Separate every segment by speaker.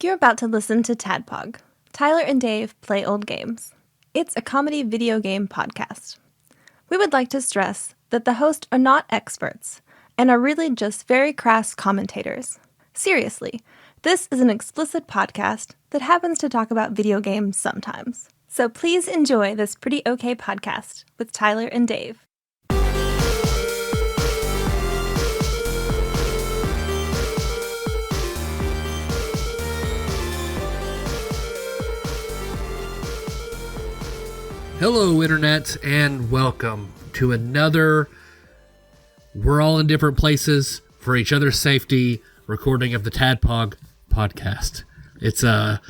Speaker 1: You're about to listen to TADPOG, Tyler and Dave Play Old Games. It's a comedy video game podcast. We would like to stress that the hosts are not experts and are really just very crass commentators. Seriously, this is an explicit podcast that happens to talk about video games sometimes. So please enjoy this pretty okay podcast with Tyler and Dave.
Speaker 2: Hello, Internet, and welcome to another We're All in Different Places for Each Other's Safety recording of the TADPOG podcast. It's a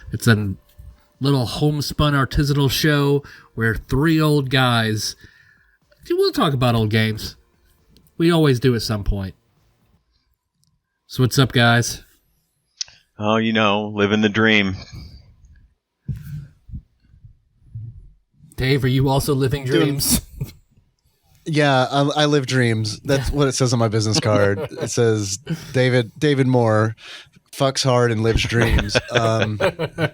Speaker 2: little homespun artisanal show where three old guys, we'll talk about old games. We always do at some point. So what's up, guys?
Speaker 3: Oh, living the dream.
Speaker 2: Dave, are you also living dreams?
Speaker 4: Yeah, I live dreams. That's what it says on my business card. It says David Moore fucks hard and lives dreams. I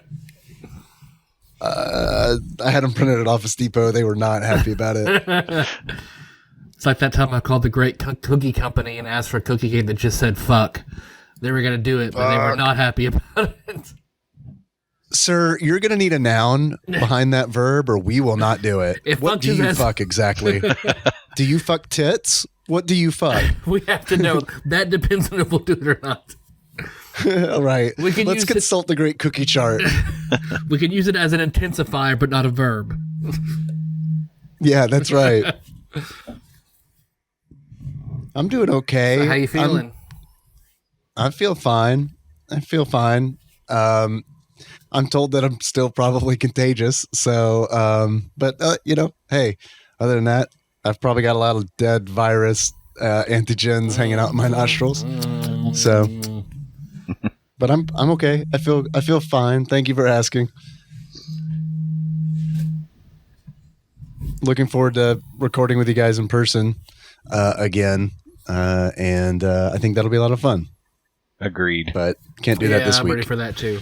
Speaker 4: had them printed at Office Depot. They were not happy about it.
Speaker 2: It's like that time I called the Great Cookie Company and asked for a cookie cake that just said fuck. They were going to do it, but they were not happy about it.
Speaker 4: Sir, you're going to need a noun behind that verb or we will not do it. What do you fuck exactly? Do you fuck tits? What do you fuck?
Speaker 2: We have to know. That depends on if we'll do it or not.
Speaker 4: All right. Let's consult the Great Cookie Chart.
Speaker 2: We can use it as an intensifier, but not a verb.
Speaker 4: Yeah, that's right. I'm doing okay.
Speaker 2: So how you feeling?
Speaker 4: I feel fine. I'm told that I'm still probably contagious. So, hey, other than that, I've probably got a lot of dead virus antigens hanging out in my nostrils. So, but I'm okay. I feel fine. Thank you for asking. Looking forward to recording with you guys in person again. And I think that'll be a lot of fun.
Speaker 3: Agreed.
Speaker 4: But can't do that this week.
Speaker 2: I'm ready for that too.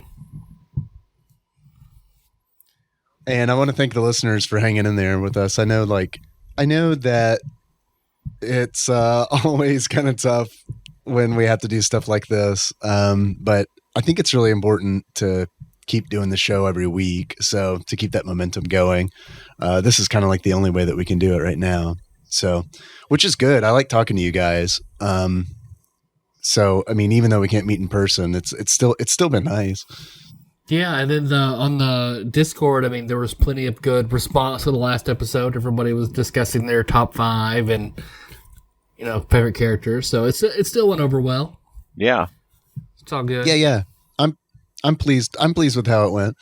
Speaker 4: And I want to thank the listeners for hanging in there with us. I know that it's always kind of tough when we have to do stuff like this. But I think it's really important to keep doing the show every week. So to keep that momentum going, this is kind of like the only way that we can do it right now. So, which is good. I like talking to you guys. So, I mean, even though we can't meet in person, it's still been nice.
Speaker 2: Yeah, and then on the Discord, I mean, there was plenty of good response to the last episode. Everybody was discussing their top 5 and, favorite characters. So it still went over well.
Speaker 3: Yeah.
Speaker 2: It's all good.
Speaker 4: Yeah. I'm pleased. I'm pleased with how it went.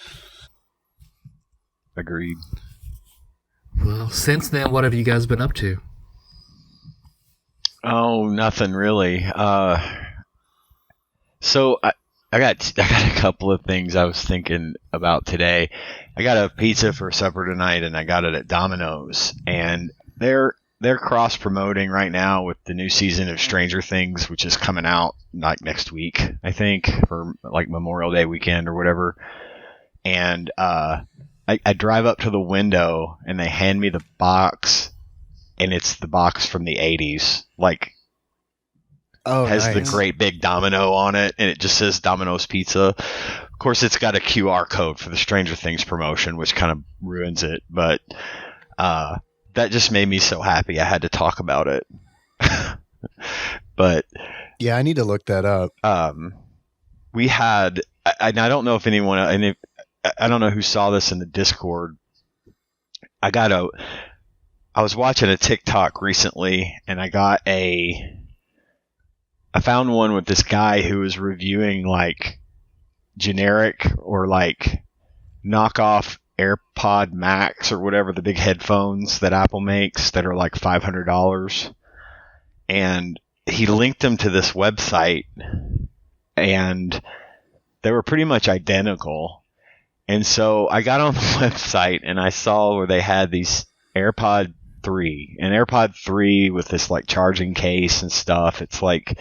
Speaker 3: Agreed.
Speaker 2: Well, since then, what have you guys been up to?
Speaker 3: Oh, nothing really. So I got a couple of things I was thinking about today. I got a pizza for supper tonight, and I got it at Domino's. And they're cross promoting right now with the new season of Stranger Things, which is coming out like next week, I think, for like Memorial Day weekend or whatever. And I drive up to the window, and they hand me the box, and it's the box from the 80s, like.
Speaker 4: Oh,
Speaker 3: has
Speaker 4: nice.
Speaker 3: the great big domino on it, and it just says Domino's Pizza. Of course, it's got a QR code for the Stranger Things promotion, which kind of ruins it, but that just made me so happy I had to talk about it. But
Speaker 4: yeah, I need to look that up.
Speaker 3: We had, I don't know if anyone, I don't know who saw this in the Discord. I was watching a TikTok recently, and I found one with this guy who was reviewing like generic or like knockoff AirPod Max or whatever, the big headphones that Apple makes that are like $500. And he linked them to this website, and they were pretty much identical. And so I got on the website and I saw where they had these AirPod 3, an AirPod 3 with this like charging case and stuff. It's like,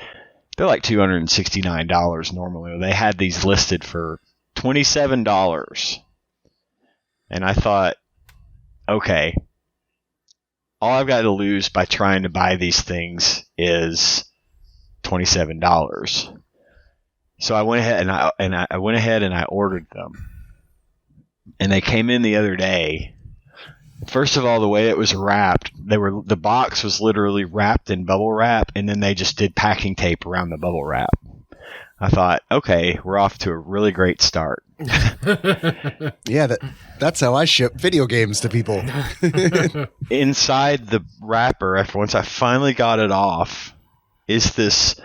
Speaker 3: they're like $269 normally. They had these listed for $27. And I thought, okay, all I've got to lose by trying to buy these things is $27. So I went ahead and I ordered them. And they came in the other day. First of all, the way it was wrapped, the box was literally wrapped in bubble wrap, and then they just did packing tape around the bubble wrap. I thought, okay, we're off to a really great start.
Speaker 4: Yeah, that's how I ship video games to people.
Speaker 3: Inside the wrapper, once I finally got it off, is this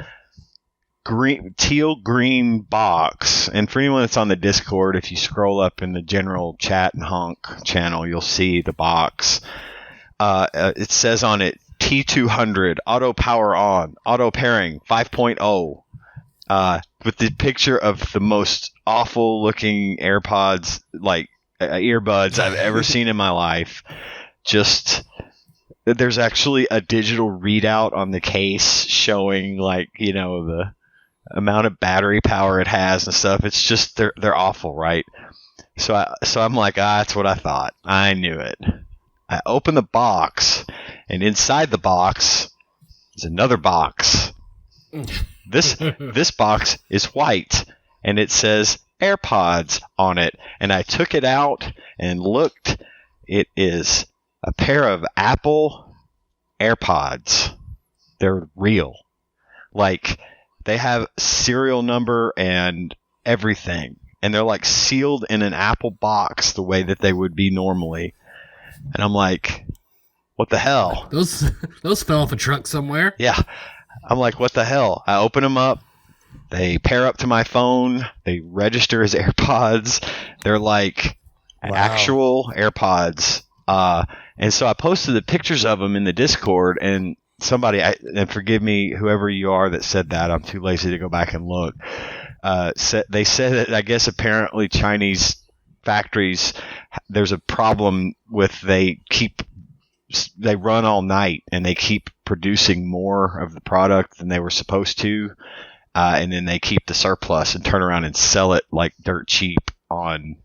Speaker 3: teal green box. And for anyone that's on the Discord, if you scroll up in the general chat and honk channel, you'll see the box. It says on it T200 auto power on, auto pairing 5.0, with the picture of the most awful looking AirPods, like earbuds I've ever seen in my life. Just, there's actually a digital readout on the case showing, like, you know, the amount of battery power it has and stuff. It's just, they're awful, right? So I'm like, that's what I thought. I knew it. I opened the box, and inside the box is another box. This box is white, and it says AirPods on it. And I took it out and looked. It is a pair of Apple AirPods. They're real. Like, they have serial number and everything. And they're like sealed in an Apple box the way that they would be normally. And I'm like, what the hell?
Speaker 2: Those fell off a truck somewhere.
Speaker 3: Yeah. I'm like, what the hell? I open them up. They pair up to my phone. They register as AirPods. They're like actual AirPods. And so I posted the pictures of them in the Discord, and somebody, and forgive me, whoever you are that said that, I'm too lazy to go back and look. They said that, I guess apparently Chinese factories, there's a problem with they run all night and they keep producing more of the product than they were supposed to, and then they keep the surplus and turn around and sell it like dirt cheap on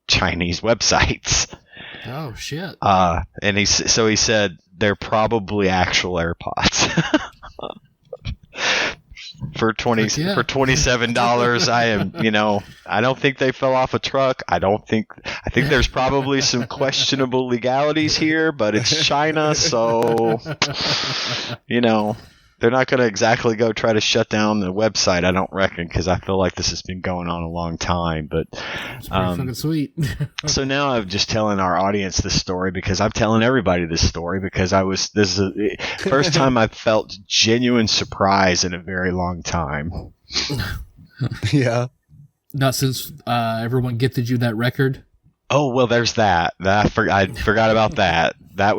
Speaker 3: Chinese websites.
Speaker 2: Oh shit!
Speaker 3: And he said they're probably actual AirPods. For $27, I am, I don't think they fell off a truck. I think there's probably some questionable legalities here, but it's China, so they're not going to exactly go try to shut down the website, I don't reckon, because I feel like this has been going on a long time. But
Speaker 2: it's pretty fucking sweet.
Speaker 3: So now I'm just telling our audience this story because I'm telling everybody this story because this is the first time I've felt genuine surprise in a very long time.
Speaker 4: Yeah.
Speaker 2: Not since everyone gifted you that record.
Speaker 3: Oh, well, there's that. I forgot about that. That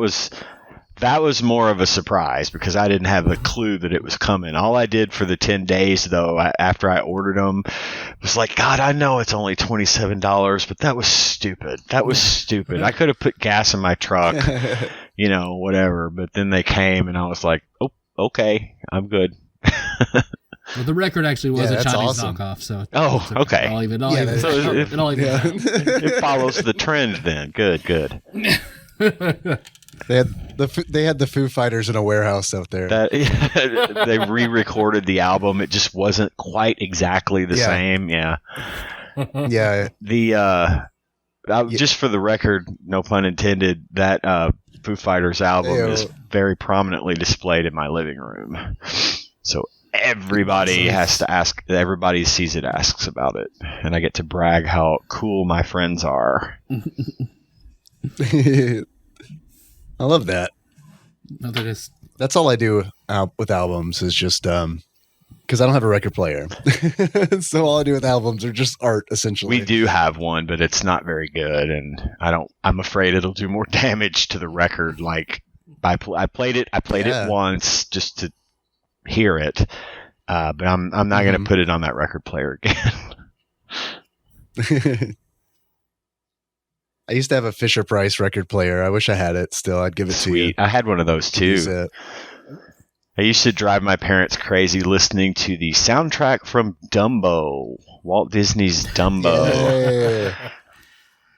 Speaker 3: was more of a surprise because I didn't have a clue that it was coming. All I did for the 10 days, though, after I ordered them, was like, God, I know it's only $27, but that was stupid. I could have put gas in my truck, whatever. But then they came, and I was like, oh, okay, I'm good.
Speaker 2: Well, the record actually was a Chinese
Speaker 4: awesome.
Speaker 2: knockoff, so.
Speaker 3: Okay.
Speaker 2: It
Speaker 3: It follows the trend then. Good.
Speaker 4: They had the Foo Fighters in a warehouse out there.
Speaker 3: They re-recorded the album. It just wasn't quite exactly the same. Yeah.
Speaker 4: Yeah.
Speaker 3: Just for the record, no pun intended, that Foo Fighters album is very prominently displayed in my living room. So everybody has to ask. Everybody sees it, asks about it, and I get to brag how cool my friends are.
Speaker 4: I love that.
Speaker 2: No,
Speaker 4: that's all I do with albums is just because I don't have a record player. So all I do with albums are just art, essentially.
Speaker 3: We do have one, but it's not very good, and I'm afraid it'll do more damage to the record. Like I played it once just to hear it, but I'm not going to put it on that record player again.
Speaker 4: I used to have a Fisher-Price record player. I wish I had it still. I'd give it to you.
Speaker 3: I had one of those too. I used to drive my parents crazy listening to the soundtrack from Dumbo, Walt Disney's Dumbo.
Speaker 4: Yeah.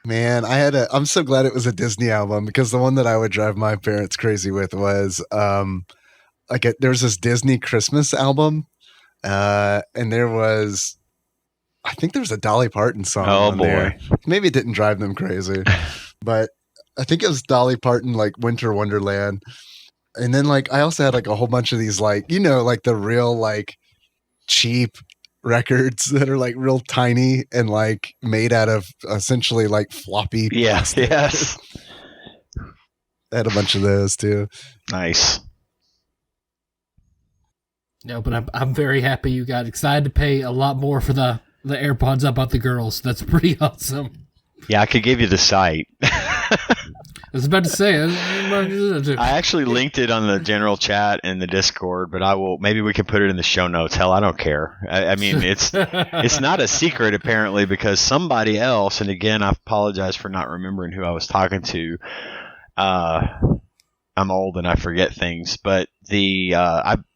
Speaker 4: Man, I'm so glad it was a Disney album, because the one that I would drive my parents crazy with was there's this Disney Christmas album, and I think there was a Dolly Parton song on there. Maybe it didn't drive them crazy, but I think it was Dolly Parton, like Winter Wonderland. And then I also had a whole bunch of these the real cheap records that are real tiny and made out of essentially floppy plastic.
Speaker 3: Yes.
Speaker 4: I had a bunch of those too.
Speaker 3: Nice.
Speaker 2: No, but I'm very happy you got excited to pay a lot more for the AirPods about the girls. That's pretty awesome.
Speaker 3: Yeah, I could give you the site.
Speaker 2: I was about to say.
Speaker 3: I actually linked it on the general chat and the Discord, but maybe we can put it in the show notes. Hell, I don't care. I mean, it's not a secret apparently, because somebody else, and again, I apologize for not remembering who I was talking to. I'm old and I forget things, but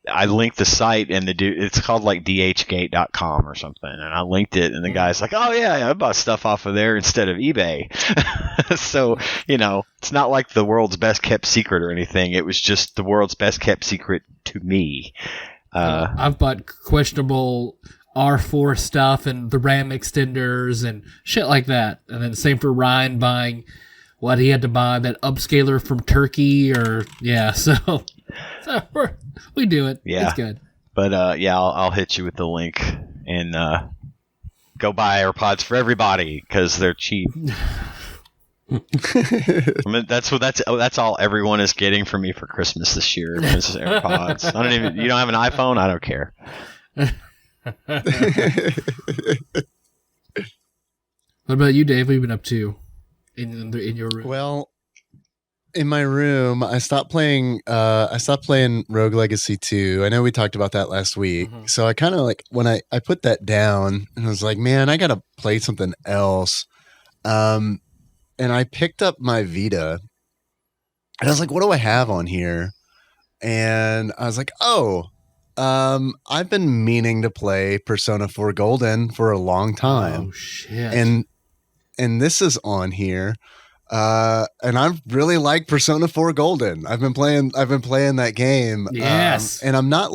Speaker 3: I linked the site, and it's called dhgate.com or something, and I linked it, and the guy's like, "Oh yeah, I bought stuff off of there instead of eBay." So it's not like the world's best kept secret or anything. It was just the world's best kept secret to me.
Speaker 2: I've bought questionable R4 stuff and the RAM extenders and shit like that, and then same for Ryan buying what he had to buy, that upscaler from Turkey, so we do it.
Speaker 3: Yeah.
Speaker 2: It's good.
Speaker 3: But I'll hit you with the link, and go buy AirPods for everybody because they're cheap. I mean, that's all everyone is getting from me for Christmas this year. Is AirPods. You don't have an iPhone? I don't care.
Speaker 2: What about you, Dave? What have you been up to in your room?
Speaker 4: Well, in my room, I stopped playing Rogue Legacy 2. I know we talked about that last week. Mm-hmm. So I kind of when I put that down, and I was like, man, I got to play something else. And I picked up my Vita, and I was like, what do I have on here? And I was like, I've been meaning to play Persona 4 Golden for a long time.
Speaker 2: Oh shit.
Speaker 4: And this is on here. And I really like Persona 4 Golden. I've been playing that game.
Speaker 2: Yes.
Speaker 4: And I'm not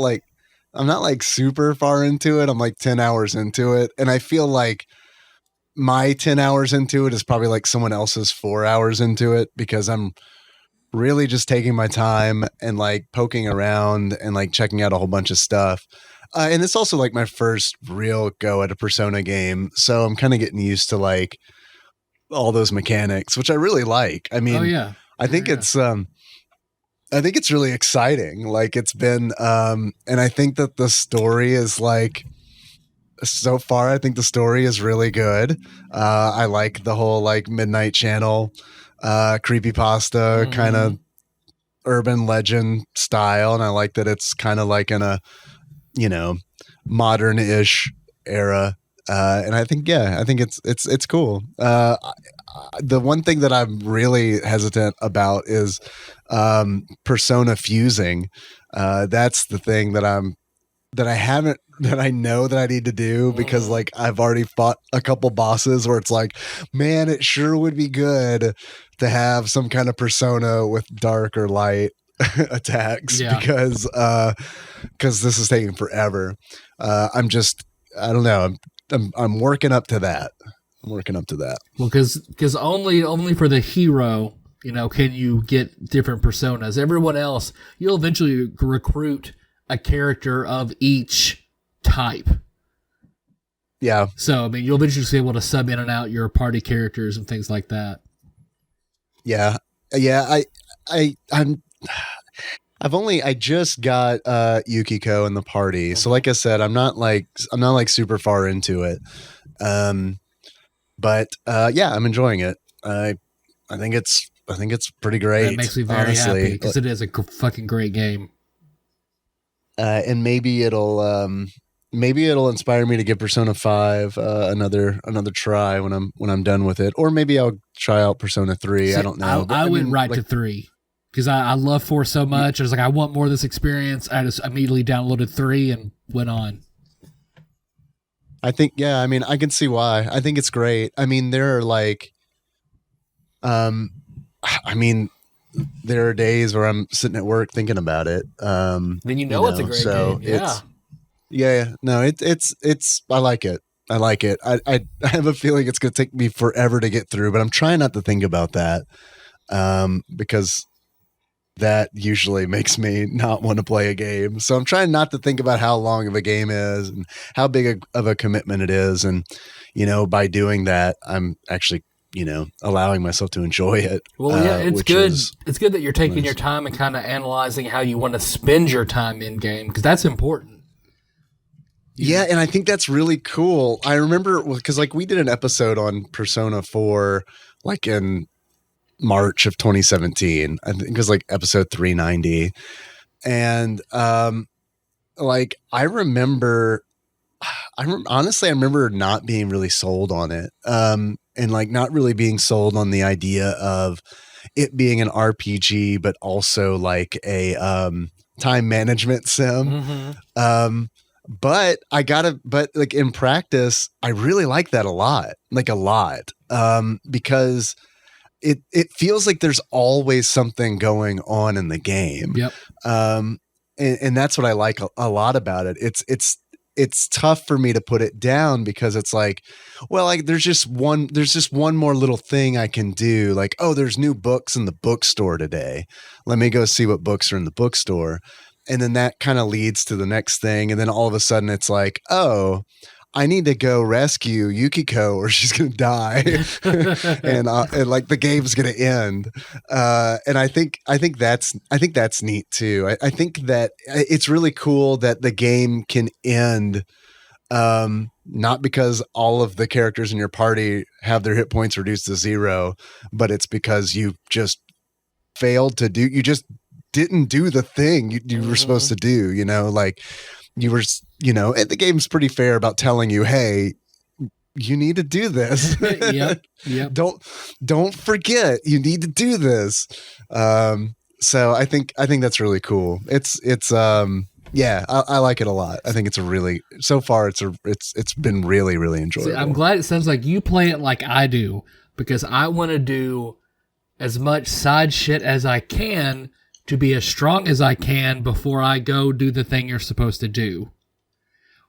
Speaker 4: super far into it. I'm 10 hours into it. And I feel like my 10 hours into it is probably someone else's 4 hours into it, because I'm really just taking my time and poking around and checking out a whole bunch of stuff. And it's also my first real go at a Persona game. So I'm kind of getting used to all those mechanics, which I really like. I mean, I think it's really exciting. It's been, and I think that the story is so far, I think the story is really good. I like the whole Midnight Channel, creepypasta kind of urban legend style. And I like that it's kind of in a, modern-ish era. And I think it's cool. The one thing that I'm really hesitant about is persona fusing. That's the thing that I know that I need to do, because I've already fought a couple bosses where it's man, it sure would be good to have some kind of persona with dark or light attacks, because this is taking forever. I don't know. I'm working up to that. Well,
Speaker 2: because only for the hero, can you get different personas. Everyone else, you'll eventually recruit a character of each type.
Speaker 4: Yeah.
Speaker 2: So, I mean, you'll eventually be able to sub in and out your party characters and things like that.
Speaker 4: Yeah. Yeah. I just got Yukiko in the party. So like I said, I'm not super far into it. But I'm enjoying it. I think it's pretty great.
Speaker 2: That makes me very happy, because it is a fucking great game.
Speaker 4: And maybe it'll inspire me to give Persona 5 another try when I'm done with it, or maybe I'll try out Persona 3. I don't know.
Speaker 2: I went to 3 because I love 4 so much. I was like, I want more of this experience. I just immediately downloaded 3 and went on.
Speaker 4: I think, yeah, I mean, I can see why. I think it's great. I mean, there are like, I mean, there are days where I'm sitting at work thinking about it.
Speaker 2: Then it's a great game.
Speaker 4: Yeah. No, it's, I like it. I like it. I have a feeling it's going to take me forever to get through, but I'm trying not to think about that. Because that usually makes me not want to play a game. So I'm trying not to think about how long of a game is and how big of a commitment it is. And, by doing that, I'm actually, allowing myself to enjoy it.
Speaker 2: Well, yeah, it's good. It's good that you're taking your time and kind of analyzing how you want to spend your time in game, because that's important.
Speaker 4: Yeah, and I think that's really cool. I remember because we did an episode on Persona 4 in March of 2017. I think it was episode 390. And I remember not being really sold on it. And not really being sold on the idea of it being an RPG, but also a time management sim.
Speaker 2: Mm-hmm.
Speaker 4: But in practice, I really like that a lot, because it feels like there's always something going on in the game.
Speaker 2: Yep.
Speaker 4: And that's what I like a lot about it. It's tough for me to put it down because it's there's just one more little thing I can do. There's new books in the bookstore today. Let me go see what books are in the bookstore. And then that kind of leads to the next thing. And then all of a sudden it's I need to go rescue Yukiko or she's going to die. and the game's going to end. And I think that's neat too. I think that it's really cool that the game can end, not because all of the characters in your party have their hit points reduced to 0, but it's because you just you just didn't do the thing you were supposed to do, you were, and the game's pretty fair about telling you, hey, you need to do this.
Speaker 2: Yep.
Speaker 4: Don't forget, you need to do this. So I think that's really cool. It's I like it a lot. I think so far it's been really, really enjoyable.
Speaker 2: See, I'm glad it sounds like you play it like I do, because I want to do as much side shit as I can to be as strong as I can before I go do the thing you're supposed to do.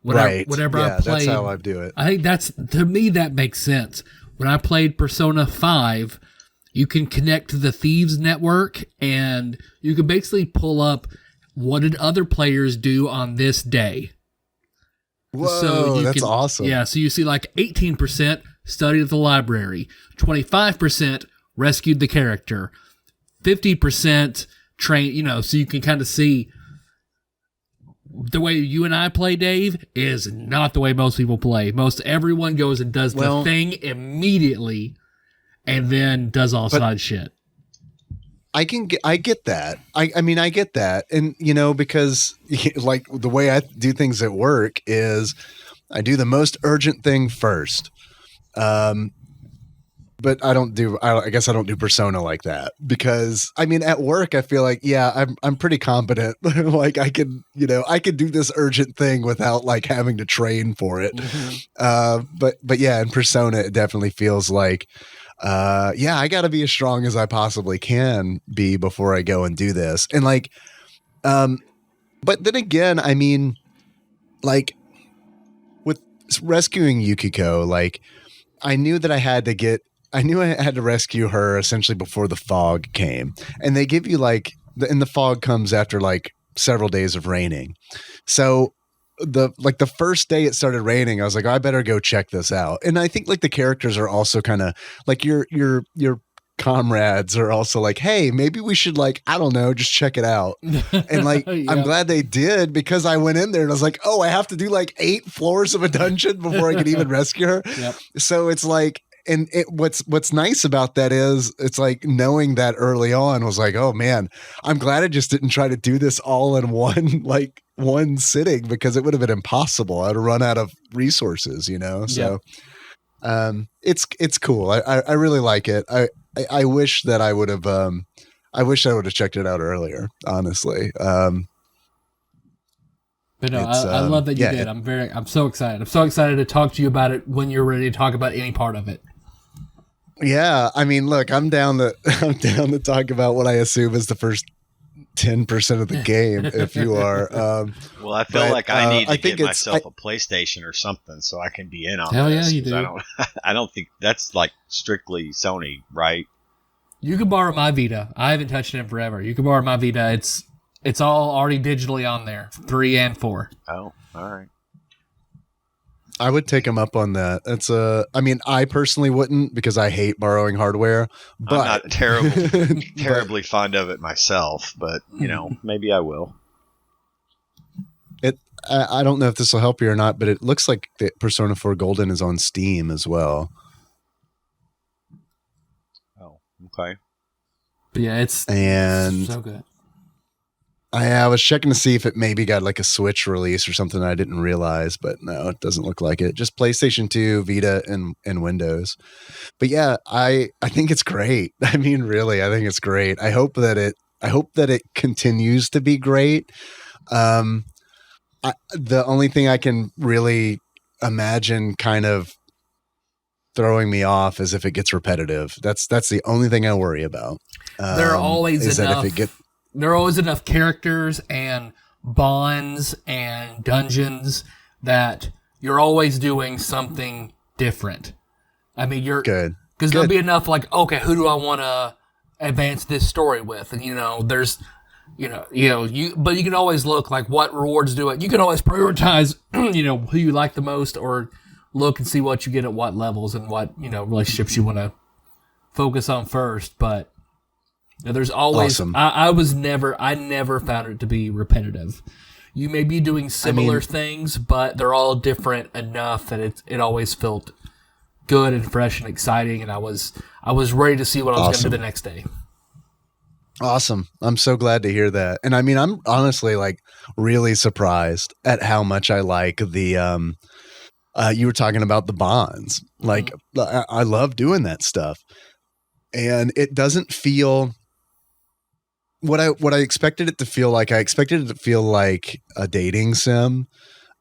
Speaker 2: Whenever I play,
Speaker 4: that's how I do it.
Speaker 2: I think to me, that makes sense. When I played Persona 5, you can connect to the Thieves Network and you can basically pull up what did other players do on this day.
Speaker 4: Whoa, that's awesome.
Speaker 2: Yeah, so you see 18% studied at the library, 25% rescued the character, 50% train, so you can kind of see the way you and I play, Dave, is not the way most people play. Most everyone goes and does the thing immediately and then does all side shit.
Speaker 4: I get that. I mean, I get that. And, because the way I do things at work is I do the most urgent thing first. But I guess I don't do Persona like that because at work, I feel I'm pretty competent. I can do this urgent thing without having to train for it. Mm-hmm. But yeah, in Persona, it definitely feels I got to be as strong as I possibly can be before I go and do this. And but then again, with rescuing Yukiko, I knew that I had to rescue her essentially before the fog came. And they give you and the fog comes after several days of raining. So the first day it started raining, I was I better go check this out. And I think the characters are also kind of your comrades are also hey, maybe we should I don't know, just check it out. And
Speaker 2: Yeah.
Speaker 4: I'm glad they did because I went in there and I was oh, I have to do 8 floors of a dungeon before I could even rescue her.
Speaker 2: Yep.
Speaker 4: So it's and what's nice about that is it's knowing that early on was oh man, I'm glad I just didn't try to do this all in one sitting because it would have been impossible. I'd run out of resources, So it's cool. I really like it. I wish that I would have I wish I would have checked it out earlier, honestly.
Speaker 2: But no, I love that you did. I'm so excited. I'm so excited to talk to you about it when you're ready to talk about any part of it.
Speaker 4: Yeah, I mean, look, I'm down to talk about what I assume is the first 10% of the game. If you are,
Speaker 3: well, I feel like I need to get myself a PlayStation or something so I can be in on.
Speaker 2: Hell
Speaker 3: this,
Speaker 2: yeah, you do.
Speaker 3: I don't think that's like strictly Sony, right?
Speaker 2: You can borrow my Vita. I haven't touched it in forever. You can borrow my Vita. It's all already digitally on there, 3 and 4.
Speaker 3: Oh, all right.
Speaker 4: I would take him up on that. I mean, I personally wouldn't because I hate borrowing hardware. But
Speaker 3: I'm not terribly fond of it myself, but maybe I will.
Speaker 4: I don't know if this will help you or not, but it looks like the Persona 4 Golden is on Steam as well.
Speaker 3: Oh, okay.
Speaker 2: But yeah, it's so good.
Speaker 4: I was checking to see if it maybe got like a Switch release or something I didn't realize, but no, it doesn't look like it. Just PlayStation 2, Vita, and Windows. But yeah, I think it's great. I mean, really, I think it's great. I hope that it continues to be great. The only thing I can really imagine kind of throwing me off is if it gets repetitive. That's the only thing I worry about.
Speaker 2: There are always enough. There are always enough characters and bonds and dungeons that you're always doing something different. I mean, you're good because there'll be enough like, okay, who do I want to advance this story with? And there's, but you can always look like what rewards do it. You can always prioritize, who you like the most, or look and see what you get at what levels and what relationships you want to focus on first, but. There's always. Awesome. I never found it to be repetitive. You may be doing similar things, but they're all different enough that it always felt good and fresh and exciting. And I was ready to see what I was going to do the next day.
Speaker 4: Awesome! I'm so glad to hear that. And I mean, I'm honestly like really surprised at how much I like the. You were talking about the bonds. Like I love doing that stuff, and it doesn't feel. What I expected it to feel like, I expected it to feel like a dating sim.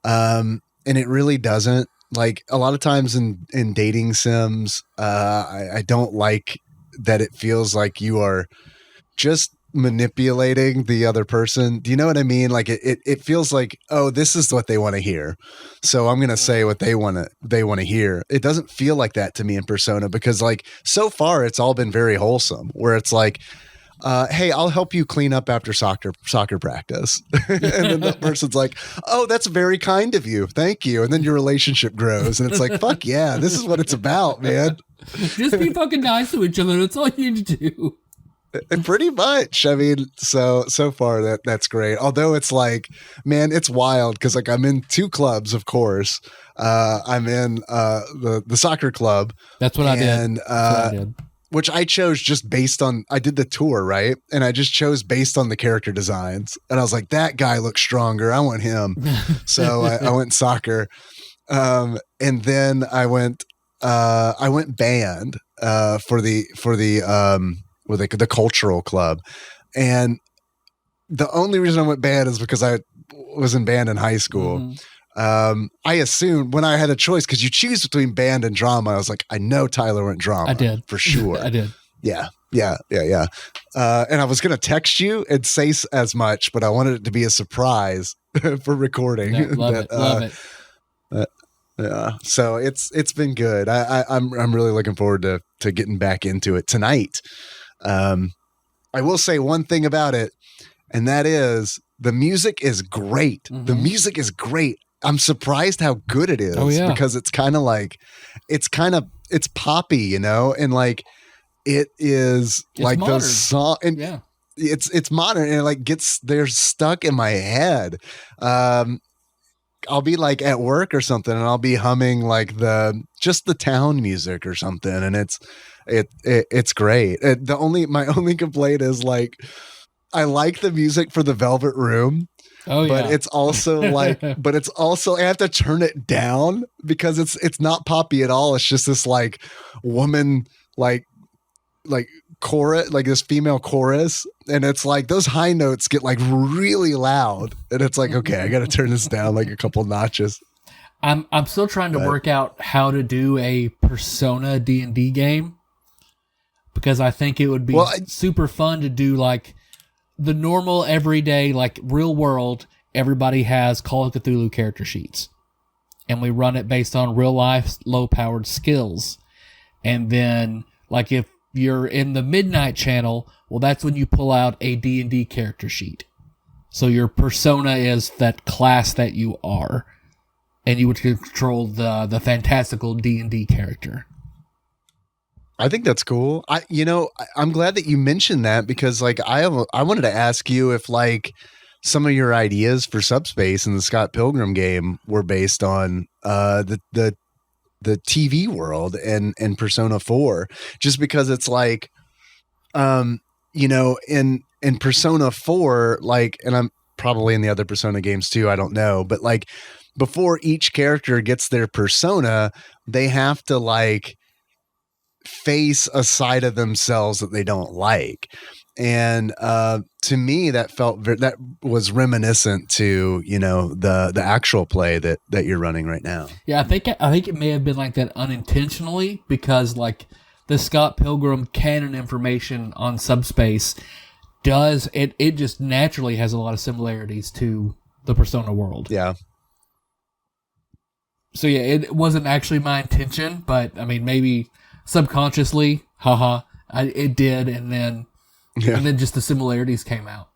Speaker 4: And it really doesn't. Like a lot of times in dating sims, I don't like that it feels like you are just manipulating the other person. Do you know what I mean? Like it feels like, oh, this is what they want to hear. So I'm going to say what they want to hear. It doesn't feel like that to me in Persona because like so far it's all been very wholesome where it's like, hey, I'll help you clean up after soccer practice. And then the person's like, oh, that's very kind of you. Thank you. And then your relationship grows. And it's like, fuck yeah, this is what it's about, man.
Speaker 2: Just be fucking nice to each other. That's all you need to do.
Speaker 4: And pretty much. I mean, so far that's great. Although it's like, man, it's wild because like I'm in 2 clubs, of course. I'm in the soccer club.
Speaker 2: That's what I did.
Speaker 4: Which I chose just based on, I did the tour, right? And I just chose based on the character designs. And I was like, that guy looks stronger. I want him. So I went soccer. And then I went band for the cultural club. And the only reason I went band is because I was in band in high school. Mm-hmm. I assumed when I had a choice, because you choose between band and drama, I was like, I know Tyler went drama.
Speaker 2: I did.
Speaker 4: For sure.
Speaker 2: I did.
Speaker 4: Yeah. And I was going to text you and say as much, but I wanted it to be a surprise for recording.
Speaker 2: Yeah, love it.
Speaker 4: Yeah. So it's been good. I'm really looking forward to getting back into it tonight. I will say one thing about it, and that is the music is great. Mm-hmm. The music is great. I'm surprised how good it is because it's kind of like, it's poppy, and like, it is it's like modern. Those songs and it's modern and it like they're stuck in my head. I'll be like at work or something and I'll be humming like just the town music or something. And it's great. My only complaint is like, I like the music for the Velvet Room.
Speaker 2: Oh,
Speaker 4: but it's also like, I have to turn it down because it's not poppy at all. It's just this like woman, like chorus, like this female chorus, and it's like those high notes get like really loud, and it's like, okay, I got to turn this down like a couple notches.
Speaker 2: I'm still trying to work out how to do a Persona D&D game, because I think it would be super fun to do like the normal everyday, like real world. Everybody has Call of Cthulhu character sheets, and we run it based on real life low powered skills. And then like if you're in the Midnight Channel, well, that's when you pull out a D&D character sheet. So your persona is that class that you are, and you would control the fantastical D&D character.
Speaker 4: I think that's cool. I'm glad that you mentioned that, because like I wanted to ask you if like some of your ideas for Subspace in the Scott Pilgrim game were based on the TV world and Persona 4, just because it's like, in Persona 4, like, and I'm probably in the other Persona games too, I don't know, but like before each character gets their persona, they have to like face a side of themselves that they don't like. And to me, that was reminiscent to the actual play that you're running right now.
Speaker 2: Yeah, I think it may have been like that unintentionally, because like the Scott Pilgrim canon information on Subspace does it just naturally has a lot of similarities to the Persona world.
Speaker 4: Yeah.
Speaker 2: So yeah, it wasn't actually my intention, but I mean maybe subconsciously, it did, and then just the similarities came out.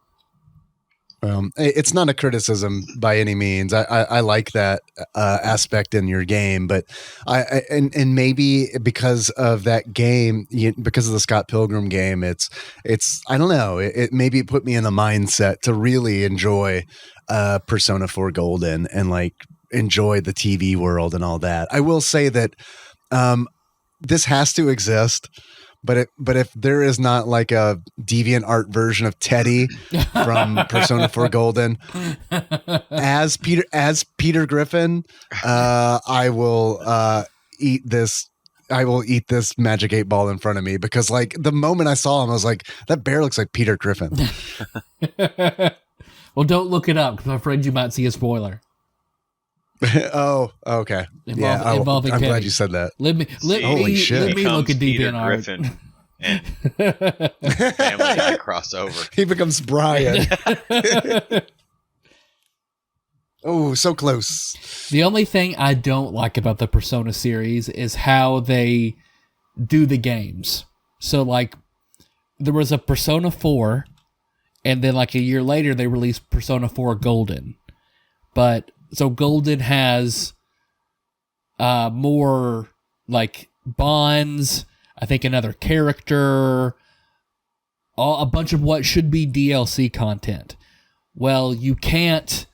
Speaker 4: It's not a criticism by any means. I like that aspect in your game, but and maybe because of that game, because of the Scott Pilgrim game, it's I don't know. It maybe put me in a mindset to really enjoy Persona 4 Golden and like enjoy the TV world and all that. I will say that this has to exist. But if there is not like a DeviantArt version of Teddy from Persona 4 Golden as Peter Griffin, I will eat this. I will eat this Magic 8 Ball in front of me, because like the moment I saw him, I was like, that bear looks like Peter Griffin.
Speaker 2: Well, don't look it up, because I'm afraid you might see a spoiler.
Speaker 4: Oh, okay.
Speaker 2: Involving
Speaker 4: I'm
Speaker 2: Teddy.
Speaker 4: glad you said that.
Speaker 2: Let me look at DeviantArt.
Speaker 3: Griffin and Family Guy crossover.
Speaker 4: He becomes Brian. Oh, so close.
Speaker 2: The only thing I don't like about the Persona series is how they do the games. So like there was a Persona 4, and then like a year later they released Persona 4 Golden. But so Golden has more like bonds, I think another character, a bunch of what should be DLC content. Well, you can't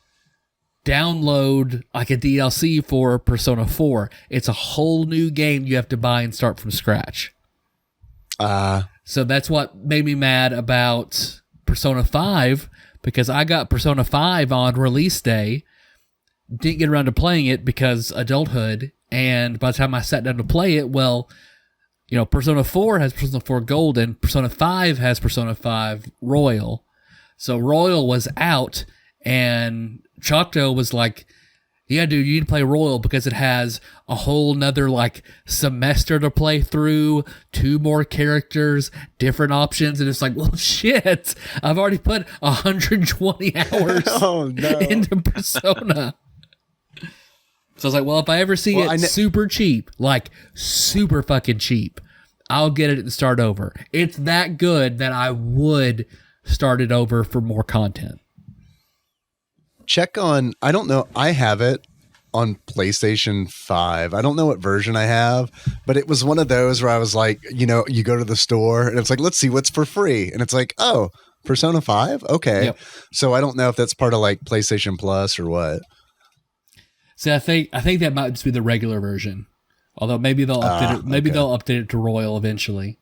Speaker 2: download like a DLC for Persona 4. It's a whole new game you have to buy and start from scratch. So that's what made me mad about Persona 5, because I got Persona 5 on release day, didn't get around to playing it because adulthood, and by the time I sat down to play it, well, Persona 4 has Persona 4 Golden, Persona 5 has Persona 5 Royal. So Royal was out, and Choctaw was like, yeah, dude, you need to play Royal because it has a whole nother like semester to play through, 2 more characters, different options. And it's like, well, shit, I've already put 120 hours into Persona. So I was like, well, if I ever see it super cheap, like super fucking cheap, I'll get it and start over. It's that good that I would start it over for more content.
Speaker 4: Check on, I don't know, I have it on PlayStation 5. I don't know what version I have, but it was one of those where I was like, you go to the store and it's like, let's see what's for free. And it's like, oh, Persona 5? Okay. Yep. So I don't know if that's part of like PlayStation Plus or what.
Speaker 2: See, I think that might just be the regular version. Although maybe they'll update it. Maybe they'll update it to Royal eventually.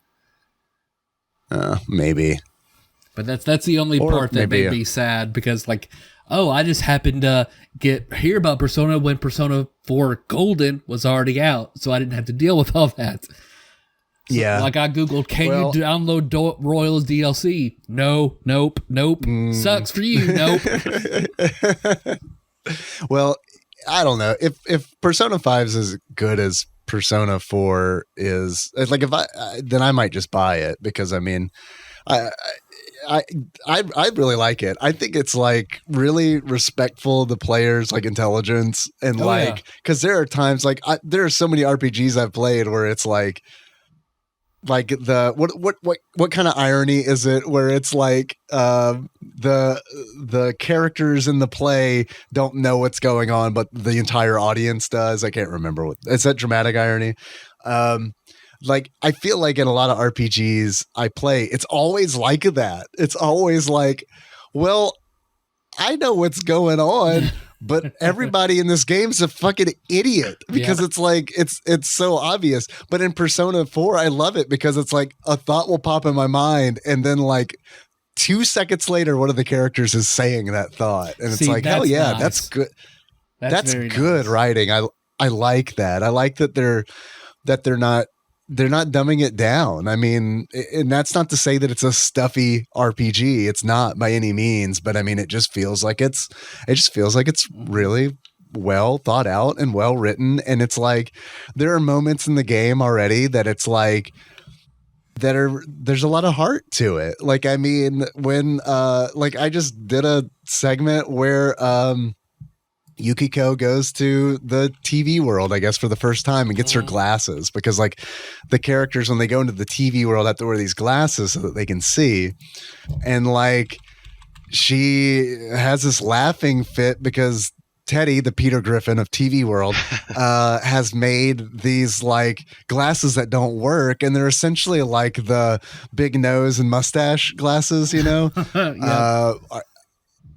Speaker 4: Maybe.
Speaker 2: But that's the only part that made me sad, because like, oh, I just happened to hear about Persona when Persona 4 Golden was already out, so I didn't have to deal with all that.
Speaker 4: Yeah.
Speaker 2: Like I Googled, can you download Royals DLC? No, nope. Sucks for you. Nope.
Speaker 4: Well, I don't know if Persona 5 is as good as Persona 4 is. Like if then I might just buy it because I mean, I really like it. I think it's like really respectful to players' like intelligence and because there are times like there are so many RPGs I've played where it's like the what kind of irony is it where it's like the characters in the play don't know what's going on but the entire audience does. I can't remember what is that dramatic irony. Like I feel like in a lot of RPGs I play, it's always like that. It's always like, well, I know what's going on, but everybody in this game's a fucking idiot because it's like it's so obvious. But in Persona 4, I love it because it's like a thought will pop in my mind, and then like 2 seconds later, one of the characters is saying that thought, and it's like, hell yeah, nice. That's good. That's good writing. I like that. I like that they're not dumbing it down. I mean, and that's not to say that it's a stuffy RPG. It's not by any means, but I mean, it just feels like it's really well thought out and well written. And it's like, there are moments in the game already that it's like, there's a lot of heart to it. Like, I mean, when, like I just did a segment where, Yukiko goes to the TV world, I guess, for the first time and gets her glasses because like the characters, when they go into the TV world, have to wear these glasses so that they can see. And like, she has this laughing fit because Teddy, the Peter Griffin of TV world, has made these like glasses that don't work. And they're essentially like the big nose and mustache glasses, you know?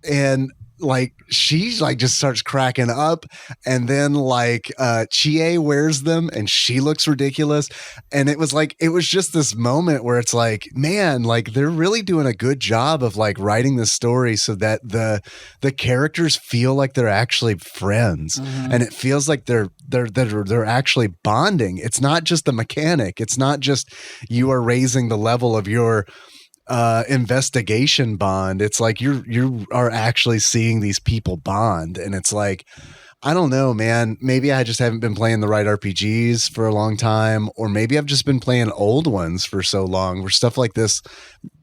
Speaker 4: And like she like just starts cracking up, and then like Chie wears them and she looks ridiculous. And it was just this moment where it's like, man, like they're really doing a good job of like writing the story so that the characters feel like they're actually friends, and it feels like they're actually bonding. It's not just the mechanic. It's not just you are raising the level of your investigation bond. It's like you are actually seeing these people bond, and it's like, I don't know, man, maybe I just haven't been playing the right RPGs for a long time, or maybe I've just been playing old ones for so long where stuff like this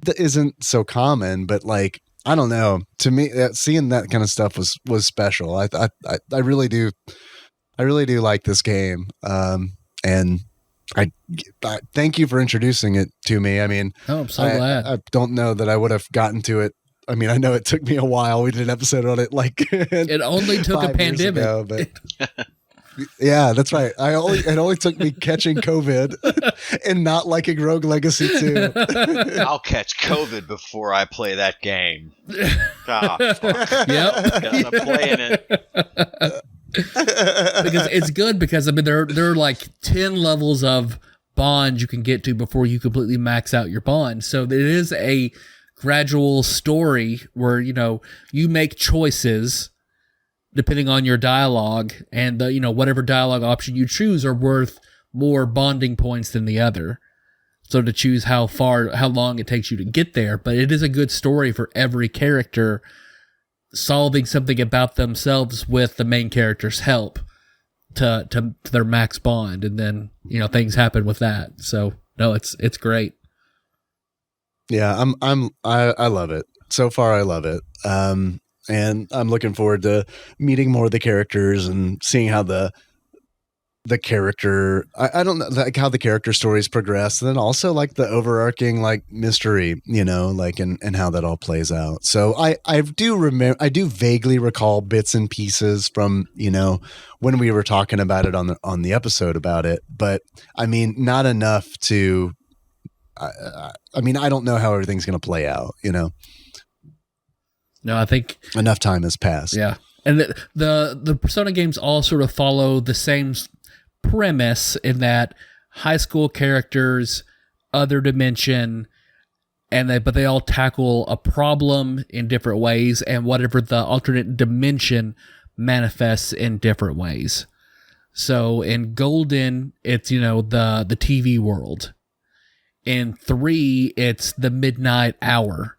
Speaker 4: that isn't so common. But like, I don't know, to me seeing that kind of stuff was special. I really do like this game, and I thank you for introducing it to me. I mean,
Speaker 2: I'm so glad.
Speaker 4: I don't know that I would have gotten to it. I mean, I know it took me a while. We did an episode on it like
Speaker 2: it only took a pandemic
Speaker 4: ago, but yeah, that's right. It only took me catching COVID and not liking Rogue Legacy 2.
Speaker 3: I'll catch COVID before I play that game. Fuck.
Speaker 2: Yep.
Speaker 3: Guess I'm playing it.
Speaker 2: Because it's good because I mean there are like 10 levels of bond you can get to before you completely max out your bond. So it is a gradual story where, you know, you make choices depending on your dialogue, and the, you know, whatever dialogue option you choose are worth more bonding points than the other. So to choose how long it takes you to get there, but it is a good story for every character solving something about themselves with the main character's help to their max bond, and then, you know, things happen with that. So no, it's great.
Speaker 4: Yeah, I love it. So far I love it. And I'm looking forward to meeting more of the characters and seeing how the character, I don't know, like how the character stories progress, and then also like the overarching like mystery, you know, like and how that all plays out. So I do vaguely recall bits and pieces from, you know, when we were talking about it on the episode about it, but I mean, not enough to, I mean, I don't know how everything's going to play out, you know?
Speaker 2: No, I think
Speaker 4: enough time has passed.
Speaker 2: Yeah. And the Persona games all sort of follow the same premise in that high school characters, other dimension, but they all tackle a problem in different ways, and whatever the alternate dimension manifests in different ways. So in Golden, it's, you know, the TV world. In 3, it's the midnight hour,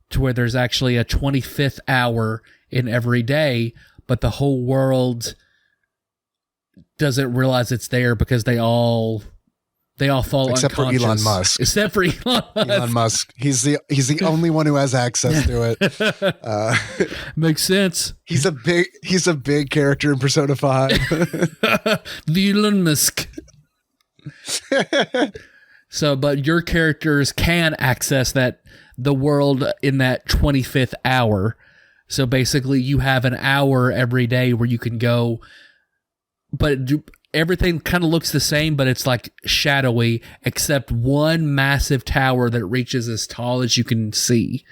Speaker 2: to where there's actually a 25th hour in every day, but the whole world doesn't realize it's there because they all fall
Speaker 4: except
Speaker 2: unconscious.
Speaker 4: for Elon Musk.
Speaker 2: Except for Elon Musk.
Speaker 4: Elon Musk. He's the only one who has access to it.
Speaker 2: Makes sense.
Speaker 4: He's a big character in Persona 5.
Speaker 2: The Elon Musk. So, but your characters can access the world in that 25th hour. So basically you have an hour every day where you can go, but everything kind of looks the same, but it's like shadowy, except one massive tower that reaches as tall as you can see.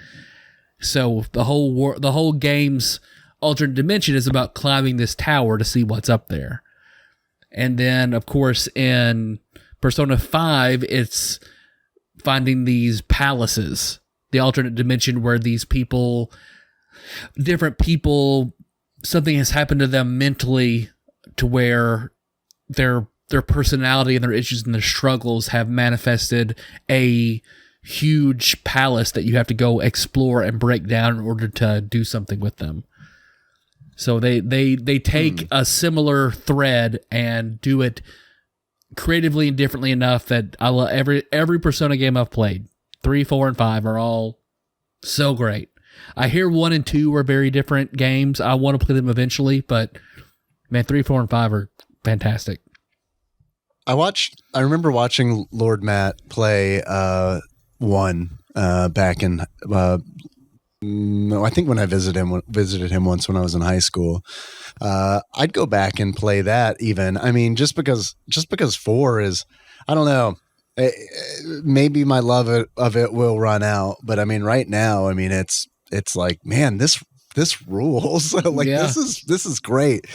Speaker 2: So the whole game's alternate dimension is about climbing this tower to see what's up there. And then, of course, in Persona 5, it's finding these palaces, the alternate dimension where these different people, something has happened to them mentally to where their personality and their issues and their struggles have manifested a huge palace that you have to go explore and break down in order to do something with them. So they take a similar thread and do it creatively and differently enough that I love every Persona game I've played. 3, 4, and 5 are all so great. I hear 1 and 2 are very different games. I want to play them eventually, but man, 3, 4, and 5 are fantastic.
Speaker 4: I remember watching Lord Matt play 1 back in I think when I visited him once when I was in high school. I'd go back and play that even. I mean, just because 4 is, I don't know, maybe my love of it will run out, but I mean, right now, I mean, it's like, man, this rules. Like,
Speaker 2: yeah.
Speaker 4: This is great.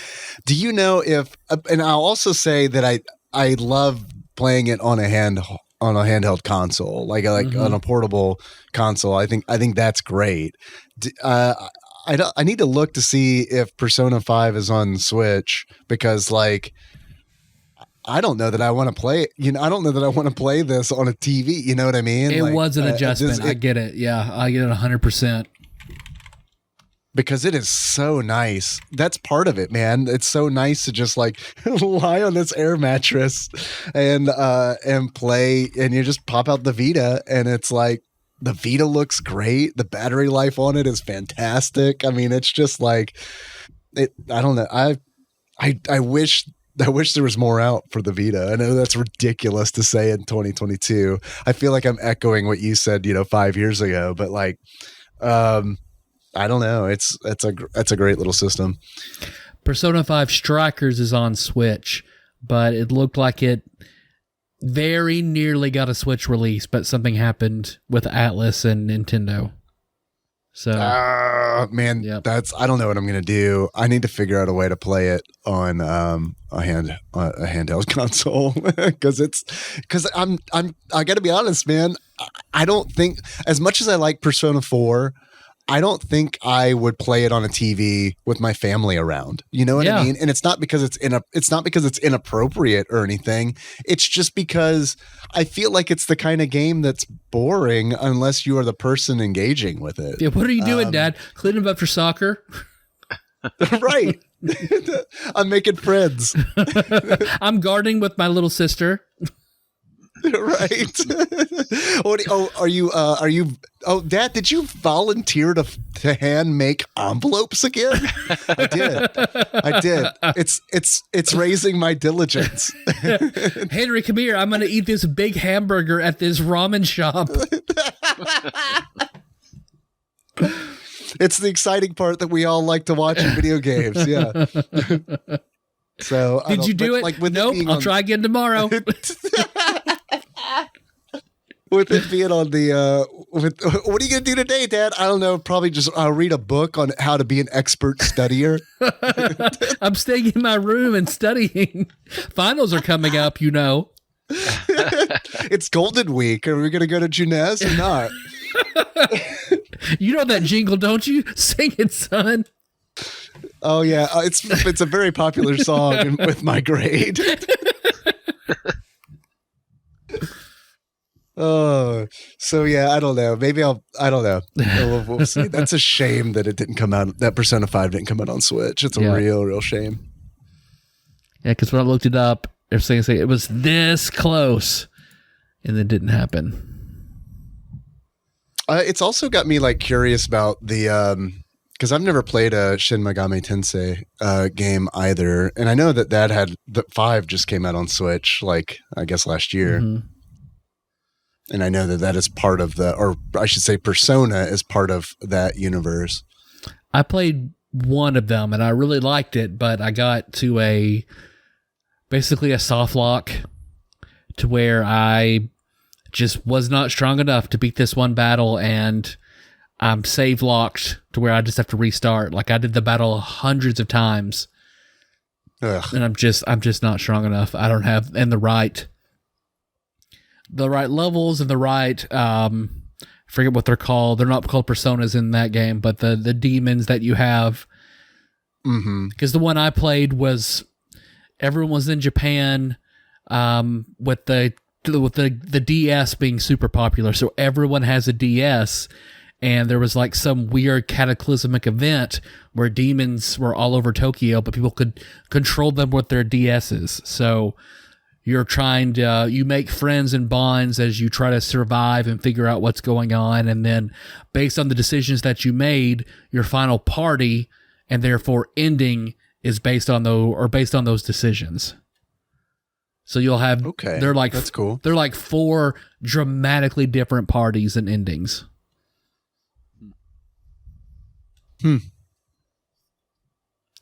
Speaker 4: Do you know if, and I'll also say that I love playing it on a handheld console, like on a portable console. I think that's great. I need to look to see if Persona 5 is on Switch, because like, I don't know that I want to play, I don't know that I want to play this on a TV. You know what I mean?
Speaker 2: It was an adjustment. I get it. Yeah. I get it 100%.
Speaker 4: Because it is so nice. That's part of it, man. It's so nice to just like lie on this air mattress and play, and you just pop out the Vita, and it's like, the Vita looks great. The battery life on it is fantastic. I mean, it's just like, I don't know. I wish there was more out for the Vita. I know that's ridiculous to say in 2022. I feel like I'm echoing what you said, 5 years ago, but like, I don't know. It's a great little system.
Speaker 2: Persona 5 Strikers is on Switch, but it looked like it very nearly got a Switch release, but something happened with Atlas and Nintendo. So,
Speaker 4: man,
Speaker 2: yep.
Speaker 4: I don't know what I'm going to do. I need to figure out a way to play it on a handheld console because I got to be honest, man. I don't think, as much as I like Persona 4, I don't think I would play it on a TV with my family around. You know what I mean? And it's not because it's inappropriate or anything. It's just because I feel like it's the kind of game that's boring unless you are the person engaging with it.
Speaker 2: Yeah, what are you doing, Dad? Cleaning up after soccer?
Speaker 4: Right. I'm making friends.
Speaker 2: I'm gardening with my little sister.
Speaker 4: Right. Are you? Dad, did you volunteer to hand make envelopes again? I did. It's raising my diligence.
Speaker 2: Henry, come here. I'm going to eat this big hamburger at this ramen shop.
Speaker 4: It's the exciting part that we all like to watch in video games. Yeah. So
Speaker 2: did you do it?
Speaker 4: Like, with
Speaker 2: nope. I'll try again tomorrow.
Speaker 4: With it being on the, what are you going to do today, Dad? I don't know. Probably just read a book on how to be an expert studier.
Speaker 2: I'm staying in my room and studying. Finals are coming up,
Speaker 4: It's Golden Week. Are we going to go to Junez or not?
Speaker 2: You know that jingle, don't you? Sing it, son.
Speaker 4: Oh, yeah. It's a very popular song with my grade. Oh, so yeah, I don't know. Maybe I don't know. We'll see. That's a shame that it didn't come out. That Persona 5 didn't come out on Switch. It's a
Speaker 2: Yeah.
Speaker 4: real shame.
Speaker 2: Yeah, because when I looked it up, everything saying it was this close, and it didn't happen.
Speaker 4: It's also got me like curious about the because I've never played a Shin Megami Tensei game either, and I know that had the 5 just came out on Switch, like I guess last year, and I know that is part of or I should say, Persona is part of that universe.
Speaker 2: I played one of them and I really liked it, but I got to basically a soft lock to where I just was not strong enough to beat this one battle, and I'm save locked to where I just have to restart. Like I did the battle hundreds of times.
Speaker 4: Ugh.
Speaker 2: And I'm just not strong enough. I don't have the right levels and the right forget what they're called. They're not called personas in that game, but the demons that you have. Because the one I played was everyone was in Japan with the DS being super popular, so everyone has a DS, and there was like some weird cataclysmic event where demons were all over Tokyo, but people could control them with their DSs. So you're trying to you make friends and bonds as you try to survive and figure out what's going on, and then based on the decisions that you made, your final party and therefore ending is based on those decisions. So you'll have they're like
Speaker 4: that's cool.
Speaker 2: They're like 4 dramatically different parties and endings.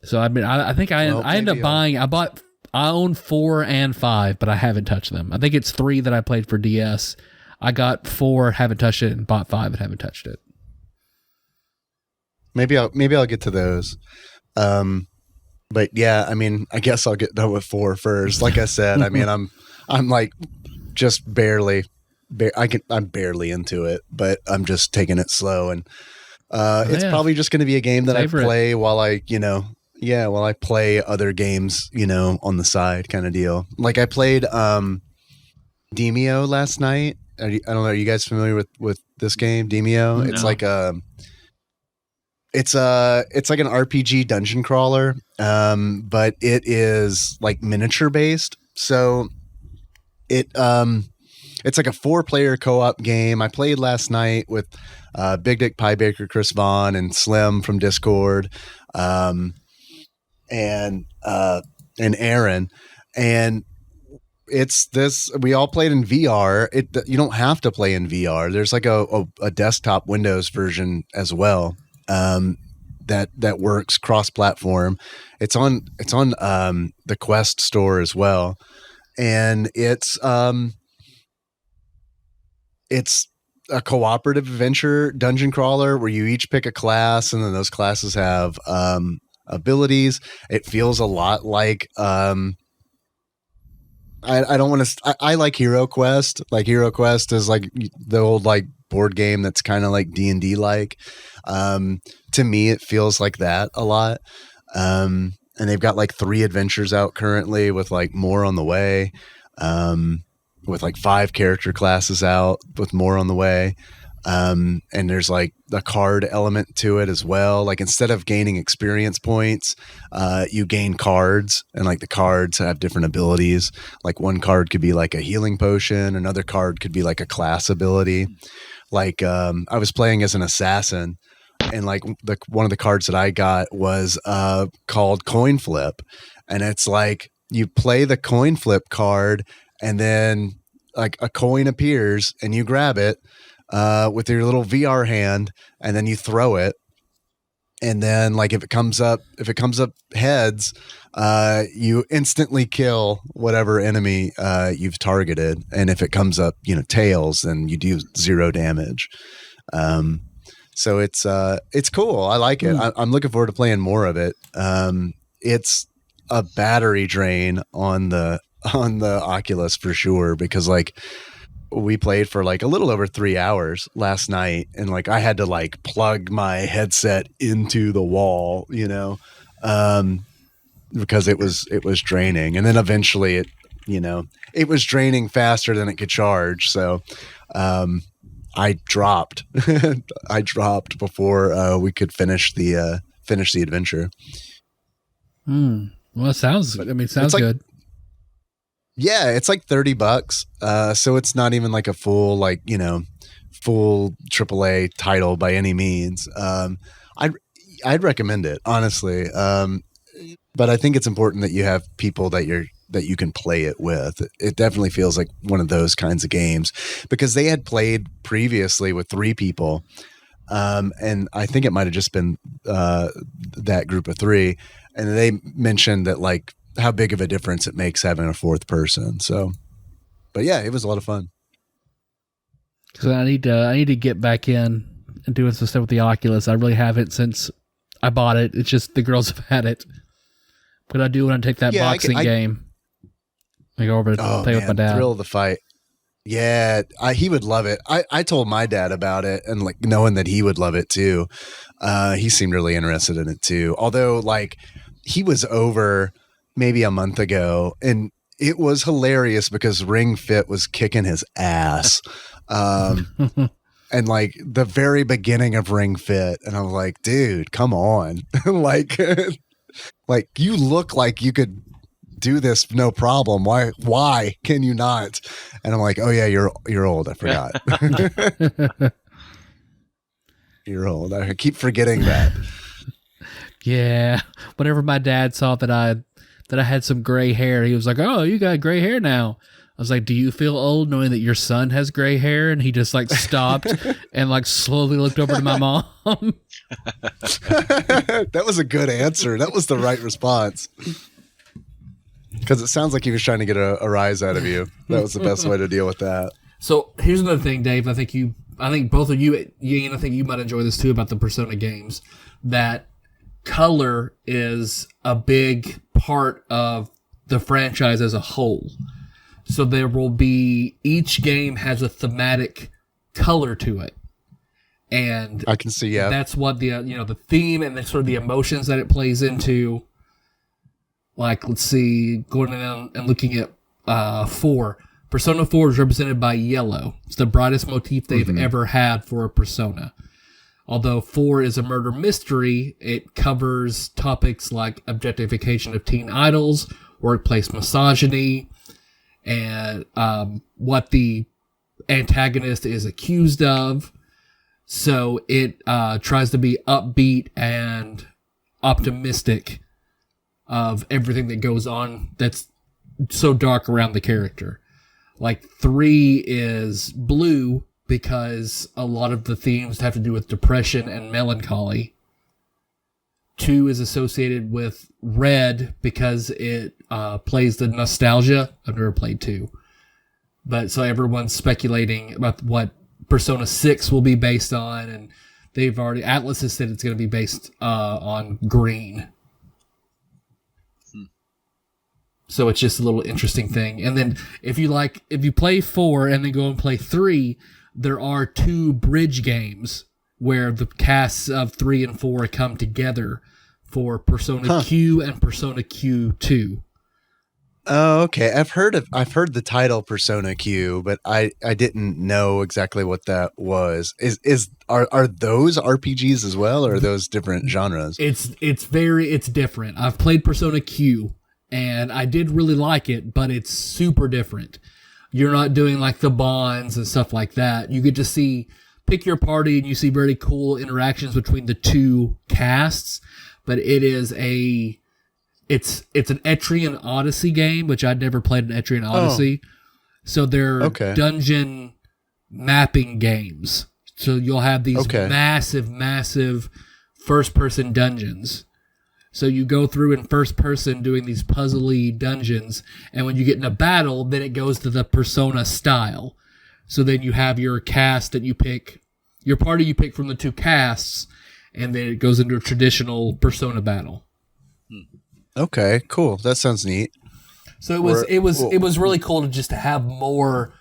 Speaker 2: So I mean, I think I ended up buying. I own 4 and 5, but I haven't touched them. I think it's 3 that I played for DS. I got 4, haven't touched it, and bought 5 and haven't touched it.
Speaker 4: Maybe I'll get to those. But yeah, I mean, I guess I'll get done with 4 first. Like I said, I mean, I'm like just barely I'm barely into it, but I'm just taking it slow, and it's probably just going to be a game that I play while I play other games, on the side kind of deal. Like I played Demeo last night. I don't know, are you guys familiar with this game, Demeo? No. It's like it's like an RPG dungeon crawler, but it is like miniature based. So it's like a 4-player co-op game. I played last night with Big Dick Pie Baker, Chris Vaughn, and Slim from Discord, and Aaron, and it's this. We all played in VR. You don't have to play in VR. There's like a desktop Windows version as well. That works cross-platform. It's on the Quest store as well, and it's a cooperative adventure dungeon crawler where you each pick a class, and then those classes have abilities. It feels a lot like I don't want to. I like Hero Quest. Like Hero Quest is like the old like board game that's kind of like D&D like. To me, it feels like that a lot. And they've got like 3 adventures out currently, with like more on the way. With like 5 character classes out, with more on the way. And there's like the card element to it as well. Like instead of gaining experience points, you gain cards, and like the cards have different abilities. Like one card could be like a healing potion. Another card could be like a class ability. Like, I was playing as an assassin, and like one of the cards that I got was, called Coin Flip. And it's like you play the coin flip card, and then like a coin appears and you grab it, with your little VR hand, and then you throw it. And then like if it comes up heads, you instantly kill whatever enemy you've targeted. And if it comes up, tails, then you do 0 damage. So it's cool. I like it. I'm looking forward to playing more of it. It's a battery drain on the Oculus for sure, because like we played for like a little over 3 hours last night, and like I had to like plug my headset into the wall, because it was draining. And then eventually it was draining faster than it could charge. So I dropped. I dropped before we could finish the adventure.
Speaker 2: Well, it sounds. I mean, it sounds good.
Speaker 4: Yeah, it's like $30. So it's not even like a full full AAA title by any means. I'd recommend it, honestly. But I think it's important that you have people that you can play it with. It definitely feels like one of those kinds of games, because they had played previously with 3 people. And I think it might have just been that group of 3. And they mentioned that like how big of a difference it makes having a 4th person. So, but yeah, it was a lot of fun.
Speaker 2: So I need to get back in and doing some stuff with the Oculus. I really haven't since I bought it. It's just the girls have had it. But I do want to take that boxing game. I go over to play with my dad.
Speaker 4: Thrill of the fight. Yeah, he would love it. I told my dad about it, and like knowing that he would love it too. He seemed really interested in it too. Although like he was over maybe a month ago, and it was hilarious because Ring Fit was kicking his ass. And like the very beginning of Ring Fit, and I was like, dude, come on. like you look like you could do this no problem. Why can you not? And I'm like, oh yeah, you're old. I forgot. You're old. I keep forgetting that.
Speaker 2: Yeah. Whenever my dad saw that I had some gray hair, he was like, oh, you got gray hair now. I was like, do you feel old knowing that your son has gray hair? And he just like stopped and like slowly looked over to my mom.
Speaker 4: That was a good answer. That was the right response. Because it sounds like he was trying to get a rise out of you. That was the best way to deal with that.
Speaker 2: So here's another thing, Dave. I think both of you, Ian, I think you might enjoy this too about the Persona games, that color is a big part of the franchise as a whole. So there will be, each game has a thematic color to it. And
Speaker 4: I can see, yeah.
Speaker 2: That's what the theme and the sort of the emotions that it plays into. Like, let's see, going down and looking at 4. Persona 4 is represented by yellow. It's the brightest motif they've ever had for a Persona. Although 4 is a murder mystery, it covers topics like objectification of teen idols, workplace misogyny, and what the antagonist is accused of. So it tries to be upbeat and optimistic of everything that goes on that's so dark around the character. Like 3 is blue because a lot of the themes have to do with depression and melancholy. 2 is associated with red because it plays the nostalgia. I've never played 2. But so everyone's speculating about what Persona 6 will be based on, and Atlas has said it's going to be based on green. So it's just a little interesting thing. And then if you play 4 and then go and play 3, there are 2 bridge games where the casts of 3 and 4 come together for Persona Q and Persona Q2.
Speaker 4: Oh, okay. I've heard the title Persona Q, but I didn't know exactly what that was. Are those RPGs as well, or are those different genres?
Speaker 2: It's different. I've played Persona Q, and I did really like it, but it's super different. You're not doing like the bonds and stuff like that. You get to pick your party, and you see very cool interactions between the 2 casts, but it's an Etrian Odyssey game, which I'd never played an Etrian Odyssey. So they're dungeon mapping games. So you'll have these massive first-person dungeons. So you go through in first person doing these puzzly dungeons, and when you get in a battle, then it goes to the Persona style. So then you have your cast that you pick, your party you pick from the 2 casts, and then it goes into a traditional Persona battle.
Speaker 4: Okay, cool. That sounds neat.
Speaker 2: So it was really cool to have more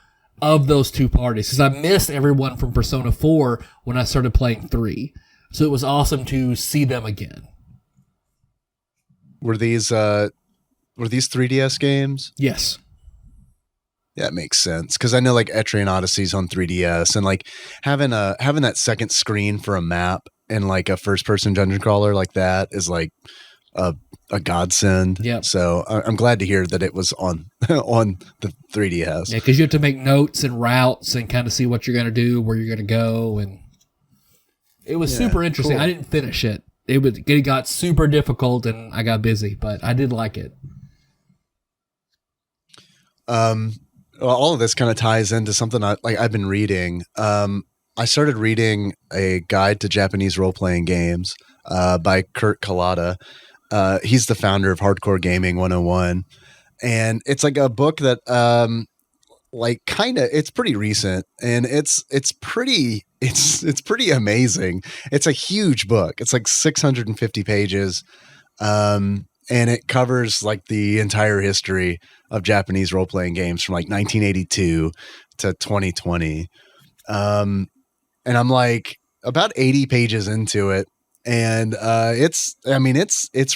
Speaker 2: of those 2 parties, because I missed everyone from Persona 4 when I started playing 3. So it was awesome to see them again.
Speaker 4: Were these 3DS games?
Speaker 2: Yes.
Speaker 4: Yeah, it makes sense because I know like Etrian Odyssey's on 3DS, and like having that second screen for a map and like a first person dungeon crawler like that is like a godsend.
Speaker 2: Yep.
Speaker 4: So I'm glad to hear that it was on on the 3DS.
Speaker 2: Yeah, because you have to make notes and routes and kind of see what you're going to do, where you're going to go, and it was super interesting.
Speaker 4: Cool.
Speaker 2: I didn't finish it. It got super difficult, and I got busy, but I did like it.
Speaker 4: Well, all of this kind of ties into something I've been reading. I started reading a guide to Japanese role-playing games by Kurt Kalata. He's the founder of Hardcore Gaming 101. And it's like a book that it's pretty recent, and it's pretty amazing. It's a huge book. It's like 650 pages. And it covers like the entire history of Japanese role-playing games from like 1982 to 2020. And I'm like about 80 pages into it. And it's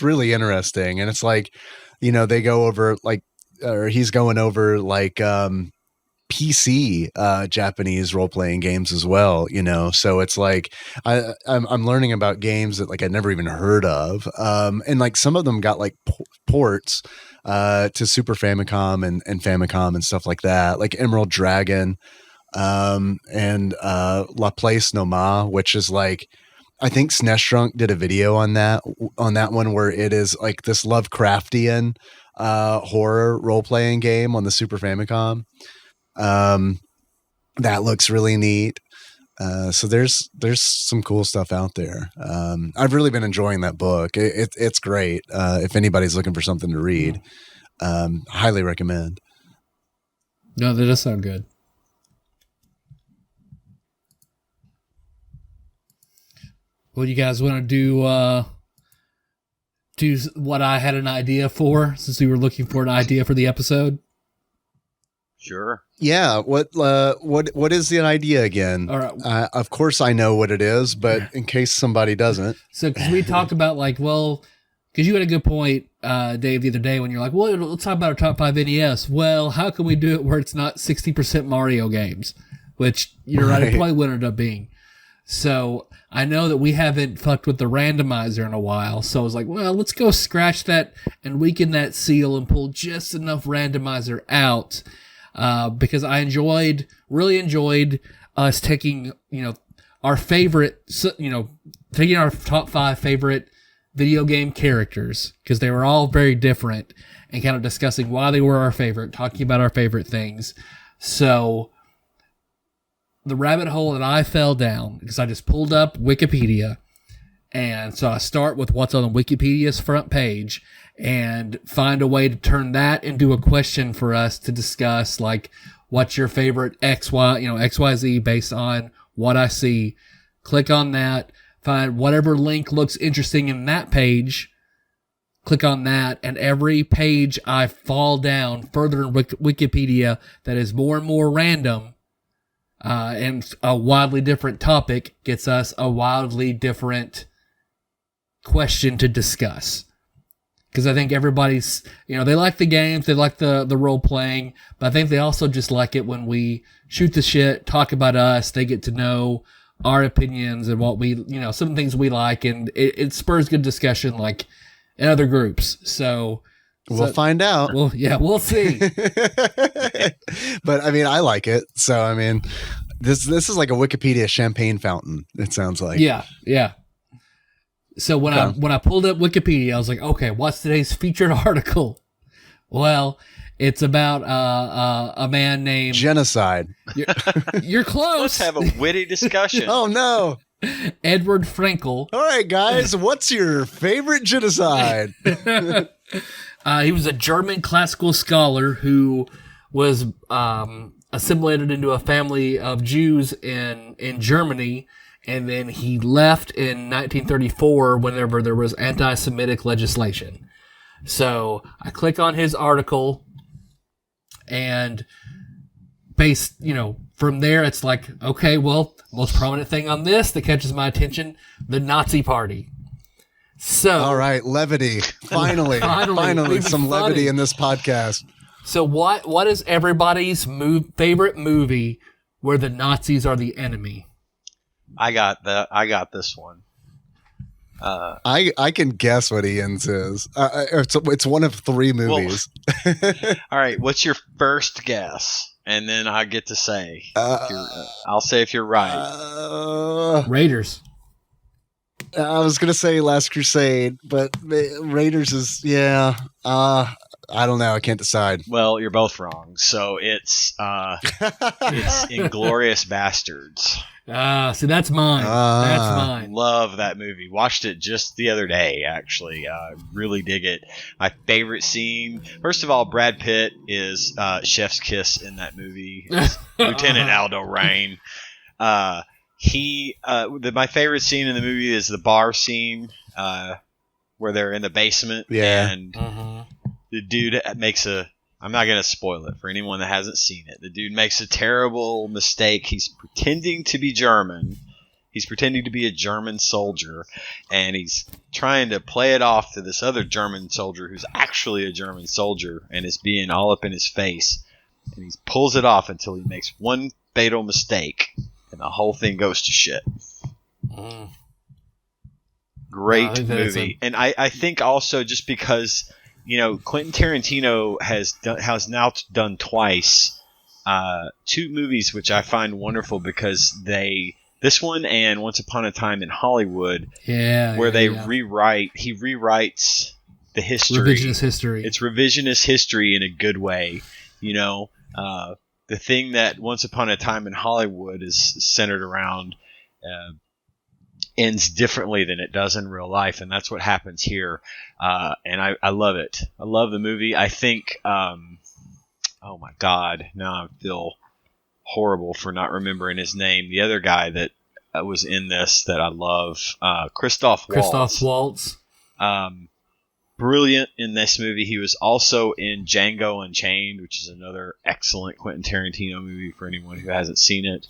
Speaker 4: really interesting. And it's like, you know, they go over like, or he's going over like PC Japanese role-playing games as well, you know. So it's like I'm learning about games that like I'd never even heard of, and like some of them got like ports to Super Famicom and Famicom and stuff like that, like Emerald Dragon and La Place No Ma, which is like, I think SNES did a video on that one where it is like this Lovecraftian horror role-playing game on the Super Famicom. That looks really neat. So there's some cool stuff out there. I've really been enjoying that book. It's great. If anybody's looking for something to read, highly recommend.
Speaker 2: No, that does sound good. Well, you guys want to do what I had an idea for, since we were looking for an idea for the episode?
Speaker 3: Sure.
Speaker 4: Yeah. What is the idea again?
Speaker 2: All right.
Speaker 4: Of course I know what it is, but in case somebody doesn't.
Speaker 2: So, because we talked about like, well, because you had a good point, Dave, the other day when you're like, well, let's talk about our top 5 NES. Well, how can we do it where it's not 60% Mario games? Which, you're right, it probably would end up being. So I know that we haven't fucked with the randomizer in a while. So I was like, well, let's go scratch that and weaken that seal and pull just enough randomizer out. Because I really enjoyed us taking, our favorite, taking our top 5 favorite video game characters, because they were all very different, and kind of discussing why they were our favorite, talking about our favorite things. So the rabbit hole that I fell down, because I just pulled up Wikipedia, and so I start with what's on Wikipedia's front page and find a way to turn that into a question for us to discuss, like, what's your favorite XYZ based on what I see. Click on that, find whatever link looks interesting in that page, click on that, and every page I fall down further in Wikipedia that is more and more random, and a wildly different topic gets us a wildly different question to discuss. Because I think everybody's, they like the games, they like the role playing, but I think they also just like it when we shoot the shit, talk about us, they get to know our opinions and what we, some things we like, and it spurs good discussion like in other groups. So
Speaker 4: we'll find out.
Speaker 2: Well, yeah, we'll see.
Speaker 4: But I mean, I like it. So I mean, this is like a Wikipedia champagne fountain, it sounds like.
Speaker 2: Yeah. So when I pulled up Wikipedia, I was like, okay, what's today's featured article? Well, it's about a man named
Speaker 4: Genocide.
Speaker 2: You're close.
Speaker 3: Let's have a witty discussion.
Speaker 4: Oh no.
Speaker 2: Edward Frankel.
Speaker 4: All right, guys, what's your favorite genocide?
Speaker 2: He was a German classical scholar who was assimilated into a family of Jews in Germany, and then he left in 1934 whenever there was anti-Semitic legislation. So I click on his article, and from there it's like, okay, well, most prominent thing on this that catches my attention, the Nazi Party. So
Speaker 4: all right, levity. Finally, some levity in this podcast.
Speaker 2: So what is everybody's favorite movie where the Nazis are the enemy?
Speaker 3: I got this one.
Speaker 4: I can guess what Ian's is. It's one of 3 movies.
Speaker 3: All right, what's your first guess? And then I get to say. I'll say if you're right.
Speaker 2: Raiders.
Speaker 4: I was gonna say Last Crusade, but Raiders is I don't know. I can't decide.
Speaker 3: Well, you're both wrong. So it's Inglorious Bastards.
Speaker 2: So that's mine. That's mine.
Speaker 3: Love that movie. Watched it just the other day, actually. Really dig it. My favorite scene. First of all, Brad Pitt is Chef's Kiss in that movie. Lieutenant Aldo Rain. My favorite scene in the movie is the bar scene where they're in the basement.
Speaker 4: Yeah.
Speaker 3: And the dude makes I'm not going to spoil it for anyone that hasn't seen it. The dude makes a terrible mistake. He's pretending to be German. He's pretending to be a German soldier, and he's trying to play it off to this other German soldier who's actually a German soldier and is being all up in his face. And he pulls it off until he makes one fatal mistake, and the whole thing goes to shit. Great movie. And I think also just because... Quentin Tarantino has now done twice 2 movies which I find wonderful because this one and Once Upon a Time in Hollywood, he rewrites the history.
Speaker 2: Revisionist history.
Speaker 3: It's revisionist history in a good way. The thing that Once Upon a Time in Hollywood is centered around ends differently than it does in real life, and that's what happens here. And I love it. I love the movie. I think, oh my God, now I feel horrible for not remembering his name. The other guy that was in this that I love, Christoph Waltz. Brilliant in this movie. He was also in Django Unchained, which is another excellent Quentin Tarantino movie for anyone who hasn't seen it.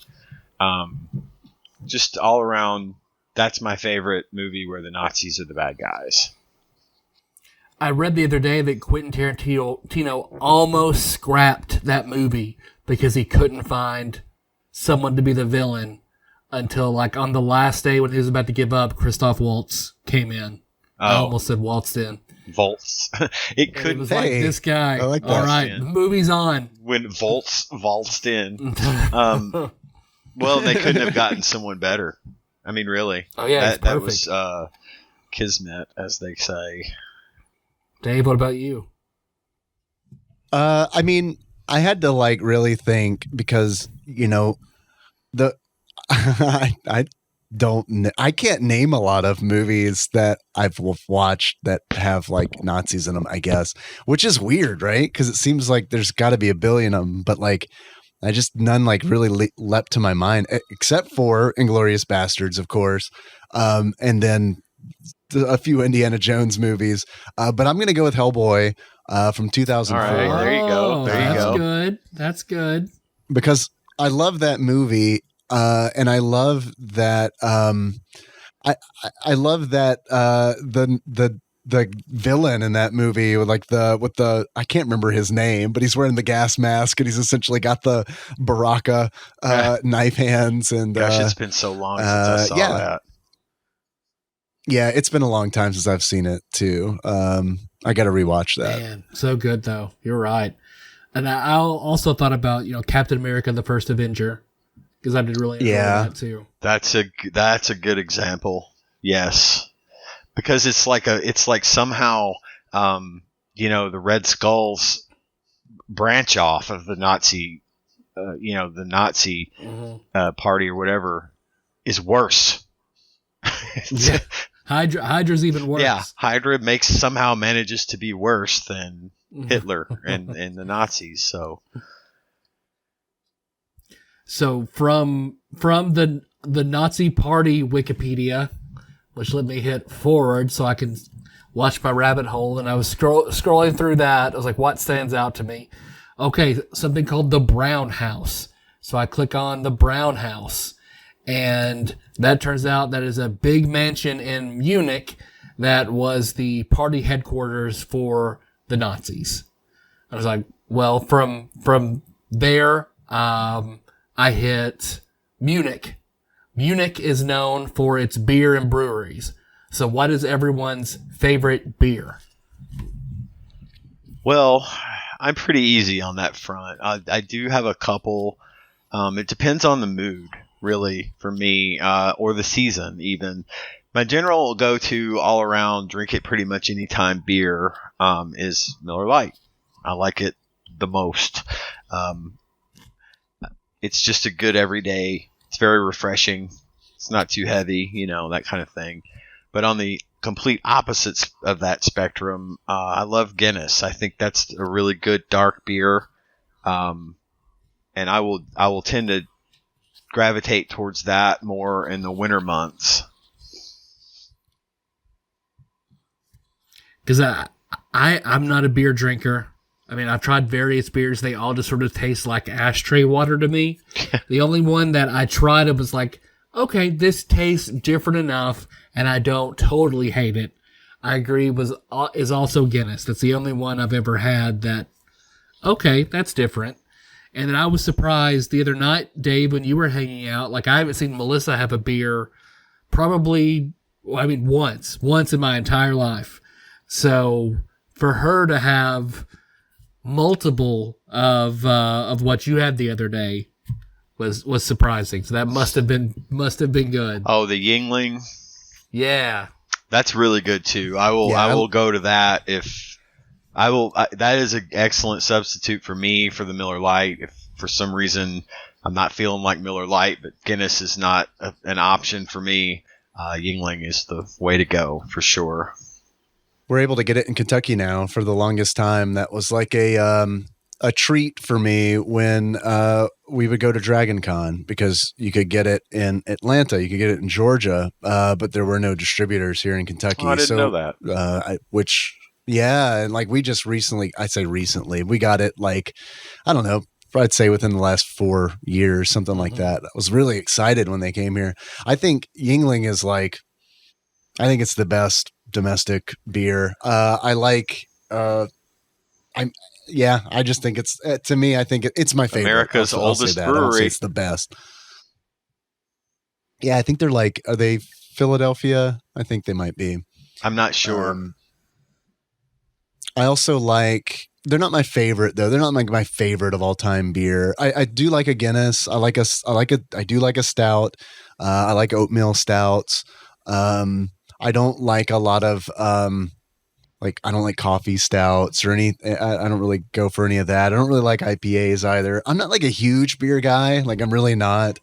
Speaker 3: Just all around, that's my favorite movie where the Nazis are the bad guys.
Speaker 2: I read the other day that Quentin Tarantino almost scrapped that movie because he couldn't find someone to be the villain until, on the last day when he was about to give up, Christoph Waltz came in. I almost said waltzed in.
Speaker 3: Waltz. It could
Speaker 2: be like this guy.
Speaker 4: I like that.
Speaker 2: All right, the movie's on.
Speaker 3: When waltzed in. Well, they couldn't have gotten someone better. I mean, really.
Speaker 2: Oh, yeah,
Speaker 3: that was kismet, as they say.
Speaker 2: Dave, what about you?
Speaker 4: I mean, I had to really think because, I can't name a lot of movies that I've watched that have Nazis in them, I guess, which is weird, right? Because it seems like there's got to be a billion of them, but none really leapt to my mind, except for Inglourious Bastards, of course, and then a few Indiana Jones movies. But I'm going to go with Hellboy from 2004.
Speaker 3: All right, there you go.
Speaker 2: That's good. That's good.
Speaker 4: Because I love that movie, and I love that. I love that the villain in that movie with I can't remember his name, but he's wearing the gas mask and he's essentially got the Baraka knife hands. And
Speaker 3: gosh, it's been so long since I saw that.
Speaker 4: Yeah, it's been a long time since I've seen it too. I got to rewatch that.
Speaker 2: Man, so good though. You're right. And I also thought about Captain America: The First Avenger because I did really enjoy that too.
Speaker 3: That's a good example. Yes. Because it's like somehow, the Red Skulls branch off of the Nazi, the Nazi party or whatever is worse.
Speaker 2: Yeah. Hydra's even worse.
Speaker 3: Yeah, Hydra somehow manages to be worse than Hitler and the Nazis.
Speaker 2: So from the Nazi party Wikipedia, which let me hit forward so I can watch my rabbit hole. And I was scrolling through that. I was like, what stands out to me? Okay, something called the Brown House. So I click on the Brown House. And that turns out that is a big mansion in Munich that was the party headquarters for the Nazis. I was like, Well, from there, I hit Munich. Munich is known for its beer and breweries. So what is everyone's favorite beer?
Speaker 3: Well, I'm pretty easy on that front. I do have a couple. It depends on the mood, really, for me, or the season, even. My general go-to all-around, drink it pretty much anytime beer is Miller Lite. I like it the most. It's just a good everyday. It's very refreshing. It's not too heavy, that kind of thing. But on the complete opposites of that spectrum, I love Guinness. I think that's a really good dark beer, and I will tend to gravitate towards that more in the winter months.
Speaker 2: Because I'm not a beer drinker. I mean, I've tried various beers. They all just sort of taste like ashtray water to me. The only one that I tried, it was like, okay, this tastes different enough, and I don't totally hate it. I agree, is also Guinness. That's the only one I've ever had that, okay, that's different. And then I was surprised the other night, Dave, when you were hanging out, like I haven't seen Melissa have a beer probably, once in my entire life. So for her to have multiple of what you had the other day was surprising. So that must have been good.
Speaker 3: Oh, the Yingling.
Speaker 2: Yeah,
Speaker 3: that's really good too. I will go to that if I will. That is an excellent substitute for me for the Miller Lite. If for some reason I'm not feeling like Miller Lite, but Guinness is not an option for me, Yingling is the way to go for sure.
Speaker 4: We're able to get it in Kentucky now. For the longest time, that was like a treat for me when we would go to Dragon Con, because you could get it in Atlanta, you could get it in Georgia, but there were no distributors here in Kentucky.
Speaker 3: Oh, I didn't know that.
Speaker 4: And like we just recently, we got it like, I don't know, I'd say within the last 4 years, something like that. I was really excited when they came here. I think Yingling is it's the best domestic beer. I just think it's, to me, I think it's my favorite.
Speaker 3: America's oldest brewery.
Speaker 4: It's the best. Yeah, I think they're are they Philadelphia? I think they might be.
Speaker 3: I'm not sure.
Speaker 4: I also they're not my favorite though. They're not my favorite of all time beer. I do like a Guinness. I do like a stout. I like oatmeal stouts. I don't like a lot of, I don't like coffee stouts or I don't really go for any of that. I don't really like IPAs either. I'm not like a huge beer guy. I'm really not.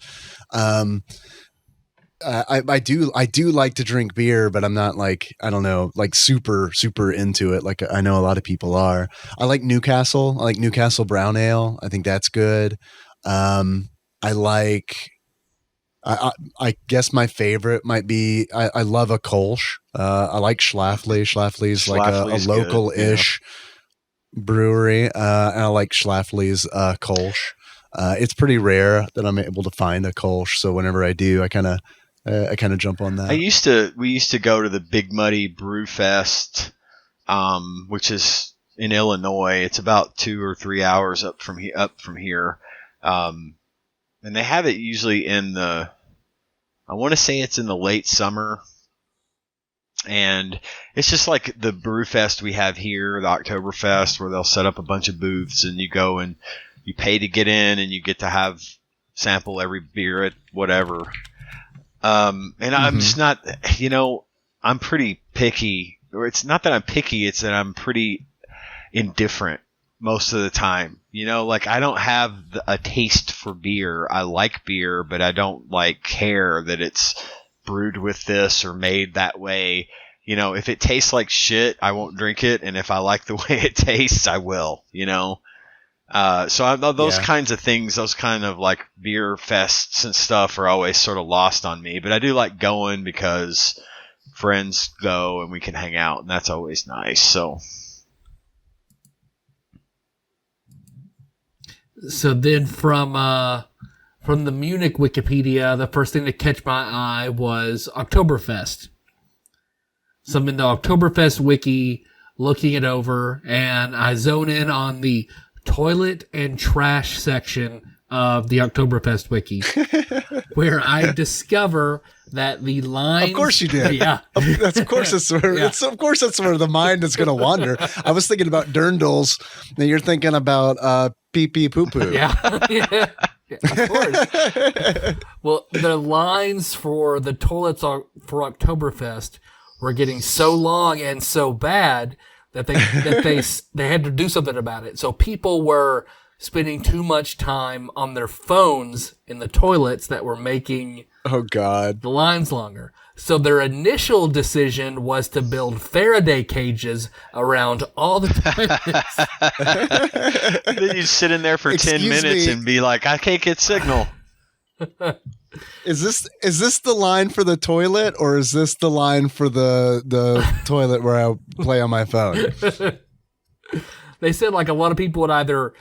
Speaker 4: I do like to drink beer, but I'm not super, super into it. I know a lot of people are. I like Newcastle. I like Newcastle Brown Ale. I think that's good. I guess my favorite might be, I love a Kolsch. I like Schlafly. Schlafly's like a local-ish brewery. And I like Schlafly's Kolsch. It's pretty rare that I'm able to find a Kolsch, so whenever I do, I kind of jump on that.
Speaker 3: We used to go to the Big Muddy Brew Fest, which is in Illinois. It's about 2 or 3 hours up from here. And they have it usually I want to say it's in the late summer. And it's just like the brew fest we have here, the Oktoberfest, where they'll set up a bunch of booths and you go and you pay to get in and you get to sample every beer at whatever. And I'm just not, I'm pretty picky. Or it's not that I'm picky, it's that I'm pretty indifferent most of the time. I don't have a taste for beer. I like beer, but I don't care that it's brewed with this or made that way. If it tastes like shit, I won't drink it. And if I like the way it tastes, I will, So those kinds of things, those kind of beer fests and stuff are always sort of lost on me. But I do like going because friends go and we can hang out, and that's always nice.
Speaker 2: So then from the Munich Wikipedia, the first thing to catch my eye was Oktoberfest. So I'm in the Oktoberfest wiki, looking it over, and I zone in on the toilet and trash section of the Oktoberfest wiki, where I discover that the lines.
Speaker 4: Of course you did.
Speaker 2: Yeah.
Speaker 4: Of course that's where.
Speaker 2: Yeah.
Speaker 4: Of course that's where the mind is going to wander. I was thinking about dirndls, and you're thinking about pee pee poo poo.
Speaker 2: Yeah. Yeah. Of course. Well, the lines for the toilets for Oktoberfest were getting so long and so bad that they had to do something about it. So people were spending too much time on their phones in the toilets that were making the lines longer. So their initial decision was to build Faraday cages around all the toilets.
Speaker 3: Then you sit in there for 10 minutes and be like, I can't get signal.
Speaker 4: Is this the line for the toilet, or is this the line for the toilet where I play on my phone?
Speaker 2: They said like a lot of people would either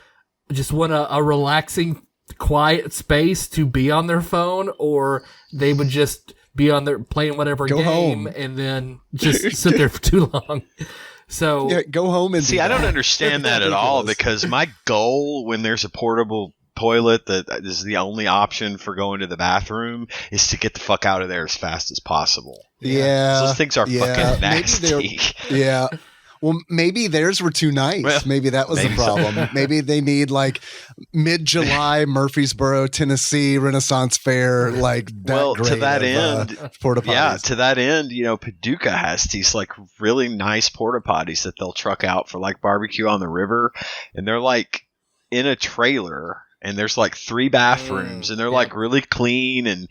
Speaker 2: just want a relaxing, quiet space to be on their phone, or they would just be on their playing whatever
Speaker 4: go
Speaker 2: game
Speaker 4: home.
Speaker 2: And then just sit there for too long. So
Speaker 4: yeah, go home and
Speaker 3: see. I don't understand that at all, because my goal when there's a portable toilet that is the only option for going to the bathroom is to get the fuck out of there as fast as possible.
Speaker 4: Yeah,
Speaker 3: those things are fucking nasty.
Speaker 4: Yeah. Well, maybe theirs were too nice.
Speaker 3: Well,
Speaker 4: maybe that was the problem. Maybe they need like mid-July Murfreesboro, Tennessee Renaissance Fair, like that.
Speaker 3: Well,
Speaker 4: grade
Speaker 3: to that
Speaker 4: of,
Speaker 3: end,
Speaker 4: porta potties.
Speaker 3: yeah, to that end, Paducah has these like really nice porta potties that they'll truck out for like barbecue on the river, and they're like in a trailer, and there's like 3 bathrooms, and they're like really clean, and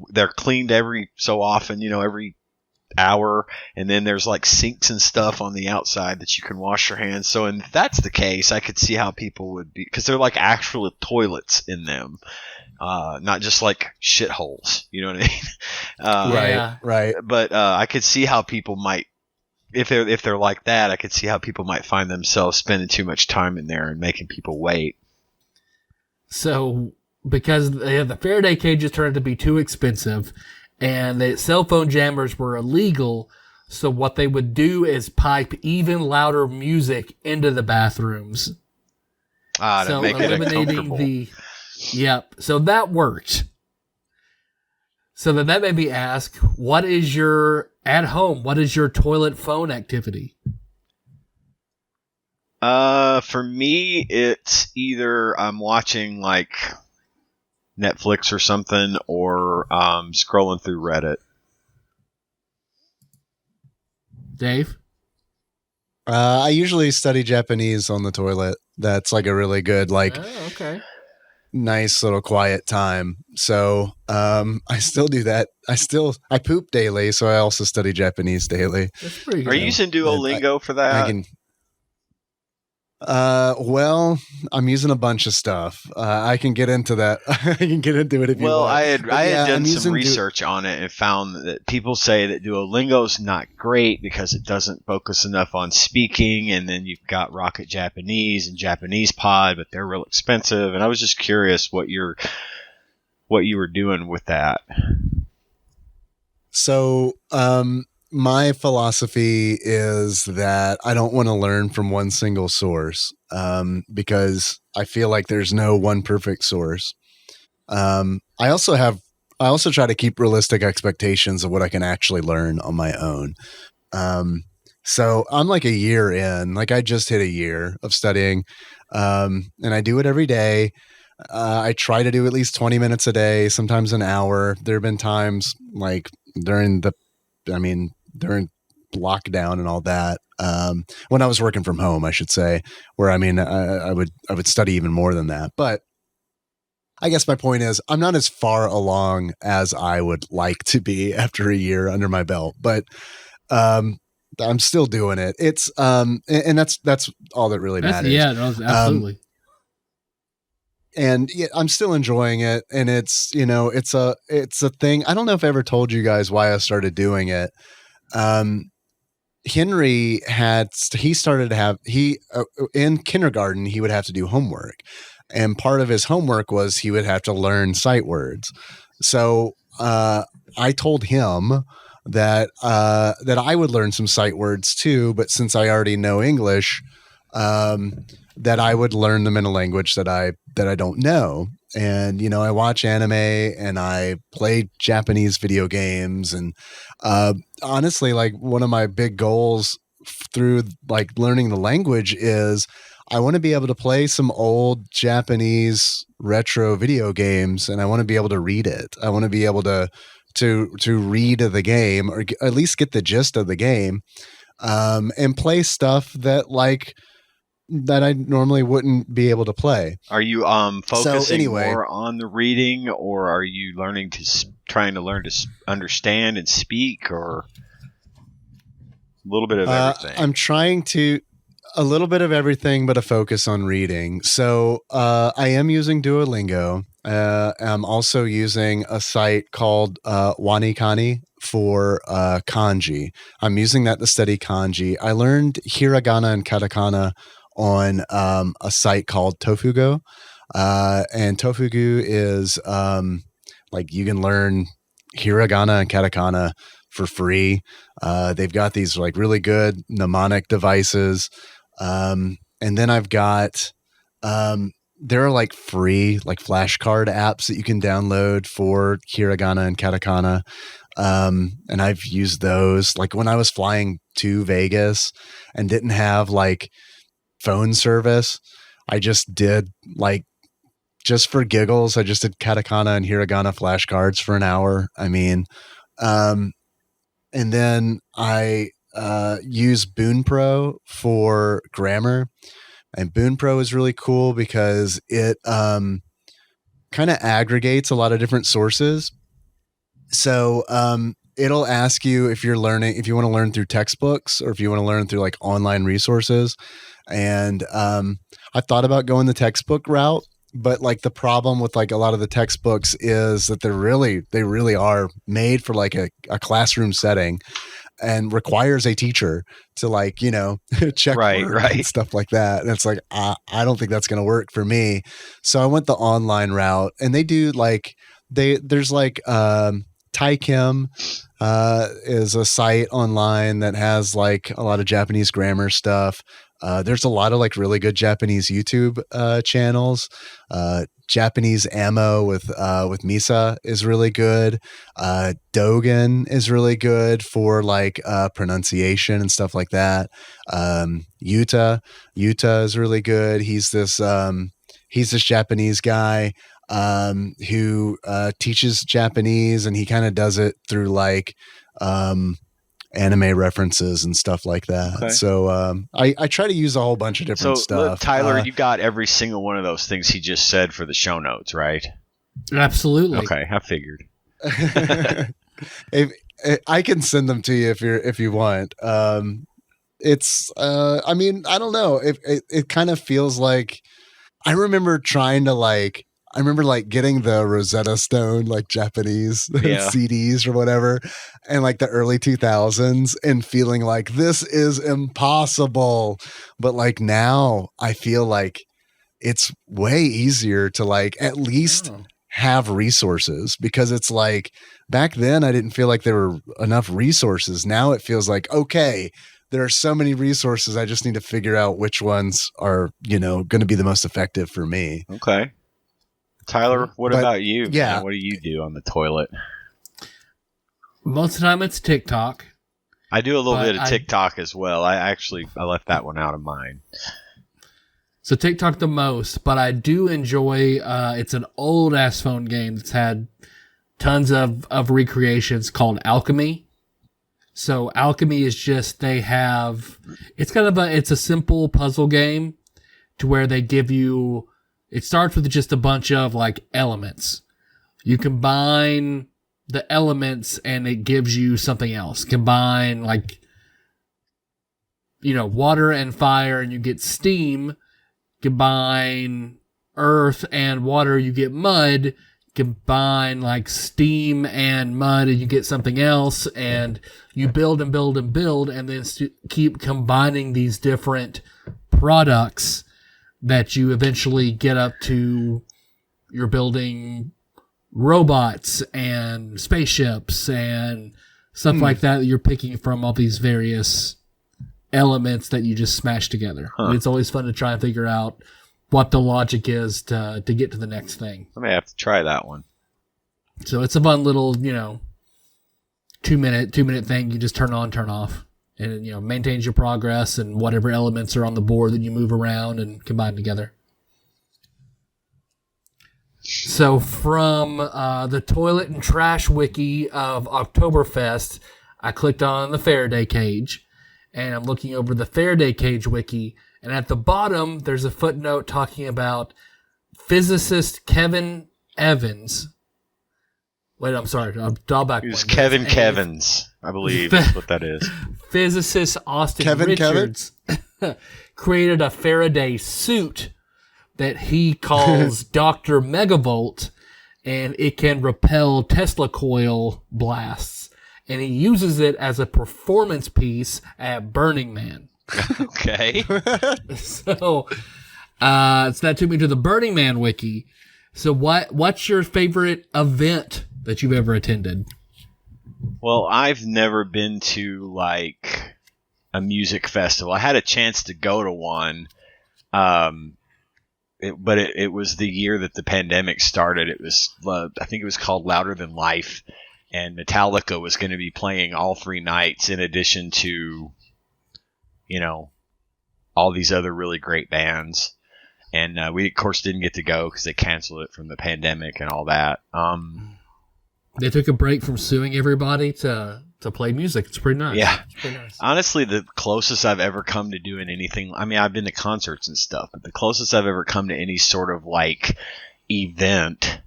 Speaker 3: they're cleaned every so often, every hour, and then there's like sinks and stuff on the outside that you can wash your hands. So if that's the case, I could see how people would be, because they're like actual toilets in them, not just like shitholes. You know what I mean?
Speaker 4: Right.
Speaker 3: But I could see how people might, if they're like that, I could see how people might find themselves spending too much time in there and making people wait.
Speaker 2: So because the Faraday cages turned out to be too expensive, and the cell phone jammers were illegal, so what they would do is pipe even louder music into the bathrooms.
Speaker 3: To make it uncomfortable.
Speaker 2: Yep. So that worked. So then that made me ask, what is your toilet phone activity?
Speaker 3: For me, it's either I'm watching like Netflix or something, or scrolling through Reddit.
Speaker 2: Dave?
Speaker 4: I usually study Japanese on the toilet. That's like a really good, nice little quiet time. So I still do that. I poop daily, so I also study Japanese daily.
Speaker 2: That's pretty good.
Speaker 3: Are you using Duolingo for that?
Speaker 4: Well, I'm using a bunch of stuff. I can get into that. I can get into it if you want.
Speaker 3: Well, I had done some research on it and found that people say that Duolingo's not great because it doesn't focus enough on speaking, and then you've got Rocket Japanese and Japanese Pod, but they're real expensive. And I was just curious what you were doing with that.
Speaker 4: So, my philosophy is that I don't want to learn from one single source, because I feel like there's no one perfect source. I also try to keep realistic expectations of what I can actually learn on my own. So I'm like a year in, like I just hit a year of studying, and I do it every day. I try to do at least 20 minutes a day, sometimes an hour. There have been times like during lockdown and all that, when I was working from home, I should say, where I would study even more than that. But I guess my point is I'm not as far along as I would like to be after a year under my belt, but I'm still doing it. It's and that's all that really matters.
Speaker 2: Yeah, no, absolutely.
Speaker 4: And yeah, I'm still enjoying it, and it's it's a thing. I don't know if I ever told you guys why I started doing it. Henry in kindergarten, he would have to do homework, and part of his homework was he would have to learn sight words. So I told him that I would learn some sight words too, but since I already know English, that I would learn them in a language that I don't know. And, you know, I watch anime and I play Japanese video games. And honestly, like one of my big goals through like learning the language is I want to be able to play some old Japanese retro video games, and I want to be able to read it. I want to be able to read the game, or at least get the gist of the game, and play stuff that I normally wouldn't be able to play.
Speaker 3: Are you focusing more on the reading, or are you learning to trying to learn to understand and speak, or a little bit of everything?
Speaker 4: I'm trying to a little bit of everything, but a focus on reading. So I am using Duolingo. I'm also using a site called Wanikani for kanji. I'm using that to study kanji. I learned hiragana and katakana on a site called Tofugo. And Tofugo is like you can learn hiragana and katakana for free. They've got these like really good mnemonic devices. And then I've got there are like free like flashcard apps that you can download for hiragana and katakana. And I've used those like when I was flying to Vegas and didn't have like phone service. I just did like, just for giggles, I just did katakana and hiragana flashcards for an hour. I mean, and then I use Boon Pro for grammar. And Boon Pro is really cool because it kind of aggregates a lot of different sources. So it'll ask you if you want to learn through textbooks or if you want to learn through like online resources. And I thought about going the textbook route, but like the problem with like a lot of the textbooks is that they really are made for like a classroom setting and requires a teacher to like, you know, check work and stuff like that. And it's like, I don't think that's going to work for me. So I went the online route, and they do like, there's like Taikim is a site online that has like a lot of Japanese grammar stuff. There's a lot of like really good Japanese YouTube channels. Japanese Ammo with Misa is really good. Dogen is really good for like pronunciation and stuff like that. Yuta is really good. He's this Japanese guy who teaches Japanese, and he kind of does it through like anime references and stuff like that. Okay. So I try to use a whole bunch of different stuff.
Speaker 3: Tyler, you got every single one of those things he just said for the show notes, right?
Speaker 2: Absolutely.
Speaker 3: Okay, I figured.
Speaker 4: I can send them to you if you want. It's I mean, I don't know. It kind of feels like I remember getting the Rosetta Stone, like Japanese CDs or whatever, and like the early 2000s, and feeling like this is impossible. But like now I feel like it's way easier to like at least have resources, because it's like back then I didn't feel like there were enough resources. Now it feels like, okay, there are so many resources. I just need to figure out which ones are, you know, going to be the most effective for me.
Speaker 3: Okay. Tyler, what about you? Yeah. What do you do on the toilet?
Speaker 2: Most of the time it's TikTok.
Speaker 3: I do a little bit of TikTok as well. I left that one out of mine.
Speaker 2: So TikTok the most, but I do enjoy, it's an old ass phone game that's had tons of recreations called Alchemy. So Alchemy is just, it's a simple puzzle game to where they give you, it starts with just a bunch of like elements. You combine the elements and it gives you something else. Combine like, you know, water and fire and you get steam. Combine earth and water, you get mud. Combine like steam and mud and you get something else. And you build and build and build and then keep combining these different products that you eventually get up to. You're building robots and spaceships and stuff like that. You're picking from all these various elements that you just smash together.
Speaker 3: Huh.
Speaker 2: And it's always fun to try and figure out what the logic is to get to the next thing.
Speaker 3: I may have to try that one.
Speaker 2: So it's a fun little, 2-minute thing you just turn on, turn off. And it, maintains your progress and whatever elements are on the board that you move around and combine together. So from the Toilet and Trash Wiki of Oktoberfest, I clicked on the Faraday Cage, and I'm looking over the Faraday Cage Wiki, and at the bottom, there's a footnote talking about physicist Kevin Evans. Wait, I'm sorry. I'll dial back.
Speaker 3: It was Kevin Kevins, I believe is what that is.
Speaker 2: Physicist Austin
Speaker 4: Kevin
Speaker 2: Richards created a Faraday suit that he calls Dr. Megavolt, and it can repel Tesla coil blasts. And he uses it as a performance piece at Burning Man.
Speaker 3: Okay.
Speaker 2: So that took me to the Burning Man wiki. So what's your favorite event that you've ever attended?
Speaker 3: Well, I've never been to like a music festival. I had a chance to go to one. But it was the year that the pandemic started. It was, I think it was called Louder Than Life, and Metallica was going to be playing all 3 nights in addition to, all these other really great bands. And we, of course, didn't get to go because they canceled it from the pandemic and all that.
Speaker 2: They took a break from suing everybody to play music. It's pretty nice.
Speaker 3: Yeah.
Speaker 2: It's pretty nice.
Speaker 3: Honestly, the closest I've ever come to doing anything, I mean, I've been to concerts and stuff, but the closest I've ever come to any sort of like event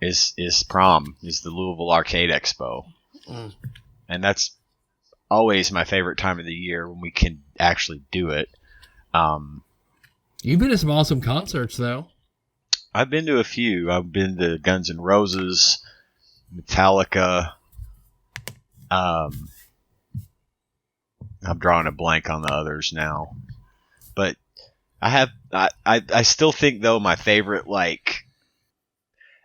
Speaker 3: is prom, is the Louisville Arcade Expo.
Speaker 2: Mm.
Speaker 3: And that's always my favorite time of the year when we can actually do it.
Speaker 2: You've been to some awesome concerts, though.
Speaker 3: I've been to a few. I've been to Guns N' Roses, Metallica. I'm drawing a blank on the others now, but I still think though my favorite like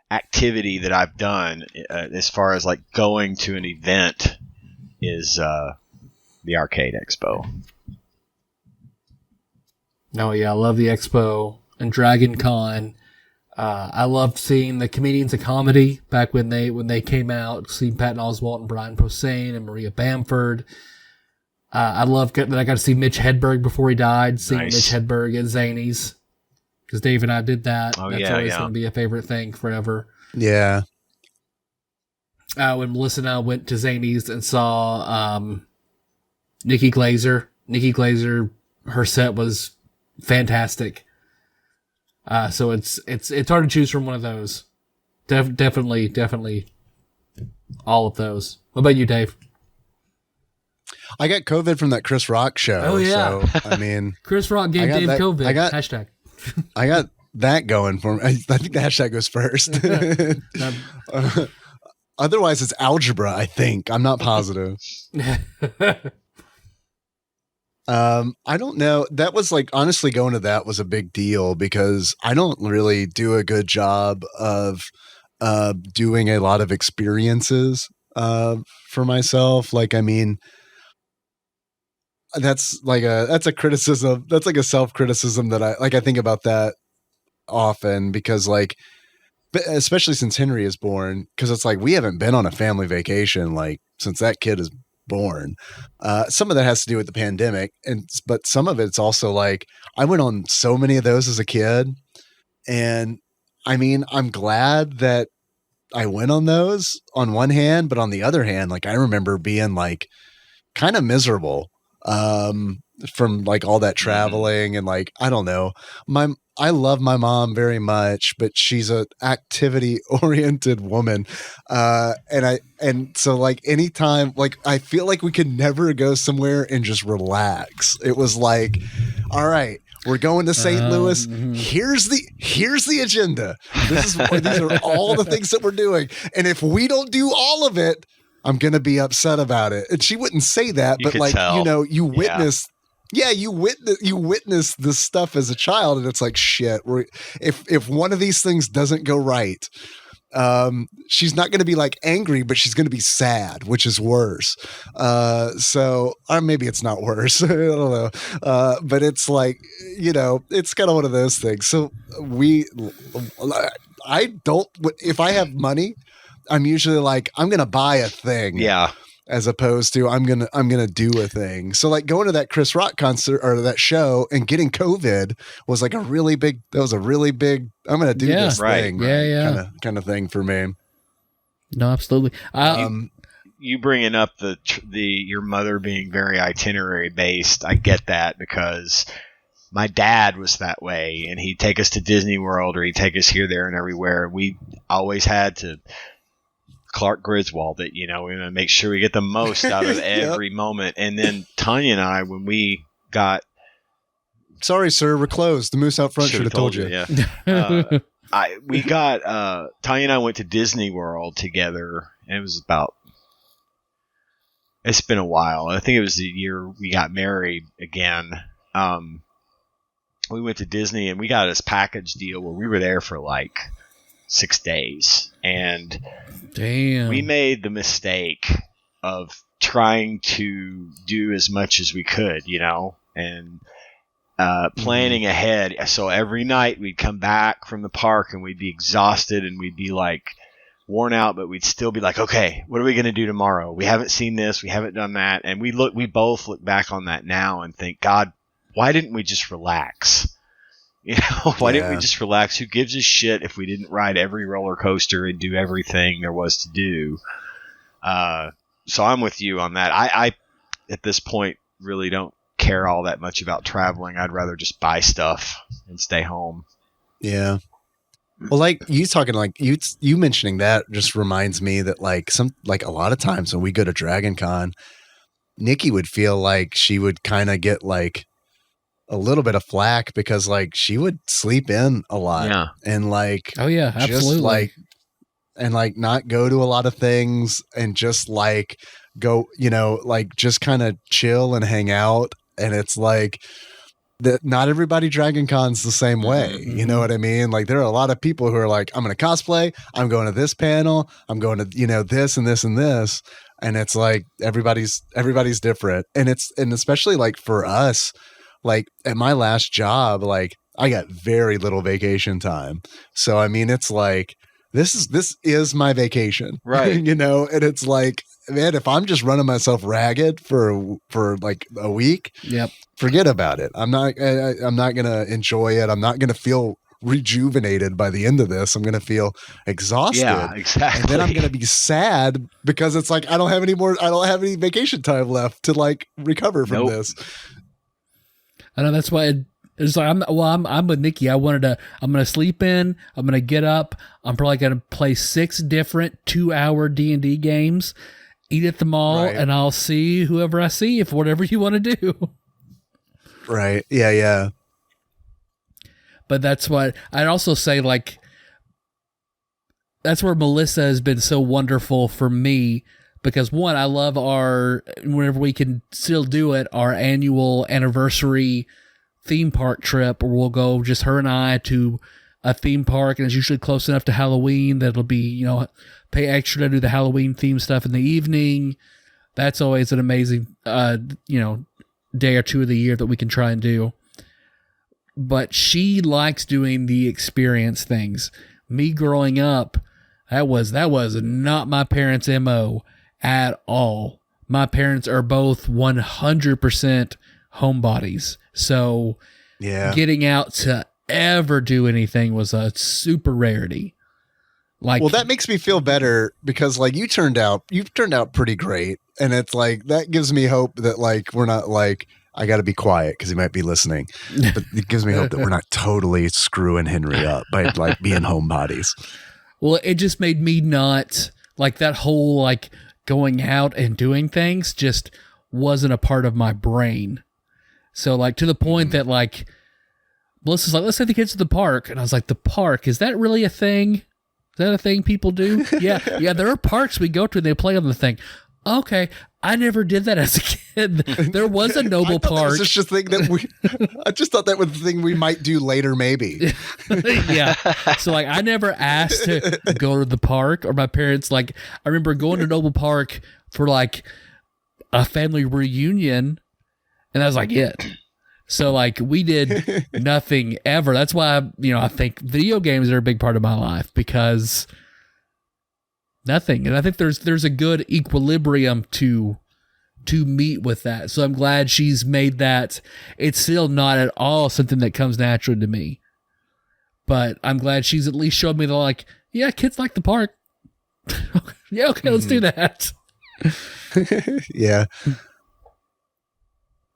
Speaker 3: activity that I've done as far as like going to an event is the Arcade Expo.
Speaker 2: Oh yeah, I love the Expo and Dragon Con. I loved seeing the Comedians of Comedy back when they came out, seeing Patton Oswalt and Brian Posehn and Maria Bamford. I love that I got to see Mitch Hedberg before he died, seeing
Speaker 3: Nice.
Speaker 2: Mitch Hedberg at Zanies. Because Dave and I did that.
Speaker 3: Oh,
Speaker 2: That's
Speaker 3: yeah,
Speaker 2: always
Speaker 3: yeah.
Speaker 2: going to be a favorite thing forever.
Speaker 4: Yeah.
Speaker 2: When Melissa and I went to Zanies and saw Nikki Glazer. Nikki Glazer, her set was fantastic. So it's hard to choose from one of those. Definitely all of those. What about you, Dave?
Speaker 4: I got COVID from that Chris Rock show.
Speaker 2: Oh, yeah.
Speaker 4: So, I mean,
Speaker 2: Chris Rock gave
Speaker 4: I got
Speaker 2: Dave
Speaker 4: that-
Speaker 2: COVID.
Speaker 4: I got-
Speaker 2: Hashtag.
Speaker 4: I got that going for me. I think the hashtag goes first. Otherwise, it's algebra, I think. I'm not positive. I don't know. That was like, honestly, going to that was a big deal because I don't really do a good job of doing a lot of experiences for myself. Like, I mean, that's a criticism. That's like a self-criticism that I think about that often because like, especially since Henry is born, because it's like, we haven't been on a family vacation, like since that kid is born. Some of that has to do with the pandemic, but some of it's also like I went on so many of those as a kid, and I mean I'm glad that I went on those on one hand, but on the other hand, like I remember being like kind of miserable from like all that traveling and like I don't know. I love my mom very much, but she's an activity oriented woman. And so like anytime, like I feel like we could never go somewhere and just relax. It was like, all right, we're going to St. Louis. Here's the agenda. These are all the things that we're doing. And if we don't do all of it, I'm going to be upset about it. And she wouldn't say that,
Speaker 3: You
Speaker 4: but
Speaker 3: could
Speaker 4: like,
Speaker 3: tell.
Speaker 4: you know, you witness. Yeah, you witness this stuff as a child, and it's like shit. If one of these things doesn't go right, she's not going to be like angry, but she's going to be sad, which is worse. Or maybe it's not worse. I don't know. But it's like, it's kind of one of those things. So if I have money, I'm usually like, I'm going to buy a thing.
Speaker 3: Yeah.
Speaker 4: As opposed to I'm gonna do a thing. So like going to that Chris Rock concert or that show and getting COVID was like a really big I'm gonna do this thing, kind of thing for me.
Speaker 2: No, absolutely.
Speaker 3: You bringing up your mother being very itinerary based, I get that, because my dad was that way, and he'd take us to Disney World or he'd take us here, there, and everywhere. We always had to Clark Griswold it, we want to make sure we get the most out of every moment. And then Tanya and I, when we got,
Speaker 4: sorry sir, we're closed. The moose out front should have told you.
Speaker 3: Yeah. Tanya and I went to Disney World together, and it was it's been a while. I think it was the year we got married again. We went to Disney and we got this package deal where we were there for like 6 days, and
Speaker 2: damn,
Speaker 3: we made the mistake of trying to do as much as we could, and planning ahead. So every night we'd come back from the park and we'd be exhausted and we'd be like worn out, but we'd still be like, okay, what are we going to do tomorrow? We haven't seen this, we haven't done that. And we both look back on that now and think, God, why didn't we just relax? Why didn't we just relax? Who gives a shit if we didn't ride every roller coaster and do everything there was to do? So I'm with you on that. I at this point really don't care all that much about traveling. I'd rather just buy stuff and stay home.
Speaker 4: Yeah. Well, like you talking, like you mentioning that just reminds me that like a lot of times when we go to Dragon Con, Nikki would feel like she would kind of get like a little bit of flack because like she would sleep in a lot and like,
Speaker 2: oh yeah, absolutely.
Speaker 4: Just like, and like not go to a lot of things and just like go, like just kind of chill and hang out. And it's like that not everybody Dragon Con's the same way.
Speaker 2: Mm-hmm.
Speaker 4: You know what I mean? Like there are a lot of people who are like, I'm going to cosplay, I'm going to this panel, I'm going to, this and this and this. And it's like everybody's different. And especially like for us, like at my last job, like I got very little vacation time. So I mean, it's like this is my vacation,
Speaker 3: right?
Speaker 4: And it's like, man, if I'm just running myself ragged for like a week, forget about it. I'm not gonna enjoy it. I'm not gonna feel rejuvenated by the end of this. I'm gonna feel exhausted.
Speaker 3: Yeah, exactly.
Speaker 4: And then I'm gonna be sad because it's like I don't have any vacation time left to like recover from this.
Speaker 2: I know, that's why it's like I'm with Nikki. I'm gonna sleep in. I'm gonna get up. I'm probably gonna play 6 different 2-hour D&D games, eat at the mall, and I'll see whoever I see if whatever you want to do.
Speaker 4: Right. Yeah.
Speaker 2: But that's what I'd also say. Like that's where Melissa has been so wonderful for me. Because one, I love whenever we can still do it, our annual anniversary theme park trip where we'll go just her and I to a theme park, and it's usually close enough to Halloween that it'll be, pay extra to do the Halloween theme stuff in the evening. That's always an amazing, day or two of the year that we can try and do. But she likes doing the experience things. Me growing up, that was not my parents' MO. At all. My parents are both 100% homebodies. So getting out to ever do anything was a super rarity. Like,
Speaker 4: well, that makes me feel better because like you've turned out pretty great. And it's like, that gives me hope that like, we're not like, I got to be quiet because he might be listening, but it gives me hope that we're not totally screwing Henry up by like being homebodies.
Speaker 2: Well, it just made me not like that whole, like, going out and doing things just wasn't a part of my brain. So like to the point that like Melissa's like, let's take the kids to the park. And I was like, the park, is that really a thing? Is that a thing people do? Yeah. There are parks we go to and they play on the thing. Okay, I never did that as a kid. There was a Noble Park.
Speaker 4: That was just a thing that I just thought that was the thing we might do later, maybe.
Speaker 2: Yeah. So like, I never asked to go to the park, or my parents, like, I remember going to Noble Park for like a family reunion, and that was like it. So like, we did nothing ever. That's why, I think video games are a big part of my life, because nothing. And I think there's a good equilibrium to meet with that. So I'm glad she's made that. It's still not at all something that comes natural to me, but I'm glad she's at least showed me that, like, yeah, kids like the park. Yeah, okay, let's do that.
Speaker 4: Yeah.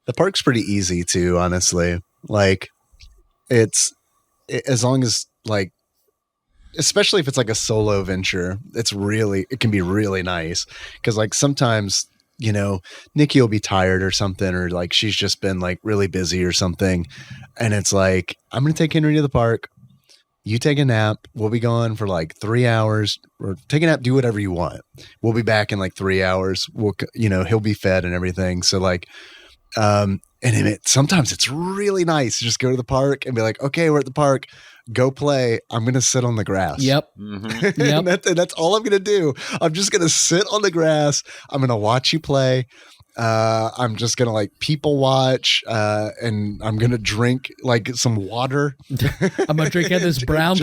Speaker 4: The park's pretty easy too, honestly. Like, as long as, like, especially if it's like a solo venture, it can be really nice. Cause like sometimes, Nikki will be tired or something, or like she's just been like really busy or something. And it's like, I'm going to take Henry to the park. You take a nap. We'll be gone for like 3 hours, or take a nap, do whatever you want. We'll be back in like 3 hours. He'll be fed and everything. So like, sometimes it's really nice to just go to the park and be like, okay, we're at the park. Go play. I'm going to sit on the grass.
Speaker 2: Yep.
Speaker 3: Mm-hmm.
Speaker 2: Yep.
Speaker 4: and that's all I'm going to do. I'm just going to sit on the grass. I'm going to watch you play. I'm just going to like people watch, and I'm going to drink like some water.
Speaker 2: I'm going to drink out of this brown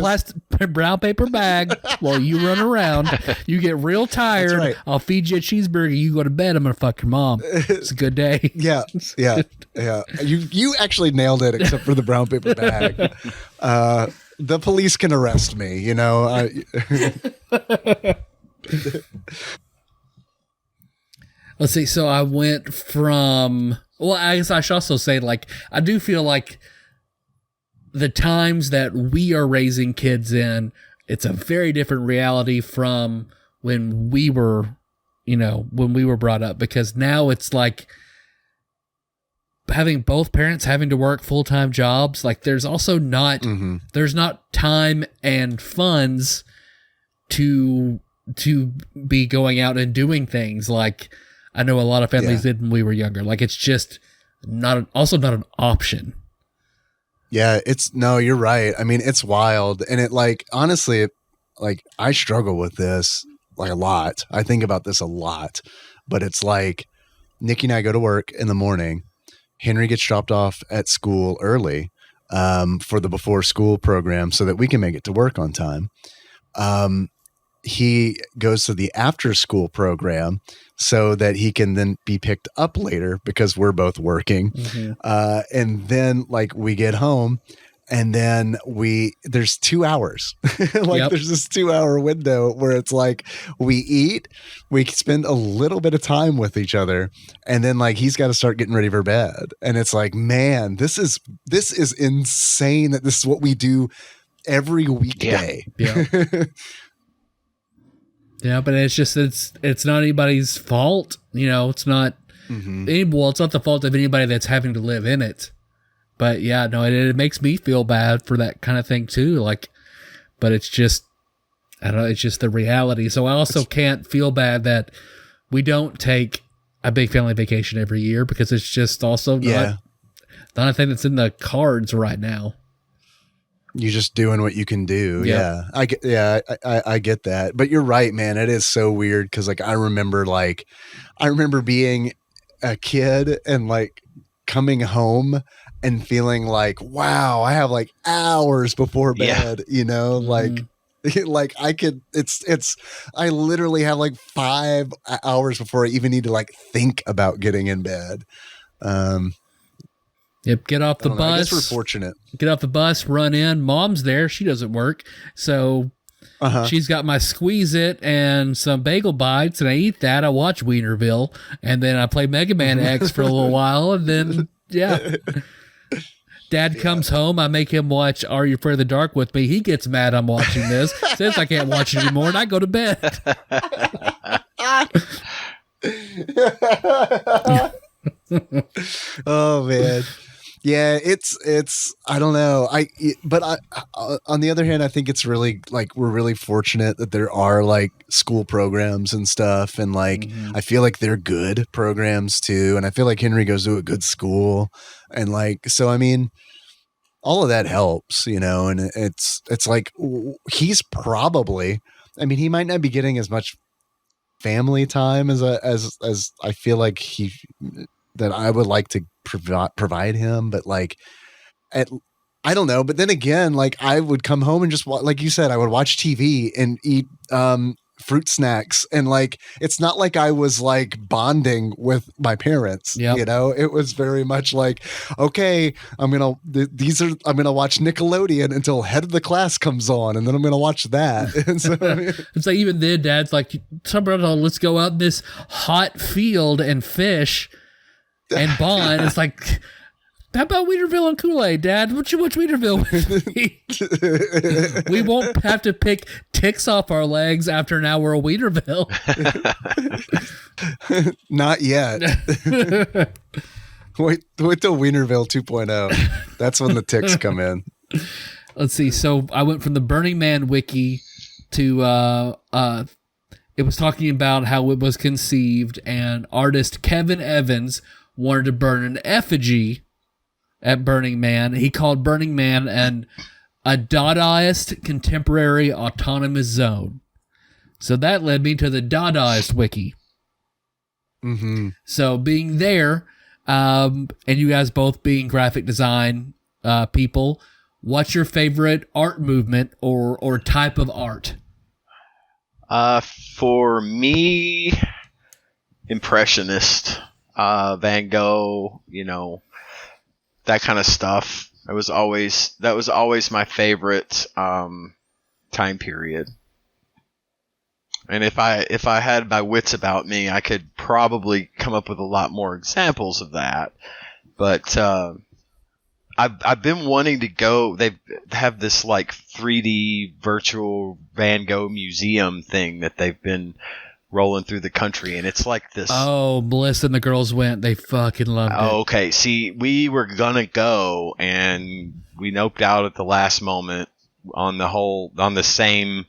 Speaker 2: paper bag while you run around. You get real tired.
Speaker 4: Right.
Speaker 2: I'll feed you a cheeseburger. You go to bed. I'm going to fuck your mom. It's a good day.
Speaker 4: Yeah. You actually nailed it, except for the brown paper bag. The police can arrest me,
Speaker 2: Let's see. So I went from, well, I guess I should also say, like, I do feel like the times that we are raising kids in, it's a very different reality from when we were brought up, because now it's like having both parents having to work full-time jobs. Like, there's also not, there's not time and funds to be going out and doing things like I know a lot of families did when we were younger. Like, it's just not an option.
Speaker 4: Yeah, you're right. I mean, it's wild. And it, like, honestly, like, I struggle with this like a lot. I think about this a lot, but it's like Nikki and I go to work in the morning. Henry gets dropped off at school early for the before school program so that we can make it to work on time. He goes to the after school program so that he can then be picked up later because we're both working. And then like we get home and then there's 2 hours, there's this 2 hour window where it's like we eat, we spend a little bit of time with each other. And then like, he's got to start getting ready for bed. And it's like, man, this is insane that this is what we do every weekday.
Speaker 2: Yeah. Yeah, but it's just, it's not anybody's fault. It's not, it's not the fault of anybody that's having to live in it. But yeah, no, it makes me feel bad for that kind of thing too. Like, but it's just, I don't know, it's just the reality. So I also can't feel bad that we don't take a big family vacation every year, because it's just also not a thing that's in the cards right now.
Speaker 4: You're just doing what you can do.
Speaker 2: Yep.
Speaker 4: I get that. But you're right, man. It is so weird. Cause like, I remember being a kid and like coming home and feeling like, wow, I have like hours before bed, like I literally have like 5 hours before I even need to like think about getting in bed.
Speaker 2: Yep, get off the bus.
Speaker 4: I guess we're fortunate.
Speaker 2: Get off the bus, run in. Mom's there. She doesn't work. So she's got my Squeeze-It and some bagel bites, and I eat that. I watch Wienerville, and then I play Mega Man X for a little while, and then, Dad comes home. I make him watch Are You Afraid of the Dark with me. He gets mad I'm watching this, says I can't watch it anymore, and I go to bed.
Speaker 4: Oh, man. Yeah, it's I don't know. But on the other hand, I think it's really like we're really fortunate that there are like school programs and stuff, and like I feel like they're good programs too, and I feel like Henry goes to a good school, and like so I mean, all of that helps, you know, and it's like he's probably, I mean, he might not be getting as much family time as I feel like that I would like to provide him, but like I don't know. But then again, like I would come home and just like you said, I would watch TV and eat fruit snacks, and like it's not like I was like bonding with my parents.
Speaker 2: Yep.
Speaker 4: You know, it was very much like, okay, I'm gonna watch Nickelodeon until Head of the Class comes on, and then I'm gonna watch that. And so I mean,
Speaker 2: it's like even then, Dad's like, let's go out in this hot field and fish and bond. It's like, how about Weederville and Kool-Aid, Dad? Why don't you watch Weederville with me? We won't have to pick ticks off our legs after an hour of Weederville.
Speaker 4: Not yet. Wait till Wienerville 2.0. That's when the ticks come in.
Speaker 2: Let's see. So I went from the Burning Man wiki to it was talking about how it was conceived, and artist Kevin Evans wanted to burn an effigy at Burning Man. He called Burning Man a Dadaist contemporary autonomous zone. So that led me to the Dadaist wiki.
Speaker 4: Mm-hmm.
Speaker 2: So being there, and you guys both being graphic design people, what's your favorite art movement or type of art?
Speaker 3: For me, Impressionist, Van Gogh, you know, that kind of stuff. That was always my favorite time period. And if I had my wits about me, I could probably come up with a lot more examples of that. But I've been wanting to go. They have this like 3D virtual Van Gogh museum thing that they've been rolling through the country, and it's like this.
Speaker 2: Oh, Bliss and the girls went. They fucking loved it.
Speaker 3: Okay, see, we were gonna go, and we noped out at the last moment on the same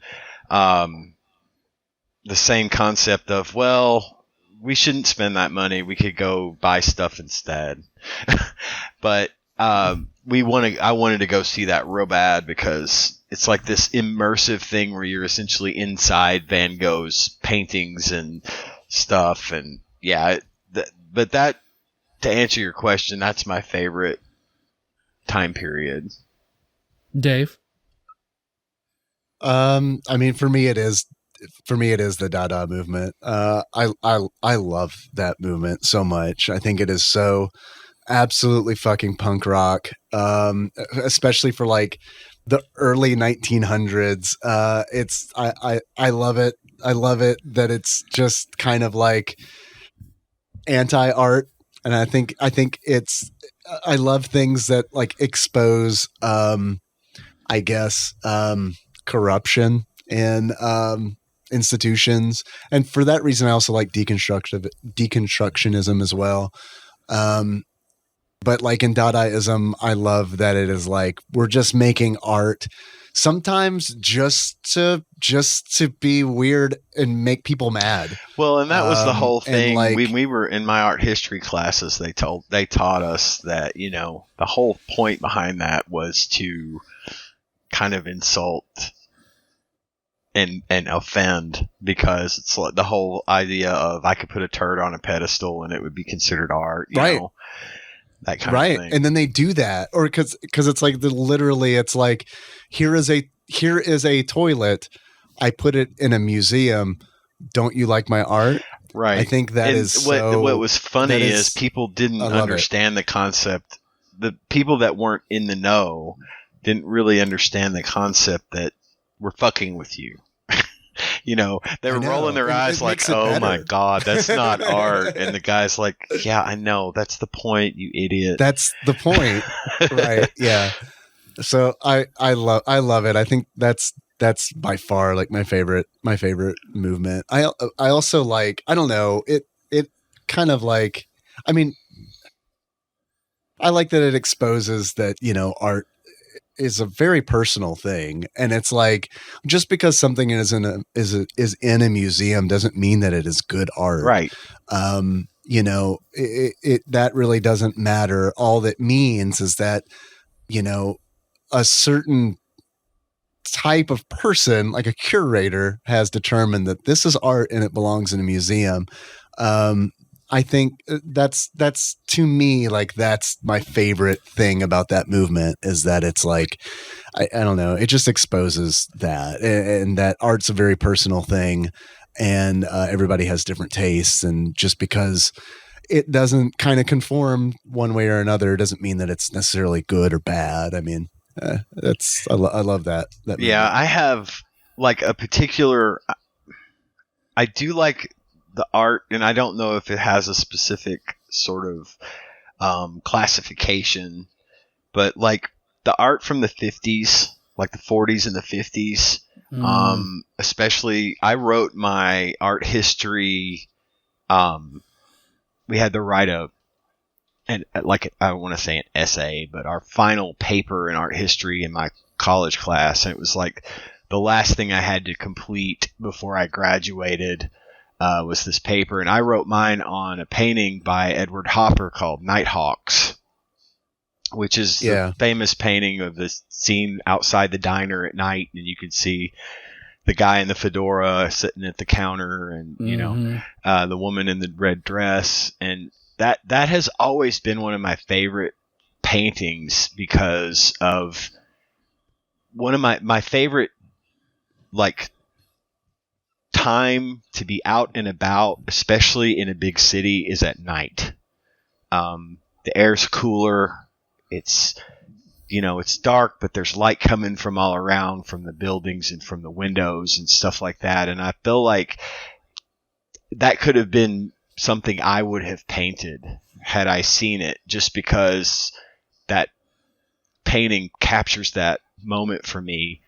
Speaker 3: concept of, well, we shouldn't spend that money. We could go buy stuff instead. But I wanted to go see that real bad because it's like this immersive thing where you're essentially inside Van Gogh's paintings and stuff. And yeah, but that, to answer your question, that's my favorite time period.
Speaker 2: Dave?
Speaker 4: I mean, for me it is the Dada movement. I love that movement so much. I think it is so absolutely fucking punk rock, especially for like the early 1900s. I love it. I love it that it's just kind of like anti-art, and I think it's, I love things that like expose I guess corruption in institutions, and for that reason I also like deconstructionism as well. But like in Dadaism, I love that it is like we're just making art, sometimes just to be weird and make people mad.
Speaker 3: Well, and that was the whole thing.
Speaker 4: like-
Speaker 3: when we were in my art history classes, they taught us that, you know, the whole point behind that was to kind of insult and offend, because it's like the whole idea of I could put a turd on a pedestal and it would be considered art, you
Speaker 4: Right.
Speaker 3: know? That kind of
Speaker 4: Right.
Speaker 3: thing.
Speaker 4: And then they do that, or because it's like literally it's like, here is a toilet, I put it in a museum, don't you like my art?
Speaker 3: Right.
Speaker 4: I think that
Speaker 3: and
Speaker 4: is
Speaker 3: what
Speaker 4: so,
Speaker 3: was funny
Speaker 4: that
Speaker 3: is people didn't
Speaker 4: I love it.
Speaker 3: understand the concept. The people that weren't in the know didn't really understand the concept that we're fucking with you. You know, they were
Speaker 4: I know.
Speaker 3: rolling their
Speaker 4: And
Speaker 3: eyes
Speaker 4: it
Speaker 3: like,
Speaker 4: makes it
Speaker 3: oh my
Speaker 4: better."
Speaker 3: God, that's not art. And the guy's like, yeah, I know. That's the point, you idiot.
Speaker 4: That's the point. Right. Yeah. So I love it. I think that's by far like my favorite movement. I also like, I don't know, it kind of like, I mean, I like that it exposes that, art is a very personal thing, and it's like just because something is in a museum doesn't mean that it is good art.
Speaker 3: Right.
Speaker 4: It that really doesn't matter. All that means is that a certain type of person, like a curator, has determined that this is art and it belongs in a museum. I think that's to me, like, that's my favorite thing about that movement, is that it's like, I don't know, it just exposes that, and that art's a very personal thing, and everybody has different tastes, and just because it doesn't kind of conform one way or another doesn't mean that it's necessarily good or bad. I mean, I love that
Speaker 3: Yeah,
Speaker 4: movement.
Speaker 3: I have like a particular. I do like the art, and I don't know if it has a specific sort of classification, but like the art from the 50s, like the 40s and the 50s, especially. I wrote my art history. We had to write I want to say an essay, but our final paper in art history in my college class, and it was like the last thing I had to complete before I graduated, was this paper, and I wrote mine on a painting by Edward Hopper called Nighthawks, which is the famous painting of the scene outside the diner at night, and you can see the guy in the fedora sitting at the counter, and the woman in the red dress, and that has always been one of my favorite paintings, because of one of my favorite, like, time to be out and about, especially in a big city, is at night. The air's cooler. It's dark, but there's light coming from all around, from the buildings and from the windows and stuff like that. And I feel like that could have been something I would have painted had I seen it, just because that painting captures that moment for me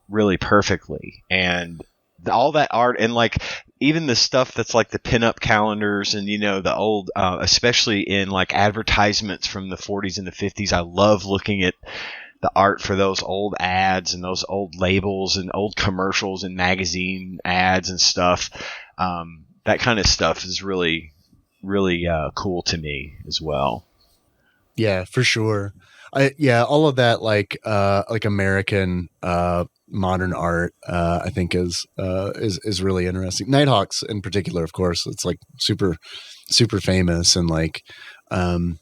Speaker 3: really perfectly. And all that art, and like even the stuff that's like the pinup calendars, and the old, especially in like advertisements from the 40s and the 50s, I love looking at the art for those old ads and those old labels and old commercials and magazine ads and stuff. That kind of stuff is really, really cool to me as well.
Speaker 4: Yeah, for sure. All of that, like American modern art, I think is really interesting. Nighthawks in particular, of course, it's like super, super famous. And like, I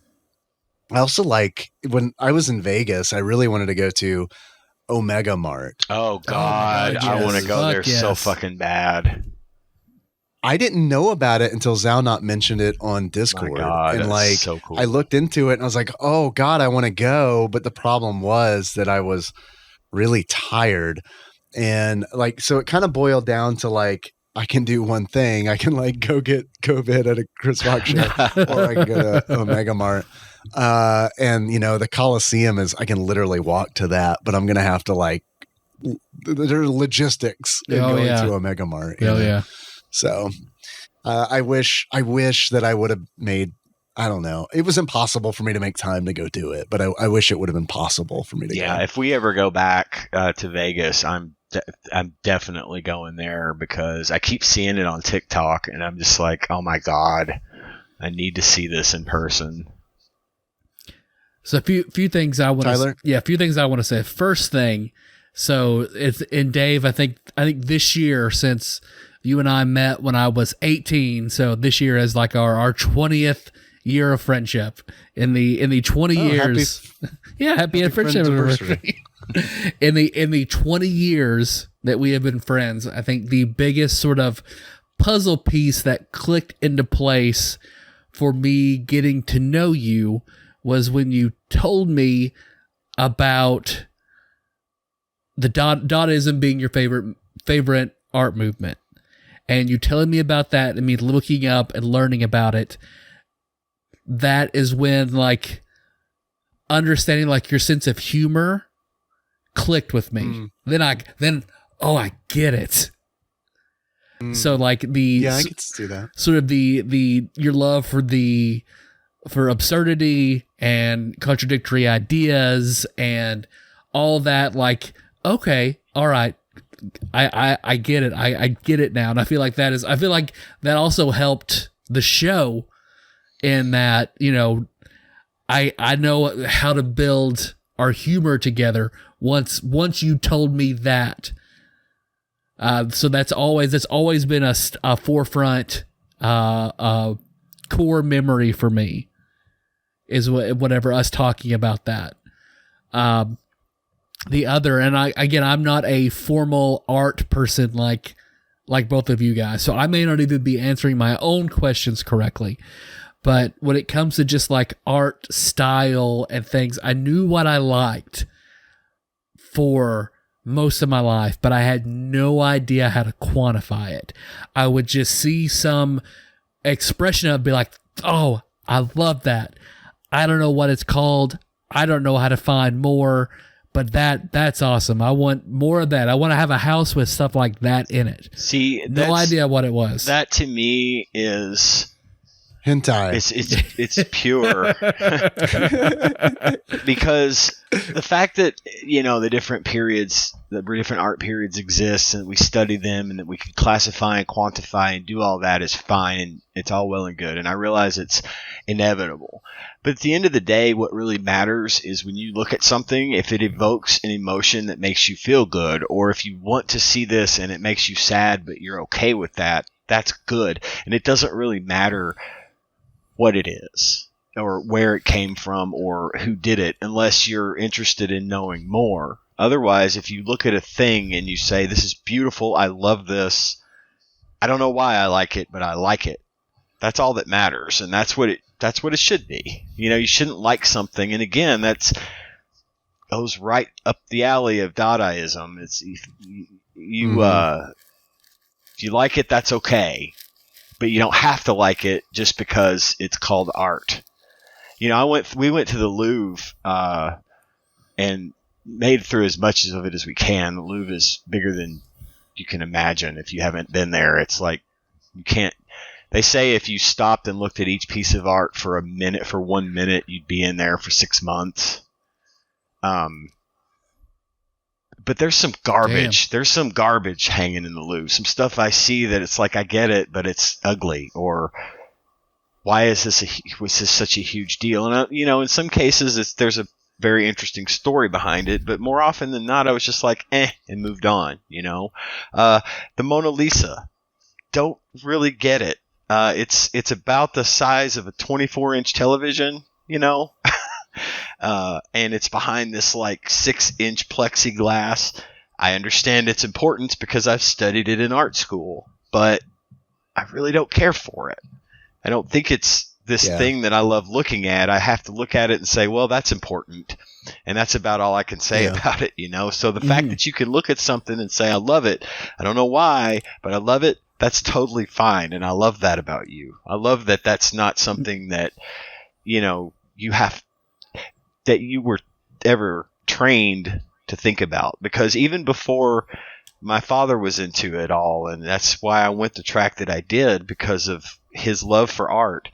Speaker 4: also, like, when I was in Vegas, I really wanted to go to Omega Mart.
Speaker 3: Oh God,
Speaker 2: yes.
Speaker 3: I want to go there so fucking bad.
Speaker 4: I didn't know about it until Zalnot mentioned it on Discord.
Speaker 3: My God,
Speaker 4: and like,
Speaker 3: so cool.
Speaker 4: I looked into it and I was like, oh God, I want to go. But the problem was that I was really tired. And like, so it kind of boiled down to like, I can do one thing. I can like go get COVID at a Chris Rock show, or I can go to Omega Mart. And the Coliseum is, I can literally walk to that, but I'm going to have to like, there are logistics in going to Omega Mart. So I wish that I would have made, I don't know. It was impossible for me to make time to go do it, but I wish it would have been possible for me to go.
Speaker 3: Yeah, if we ever go back to Vegas, I'm definitely going there, because I keep seeing it on TikTok, and I'm just like, oh my God, I need to see this in person.
Speaker 2: So a few things I want
Speaker 4: Tyler?
Speaker 2: a few things I want to say. First thing, so it's in Dave, I think this year, since you and I met when I was 18, so this year is like our 20th year of friendship. In the 20 years, happy friendship anniversary. in the 20 years that we have been friends, I think the biggest sort of puzzle piece that clicked into place for me getting to know you was when you told me about the Dadaism being your favorite art movement. And you telling me about that, and me looking up and learning about it, that is when, like, understanding, like, your sense of humor clicked with me. Then I get it. So, like,
Speaker 4: I could see that.
Speaker 2: Sort of your love for the for absurdity and contradictory ideas and all that. Like, okay, all right, I get it. I get it now. And I feel like that also helped the show in that, you know, I know how to build our humor together once you told me that. So that's always been a forefront, core memory for me, is whatever us talking about that. The other, and I'm not a formal art person like both of you guys, so I may not even be answering my own questions correctly. But when it comes to just like art style and things, I knew what I liked for most of my life, but I had no idea how to quantify it. I would just see some expression of it, be like, oh, I love that. I don't know what it's called. I don't know how to find more, but that's awesome. I want more of that. I want to have a house with stuff like that in it.
Speaker 3: See,
Speaker 2: no idea what it was.
Speaker 3: That to me is
Speaker 4: hentai.
Speaker 3: It's pure. Because the fact that, you know, the different art periods exist and we study them and that we can classify and quantify and do all that is fine, and it's all well and good, and I realize it's inevitable. But at the end of the day, what really matters is when you look at something, if it evokes an emotion that makes you feel good, or if you want to see this and it makes you sad but you're okay with that, that's good. And it doesn't really matter what it is or where it came from or who did it, unless you're interested in knowing more. Otherwise, if you look at a thing and you say, this is beautiful, I love this, I don't know why I like it, but I like it. That's all that matters, and that's what it should be. You know, you shouldn't like something, and again, that goes right up the alley of Dadaism. It's if you like it, that's okay. But you don't have to like it just because it's called art. You know, we went to the Louvre and made through as much of it as we can. The Louvre is bigger than you can imagine if you haven't been there. It's like you can't. They say if you stopped and looked at each piece of art for 1 minute, you'd be in there for 6 months. But there's some garbage.
Speaker 2: Damn.
Speaker 3: There's some garbage hanging in the Louvre. Some stuff I see that it's like, I get it, but it's ugly. Or why was this such a huge deal? And you know, in some cases, there's a very interesting story behind it. But more often than not, I was just like, and moved on. You know, the Mona Lisa, don't really get it. It's about the size of a 24-inch television. You know. And it's behind this like 6-inch plexiglass. I understand its importance because I've studied it in art school, but I really don't care for it. I don't think it's this thing that I love looking at. I have to look at it and say, well, that's important. And that's about all I can say about it, you know? So the fact that you can look at something and say, I love it. I don't know why, but I love it. That's totally fine. And I love that about you. I love that that's not something that, you know, that you were ever trained to think about, because even before my father was into it all, and that's why I went the track that I did, because of his love for art,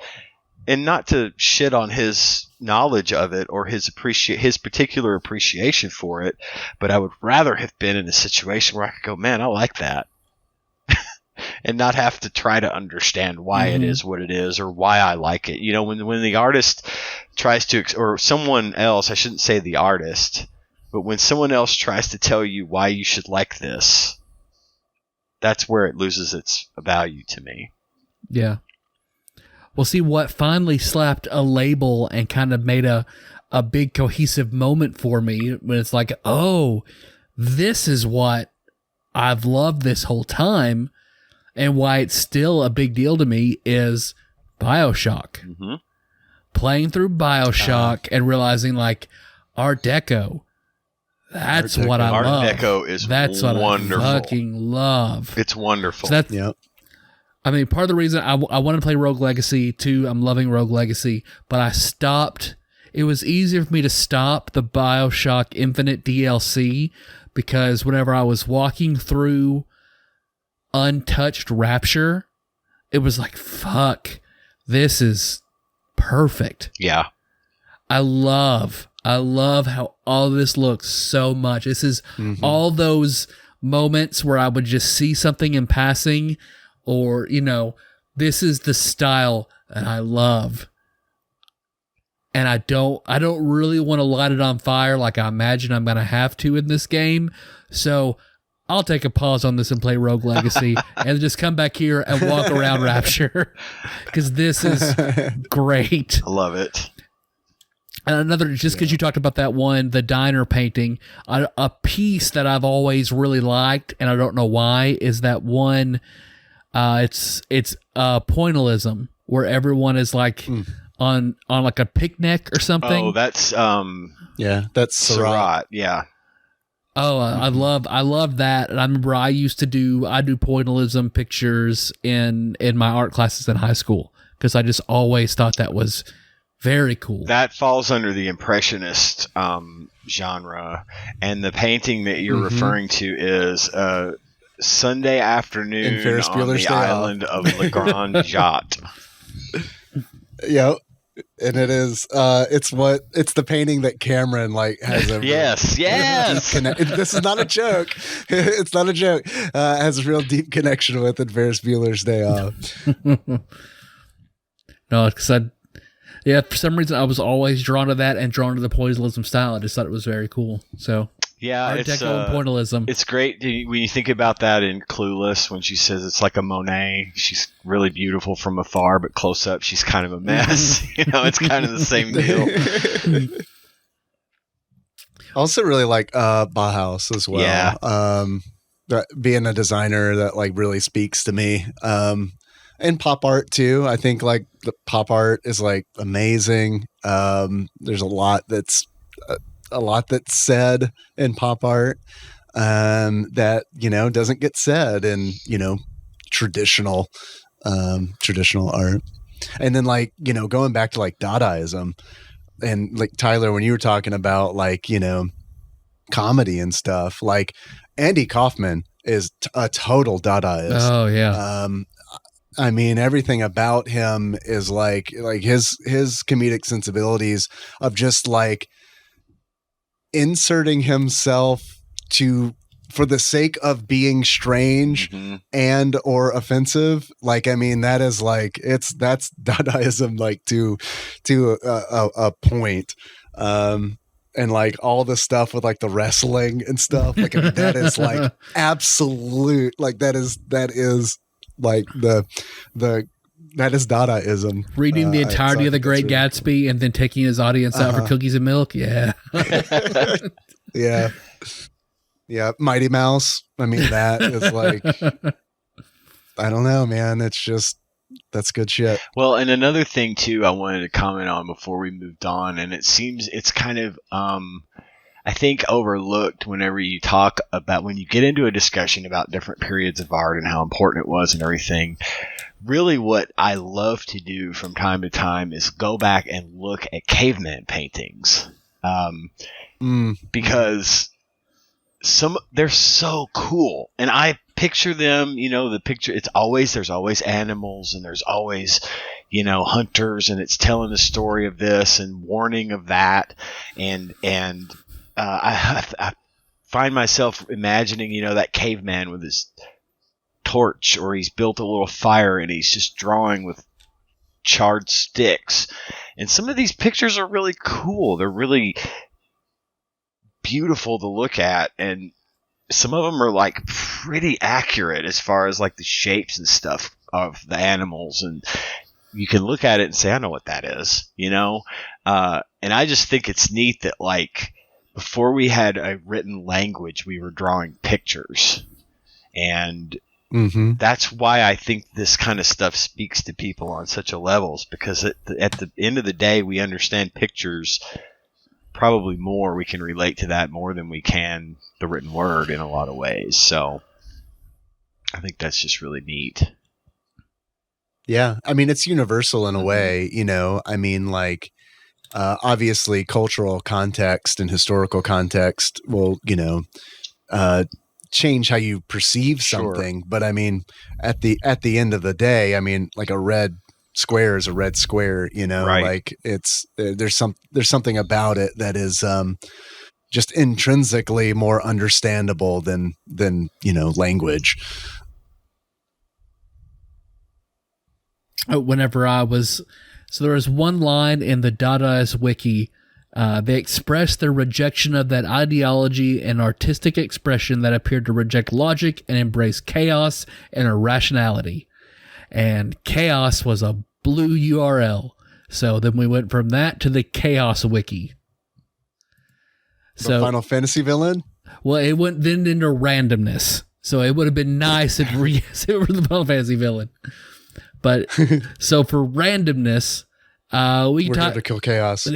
Speaker 3: and not to shit on his knowledge of it or his particular appreciation for it, but I would rather have been in a situation where I could go, man, I like that. And not have to try to understand why it is what it is or why I like it. You know, when the artist tries to, or someone else, I shouldn't say the artist, but when someone else tries to tell you why you should like this, that's where it loses its value to me.
Speaker 2: Yeah. Well, see, what finally slapped a label and kind of made a big cohesive moment for me when it's like, oh, this is what I've loved this whole time. And why it's still a big deal to me is BioShock. Mm-hmm. Playing through BioShock and realizing, like, Art Deco, that's what I love.
Speaker 3: Art Deco is wonderful.
Speaker 2: What I fucking love.
Speaker 3: It's wonderful.
Speaker 2: So I mean, part of the reason I wanted to play Rogue Legacy, too, I'm loving Rogue Legacy, but I stopped. It was easier for me to stop the BioShock Infinite DLC because whenever I was walking through Untouched Rapture, it was like, fuck, this is perfect.
Speaker 3: Yeah.
Speaker 2: I love how all this looks so much. This is all those moments where I would just see something in passing, or, this is the style that I love. And I don't really want to light it on fire like I imagine I'm going to have to in this game. So I'll take a pause on this and play Rogue Legacy and just come back here and walk around Rapture, because this is great.
Speaker 3: I love it.
Speaker 2: And another, just because you talked about that one, the diner painting, a piece that I've always really liked, and I don't know why, is that one, it's pointillism, where everyone is like on like a picnic or something.
Speaker 3: Oh, that's
Speaker 4: that's
Speaker 3: Surratt. Yeah.
Speaker 2: Oh, I love that. And I remember I do pointillism pictures in my art classes in high school, because I just always thought that was very cool.
Speaker 3: That falls under the Impressionist genre, and the painting that you're referring to is Sunday afternoon on the island of Le Grand Jatte.
Speaker 4: Yep. And it is it's the painting that Cameron has a
Speaker 3: yes
Speaker 4: this is not a joke. It's not a joke. Has a real deep connection with in Ferris Bueller's Day Off.
Speaker 2: No, because for some reason I was always drawn to that and drawn to the pointillism style. I just thought it was very cool. So
Speaker 3: yeah,
Speaker 2: Art Deco and pointillism.
Speaker 3: It's great when you think about that in Clueless, when she says it's like a Monet. She's really beautiful from afar, but close up she's kind of a mess. It's kind of the same deal.
Speaker 4: I also really like Bauhaus as well.
Speaker 3: Yeah.
Speaker 4: Being a designer that really speaks to me. And pop art too. I think the pop art is amazing. There's a lot that's said in pop art that doesn't get said in traditional art. And then going back to Dadaism, and Tyler, when you were talking about comedy and stuff, Andy Kaufman is a total Dadaist.
Speaker 2: Oh yeah.
Speaker 4: I mean, everything about him is his comedic sensibilities of just inserting himself for the sake of being strange and or offensive. That is that's Dadaism to a point. And all the stuff with the wrestling and stuff, that is absolute, that is that is Dadaism.
Speaker 2: Reading the entirety of The Great Gatsby and then taking his audience out for cookies and milk. Yeah.
Speaker 4: Yeah. Mighty Mouse. I mean, that is I don't know, man. It's just, that's good shit.
Speaker 3: Well, and another thing too, I wanted to comment on before we moved on, and it seems it's kind of, I think, overlooked whenever you talk about, when you get into a discussion about different periods of art and how important it was and everything. Really what I love to do from time to time is go back and look at caveman paintings. Because they're so cool. And I picture them, the picture, there's always animals, and there's always, hunters, and it's telling the story of this and warning of that. And I find myself imagining, that caveman with his torch, or he's built a little fire and he's just drawing with charred sticks. And some of these pictures are really cool. They're really beautiful to look at, and some of them are pretty accurate as far as the shapes and stuff of the animals, and you can look at it and say, I know what that is, and I just think it's neat that before we had a written language, we were drawing pictures. And that's why I think this kind of stuff speaks to people on such a levels, because at the end of the day, we understand pictures probably more. We can relate to that more than we can the written word in a lot of ways. So I think that's just really neat.
Speaker 4: Yeah. I mean, it's universal in a way, I mean, obviously cultural context and historical context will, change how you perceive something. Sure. But I mean, at the end of the day, I mean, a red square is a red square, you know,
Speaker 3: Right.
Speaker 4: like there's something about it that is just intrinsically more understandable than language.
Speaker 2: Whenever there was one line in the Dadaist wiki. They expressed their rejection of that ideology and artistic expression that appeared to reject logic and embrace chaos and irrationality. And chaos was a blue URL. So then we went from that to the chaos wiki.
Speaker 4: The Final Fantasy villain?
Speaker 2: Well, it went then into randomness. So it would have been nice if it were the Final Fantasy villain. But so for randomness, we're
Speaker 4: here to kill chaos.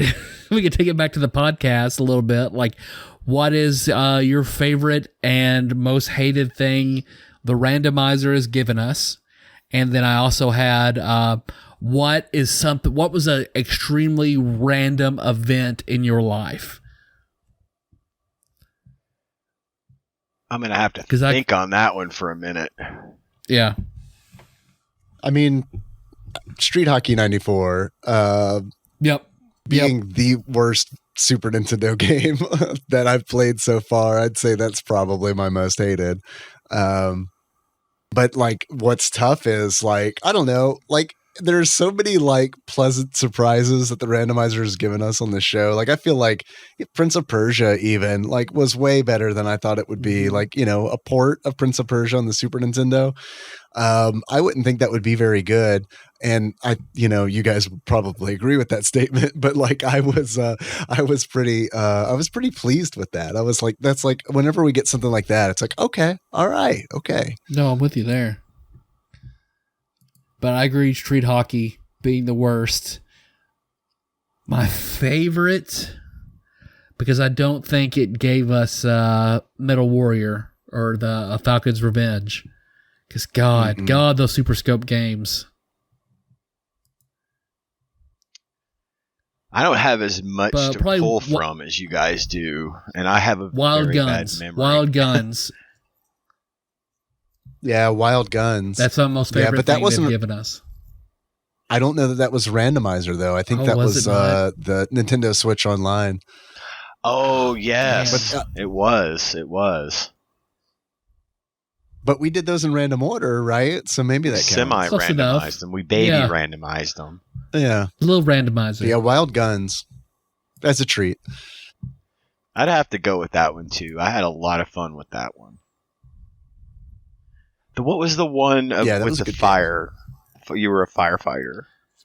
Speaker 2: We can take it back to the podcast a little bit. Like, what is your favorite and most hated thing the randomizer has given us? And then I also had what was an extremely random event in your life?
Speaker 3: I'm gonna have to think on that one for a minute.
Speaker 2: Yeah.
Speaker 4: I mean, Street Hockey 94.
Speaker 2: Yep.
Speaker 4: Being the worst Super Nintendo game that I've played so far, I'd say that's probably my most hated. But like, what's tough is like, I don't know, like there's so many like pleasant surprises that the randomizer has given us on the show. Like, I feel like Prince of Persia even like was way better than I thought it would be. Like, you know, a port of Prince of Persia on the Super Nintendo. I wouldn't think that would be very good. And you guys would probably agree with that statement, but like I was pretty pleased with that. I was like, that's like, whenever we get something like that, it's like, okay, all right. Okay.
Speaker 2: No, I'm with you there. But I agree, Street Hockey being the worst. My favorite, because I don't think it gave us Metal Warrior or the Falcon's Revenge. Because God, those Super Scope games.
Speaker 3: I don't have as much to pull from as you guys do, and I have a very bad memory.
Speaker 2: Wild Guns.
Speaker 4: Yeah, Wild Guns.
Speaker 2: That's my most favorite thing they've given us.
Speaker 4: I don't know that was Randomizer, though. I think that was the Nintendo Switch Online.
Speaker 3: Oh, yes. But, it was.
Speaker 4: But we did those in random order, right? So maybe that counts.
Speaker 3: Semi-randomized them. We randomized them.
Speaker 2: A
Speaker 4: Yeah.
Speaker 2: little randomizer.
Speaker 4: Yeah, Wild Guns. That's a treat.
Speaker 3: I'd have to go with that one, too. I had a lot of fun with that one. What was the one with the fire? You were a firefighter.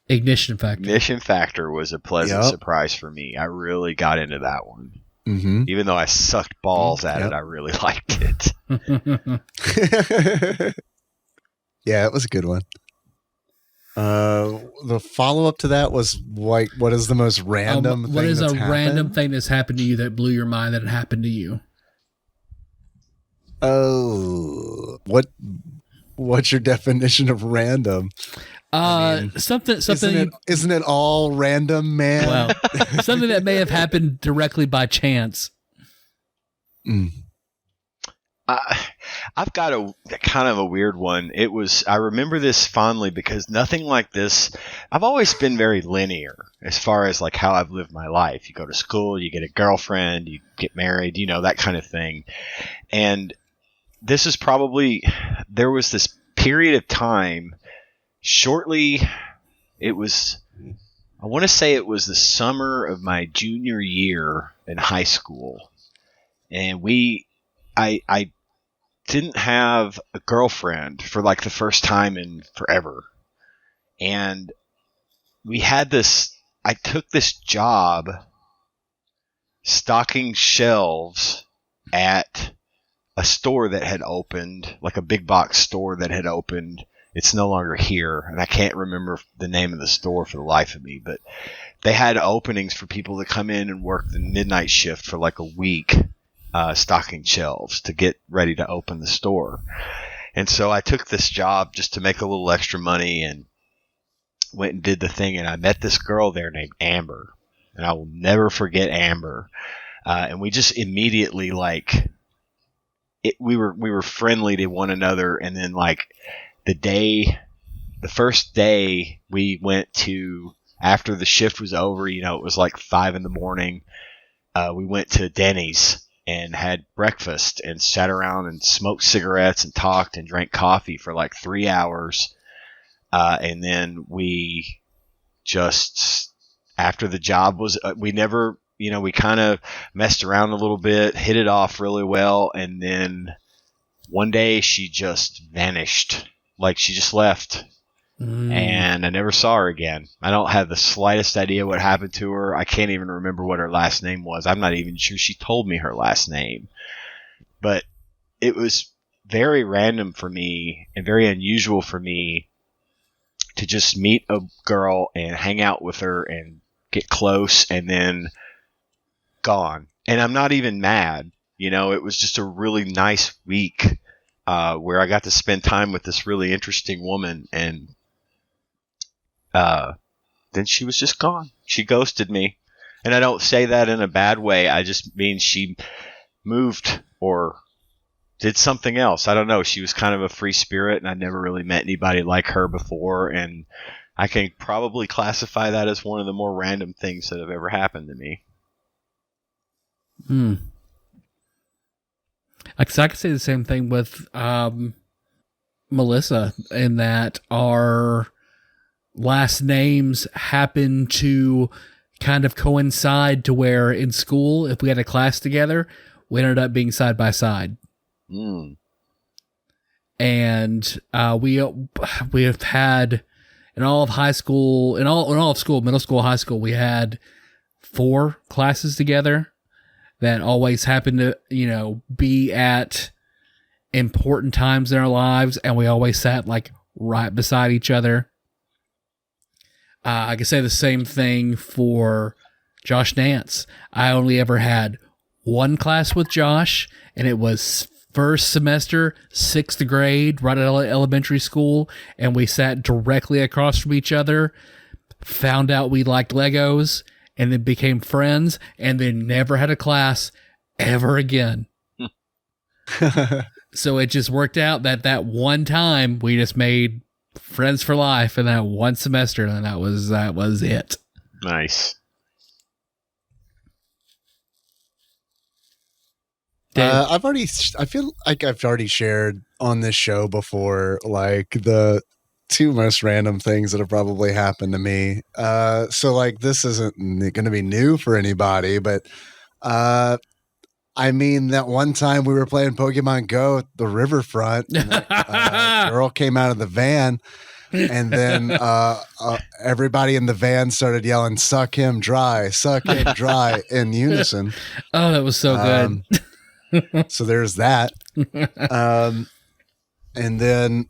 Speaker 2: Ignition Factor.
Speaker 3: Ignition Factor was a pleasant surprise for me. I really got into that one.
Speaker 4: Mm-hmm.
Speaker 3: Even though I sucked balls at it, I really liked it.
Speaker 4: Yeah, it was a good one. The follow-up to that was like, what is the most random thing
Speaker 2: what is
Speaker 4: that's
Speaker 2: a random thing that's happened to you that blew your mind that it happened to you?
Speaker 4: Oh, what's your definition of random?
Speaker 2: Something.
Speaker 4: Isn't it all random, man?
Speaker 2: Well, something that may have happened directly by chance.
Speaker 3: I've got a kind of a weird one. I remember this fondly because nothing like this. I've always been very linear as far as like how I've lived my life. You go to school, you get a girlfriend, you get married, that kind of thing. And this is there was this period of time shortly, I want to say it was the summer of my junior year in high school. And I didn't have a girlfriend for like the first time in forever. And I took this job stocking shelves at a store that had opened, like a big box store that had opened. It's no longer here, and I can't remember the name of the store for the life of me, but they had openings for people to come in and work the midnight shift for like a week, stocking shelves to get ready to open the store. And so I took this job just to make a little extra money and went and did the thing, and I met this girl there named Amber, and I will never forget Amber. And we just immediately we were friendly to one another, and then like the day the first day we went to, after the shift was over, it was like 5 a.m. We went to Denny's and had breakfast and sat around and smoked cigarettes and talked and drank coffee for like 3 hours. And then we just, after the job was, we never, we kind of messed around a little bit, hit it off really well. And then one day she just vanished. Like she just left. And I never saw her again. I don't have the slightest idea what happened to her. I can't even remember what her last name was. I'm not even sure she told me her last name. But it was very random for me and very unusual for me to just meet a girl and hang out with her and get close and then gone. And I'm not even mad. It was just a really nice week where I got to spend time with this really interesting woman, and then she was just gone. She ghosted me. And I don't say that in a bad way. I just mean she moved or did something else. I don't know. She was kind of a free spirit, and I never really met anybody like her before. And I can probably classify that as one of the more random things that have ever happened to me.
Speaker 2: I could say the same thing with Melissa, in that our last names happen to kind of coincide to where in school, if we had a class together, we ended up being side by side. And we have had in all of high school, in all of school, middle school, high school, we had 4 classes together that always happened to, be at important times in our lives. And we always sat like right beside each other. I can say the same thing for Josh Nance. I only ever had one class with Josh, and it was first semester, 6th grade, right at elementary school. And we sat directly across from each other, found out we liked Legos, and then became friends, and then never had a class ever again. So it just worked out that one time we just made friends for life in that one semester, and that was it.
Speaker 3: Nice.
Speaker 4: I feel like I've already shared on this show before, like the 2 most random things that have probably happened to me. So like this isn't going to be new for anybody, but I mean that one time we were playing Pokemon Go at the riverfront, and a girl came out of the van, and then everybody in the van started yelling, suck him dry," in unison.
Speaker 2: Oh, that was so good.
Speaker 4: So there's that. And then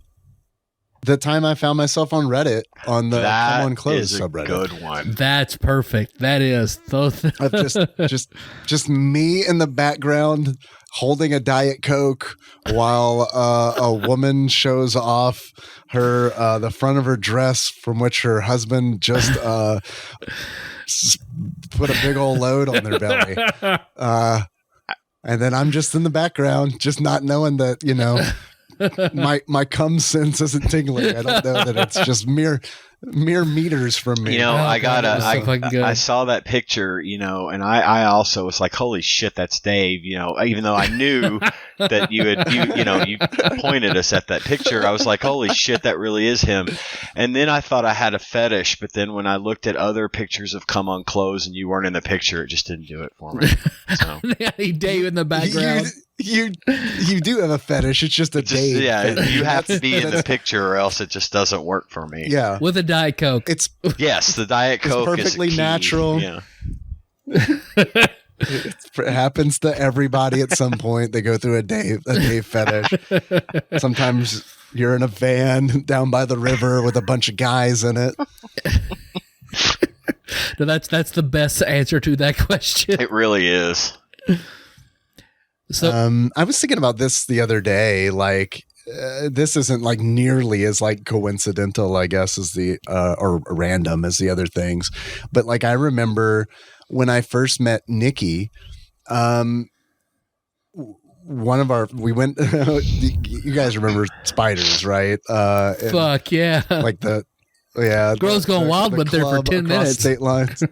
Speaker 4: the time I found myself on Reddit on the Come On Close subreddit.
Speaker 3: Good one.
Speaker 2: That's perfect. That is
Speaker 4: of just me in the background holding a Diet Coke while a woman shows off her the front of her dress from which her husband just put a big old load on their belly. And then I'm just in the background, just not knowing that, my cum sense isn't tingling. I don't know that it's just mere meters from me.
Speaker 3: I saw that picture, and I also was like, holy shit, that's Dave. Even though I knew that you pointed us at that picture, I was like, holy shit, that really is him. And then I thought I had a fetish, but then when I looked at other pictures of Come On Clothes and you weren't in the picture, it just didn't do it for me. So.
Speaker 2: Dave in the background.
Speaker 4: You do have a fetish. It's just Dave.
Speaker 3: Yeah, you have to be in the picture or else it just doesn't work for me.
Speaker 4: Yeah.
Speaker 2: With a Diet Coke.
Speaker 3: Yes, the Diet Coke is
Speaker 4: perfectly natural.
Speaker 3: Yeah.
Speaker 4: It happens to everybody at some point. They go through a Dave fetish. Sometimes you're in a van down by the river with a bunch of guys in it.
Speaker 2: No, that's the best answer to that question.
Speaker 3: It really is.
Speaker 2: So
Speaker 4: I was thinking about this the other day. Like, this isn't like nearly as like coincidental, I guess, as the or random as the other things. But like, I remember when I first met Nikki, we went. You guys remember spiders, right?
Speaker 2: Fuck yeah!
Speaker 4: Like
Speaker 2: girls going wild, but there for 10 minutes.
Speaker 4: State lines.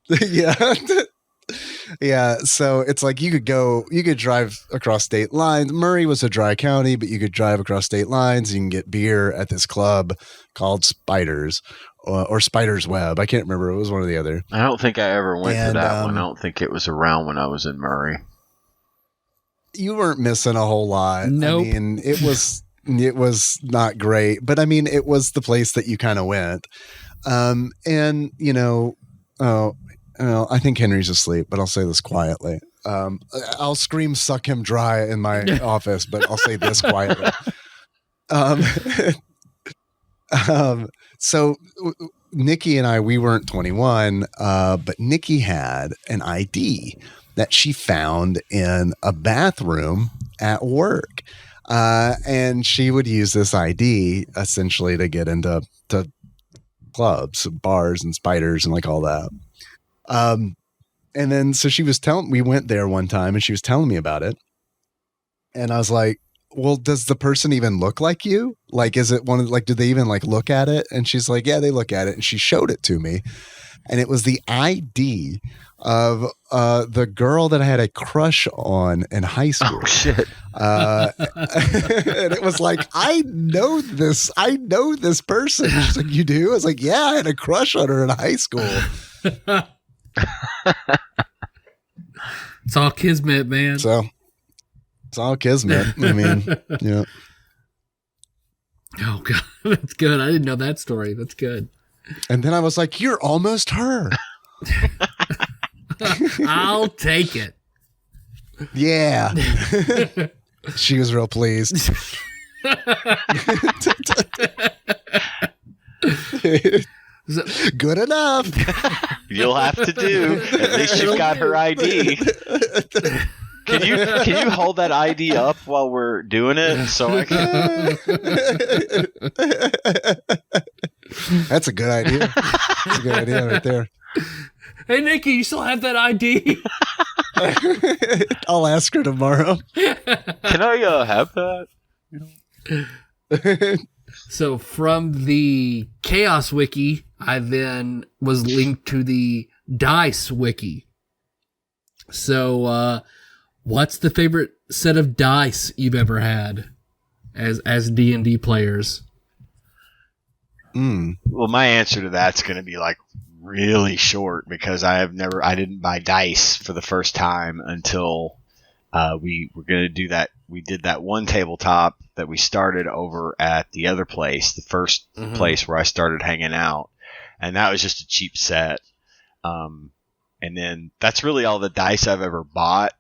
Speaker 4: Yeah. Yeah, so it's like you could drive across state lines. Murray was a dry county, but you could drive across state lines. You can get beer at this club called Spiders or Spider's Web. I can't remember. It was one or the other.
Speaker 3: I don't think I ever went to that one. I don't think it was around when I was in Murray.
Speaker 4: You weren't missing a whole lot.
Speaker 2: Nope.
Speaker 4: I mean, it was not great, but I mean, it was the place that you kind of went. And I think Henry's asleep, but I'll say this quietly. I'll scream "suck him dry" in my office, but I'll say this quietly. So Nikki and I, we weren't 21, but Nikki had an ID that she found in a bathroom at work. And she would use this ID essentially to get into clubs, bars, and spiders and like all that. And then, so we went there one time and she was telling me about it. And I was like, well, does the person even look like you? Like, is it do they even like look at it? And she's like, yeah, they look at it. And she showed it to me. And it was the ID of, the girl that I had a crush on in high school.
Speaker 3: Oh shit.
Speaker 4: And it was like, I know this person. She's like, you do? I was like, yeah, I had a crush on her in high school.
Speaker 2: It's all kismet, man.
Speaker 4: So it's all kismet. I mean, yeah.
Speaker 2: Oh god, that's good. I didn't know that story. That's good.
Speaker 4: And then I was like, "You're almost her."
Speaker 2: I'll take it.
Speaker 4: Yeah. She was real pleased. Good enough.
Speaker 3: You'll have to do. At least you've got her ID. Can you hold that ID up while we're doing it so I can?
Speaker 4: That's a good idea. That's a good idea right there.
Speaker 2: Hey Nikki, you still have that ID?
Speaker 4: I'll ask her tomorrow.
Speaker 3: Can I have that?
Speaker 2: So from the Chaos Wiki, I then was linked to the Dice Wiki. So, what's the favorite set of dice you've ever had as D&D players?
Speaker 3: Well, my answer to that's going to be like really short because I didn't buy dice for the first time until we were going to do that. We did that one tabletop that we started over at the other place, the first place where I started hanging out. And that was just a cheap set. And then that's really all the dice I've ever bought.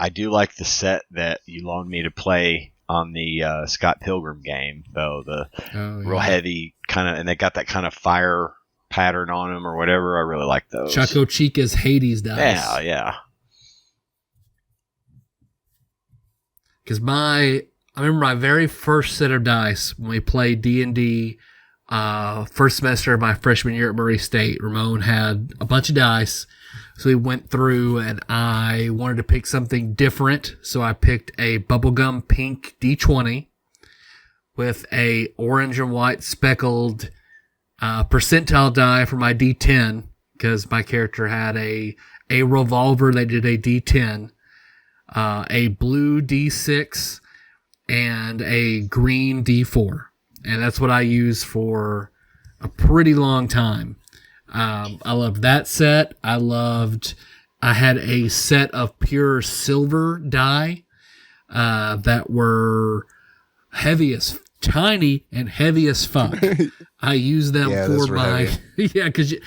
Speaker 3: I do like the set that you loaned me to play on the Scott Pilgrim game, though. Real heavy kind of, and they got that kind of fire pattern on them or whatever. I really like those.
Speaker 2: Chaco Chica's Hades dice.
Speaker 3: Yeah, yeah.
Speaker 2: Because I remember my very first set of dice when we played D&D first semester of my freshman year at Murray State. Ramon had a bunch of dice, so we went through and I wanted to pick something different, so I picked a bubblegum pink D20 with a orange and white speckled percentile die for my D10 because my character had a revolver. They did a D10. A blue D6 and a green D4. And that's what I used for a pretty long time. I loved that set. I had a set of pure silver die, that were tiny and heavy as fuck. I used them for my, yeah, cause at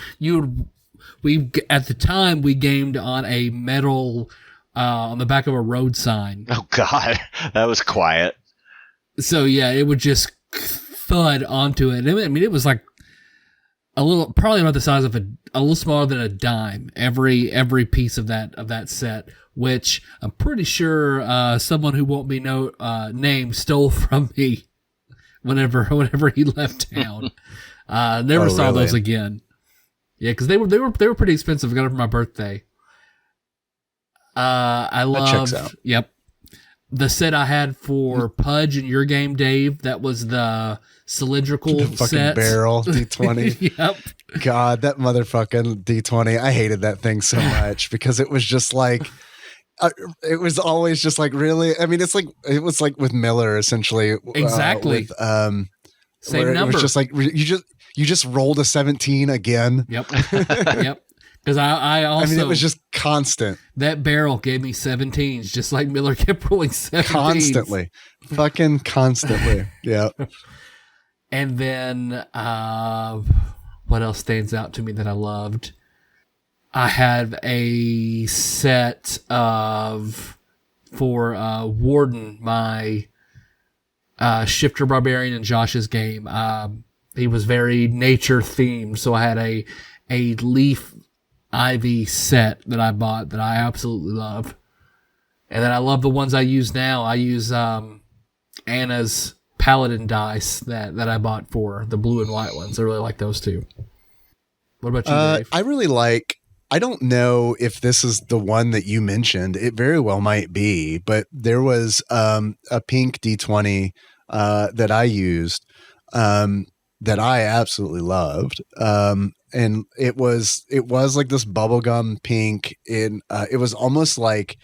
Speaker 2: the time we gamed on a metal, on the back of a road sign.
Speaker 3: Oh God, that was quiet.
Speaker 2: So yeah, it would just thud onto it. I mean, it was like probably about the size of a little smaller than a dime. Every piece of that set, which I'm pretty sure someone who won't be named stole from me whenever he left town. Never saw those again. Yeah, because they were pretty expensive. I got them for my birthday. I loved.
Speaker 4: That checks out.
Speaker 2: Yep. the set I had for Pudge in your game, Dave, that was the cylindrical
Speaker 4: The fucking
Speaker 2: set.
Speaker 4: barrel D20.
Speaker 2: Yep.
Speaker 4: God, that motherfucking D20. I hated that thing so much because it was just like, it was always just like, really? I mean, it was like with Miller, essentially.
Speaker 2: Exactly. Same number.
Speaker 4: It was just like, you just rolled a 17 again.
Speaker 2: Yep. Yep. Because I also...
Speaker 4: I mean, it was just constant.
Speaker 2: That barrel gave me 17s, just like Miller kept rolling 17s.
Speaker 4: Constantly. Fucking constantly. Yeah.
Speaker 2: And then, what else stands out to me that I loved? I had a set of, for Warden, my Shifter Barbarian in Josh's game. He was very nature themed, so I had a leaf ivy set that I bought that I absolutely love. And then I love the ones I use now. I use Anna's Paladin dice that I bought for the blue and white ones. I really like those too. What about you, Dave?
Speaker 4: I really like, I don't know if this is the one that you mentioned. It very well might be, but there was a pink D20 that I used that I absolutely loved. And it was like this bubblegum pink. It was almost like,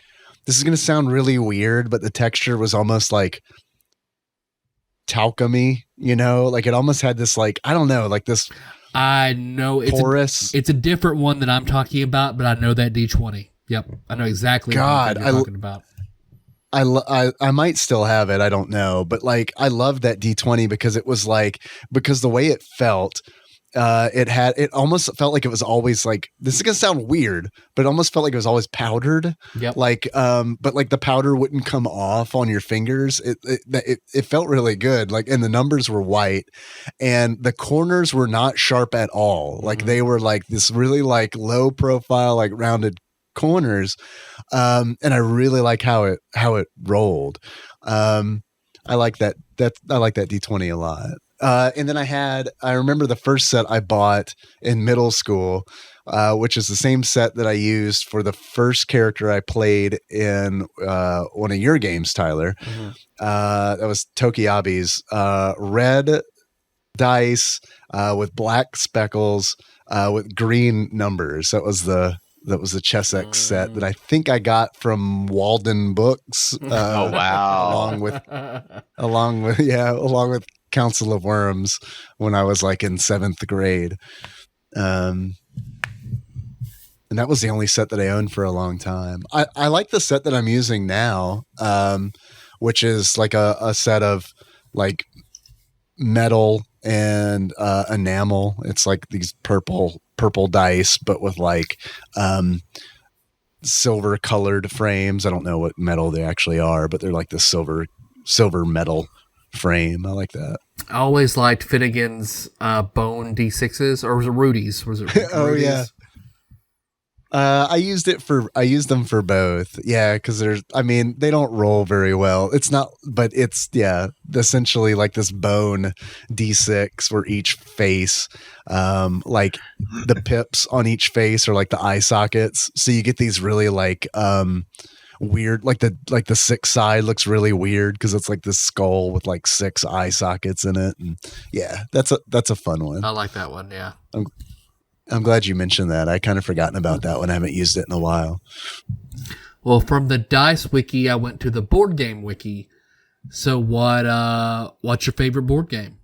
Speaker 4: this is going to sound really weird, but the texture was almost like talcum-y, like it almost had this, like, I don't know, like this.
Speaker 2: I know
Speaker 4: porous.
Speaker 2: It's a different one that I'm talking about, but I know that D20. Yep. I know exactly what you're talking about.
Speaker 4: I might still have it. I don't know. But like, I loved that D20 because it was like, because the way it felt, it almost felt like it was always like, this is going to sound weird, but it almost felt like it was always powdered.
Speaker 2: Yep.
Speaker 4: Like, but like the powder wouldn't come off on your fingers. It felt really good. Like, and the numbers were white and the corners were not sharp at all. Like they were like this really like low profile, like rounded corners. And I really like how it rolled. I like that D20 a lot. And then I remember the first set I bought in middle school, which is the same set that I used for the first character I played in one of your games, Tyler. Mm-hmm. That was Tokiabi's red dice with black speckles with green numbers. That was the Chessex set that I think I got from Walden Books.
Speaker 3: Oh wow!
Speaker 4: along with Council of Worms when I was like in 7th grade. And that was the only set that I owned for a long time. I like the set that I'm using now, which is like a set of like metal and enamel. It's like these purple dice, but with like silver colored frames. I don't know what metal they actually are, but they're like this silver metal frame. I like that.
Speaker 2: I always liked Finnegan's bone D6s, or was it Rudy's?
Speaker 4: Oh yeah. I used them for both. Yeah, because they don't roll very well. It's not, but it's essentially like this bone D6 where each face, like the pips on each face are like the eye sockets. So you get these really like weird, like the 6 side looks really weird because it's like this skull with like 6 eye sockets in it. And yeah, that's a fun one.
Speaker 2: I like that one. Yeah.
Speaker 4: I'm glad you mentioned that. I kind of forgotten about that one. I haven't used it in a while.
Speaker 2: Well, from the dice wiki, I went to the board game wiki. So what's your favorite board game?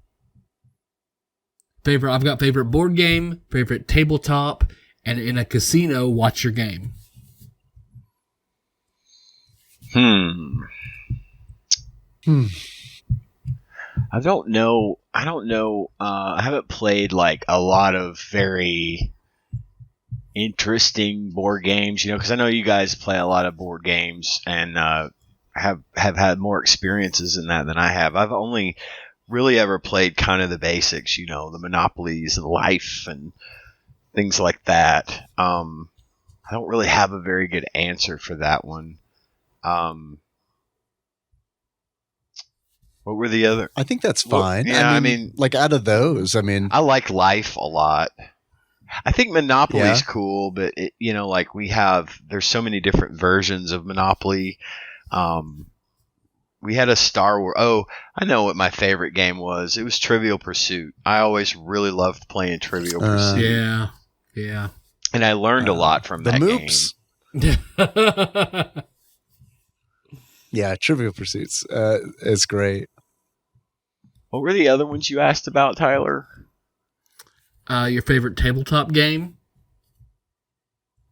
Speaker 2: I've got favorite board game, favorite tabletop, and in a casino, what's your game?
Speaker 3: I don't know. I haven't played like a lot of very interesting board games, because I know you guys play a lot of board games and have had more experiences in that than I have. I've only really ever played kind of the basics, the Monopolies and Life and things like that. I don't really have a very good answer for that one. What were the other?
Speaker 4: I think that's fine.
Speaker 3: Well, yeah,
Speaker 4: I mean, like out of those,
Speaker 3: I like Life a lot. I think Monopoly's cool, but like there's so many different versions of Monopoly. we had a Star Wars. Oh, I know what my favorite game was. It was Trivial Pursuit. I always really loved playing Trivial Pursuit.
Speaker 2: Yeah.
Speaker 3: And I learned a lot from that
Speaker 4: Moops.
Speaker 3: game.
Speaker 4: Yeah, Trivial Pursuits is great.
Speaker 3: What were the other ones you asked about, Tyler?
Speaker 2: Your favorite tabletop game?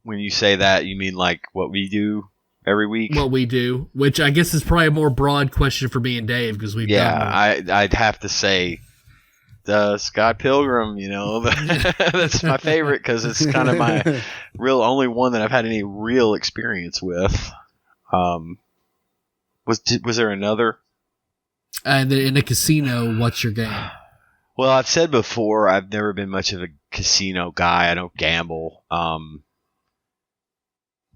Speaker 3: When you say that, you mean like what we do every week?
Speaker 2: What we do, which I guess is probably a more broad question for me and Dave because we've done more.
Speaker 3: I'd have to say the Scott Pilgrim. You know, that's my favorite because it's kind of my real only one that I've had any real experience with. Was there another?
Speaker 2: And then in a casino, what's your game?
Speaker 3: Well, I've said before, I've never been much of a casino guy. I don't gamble.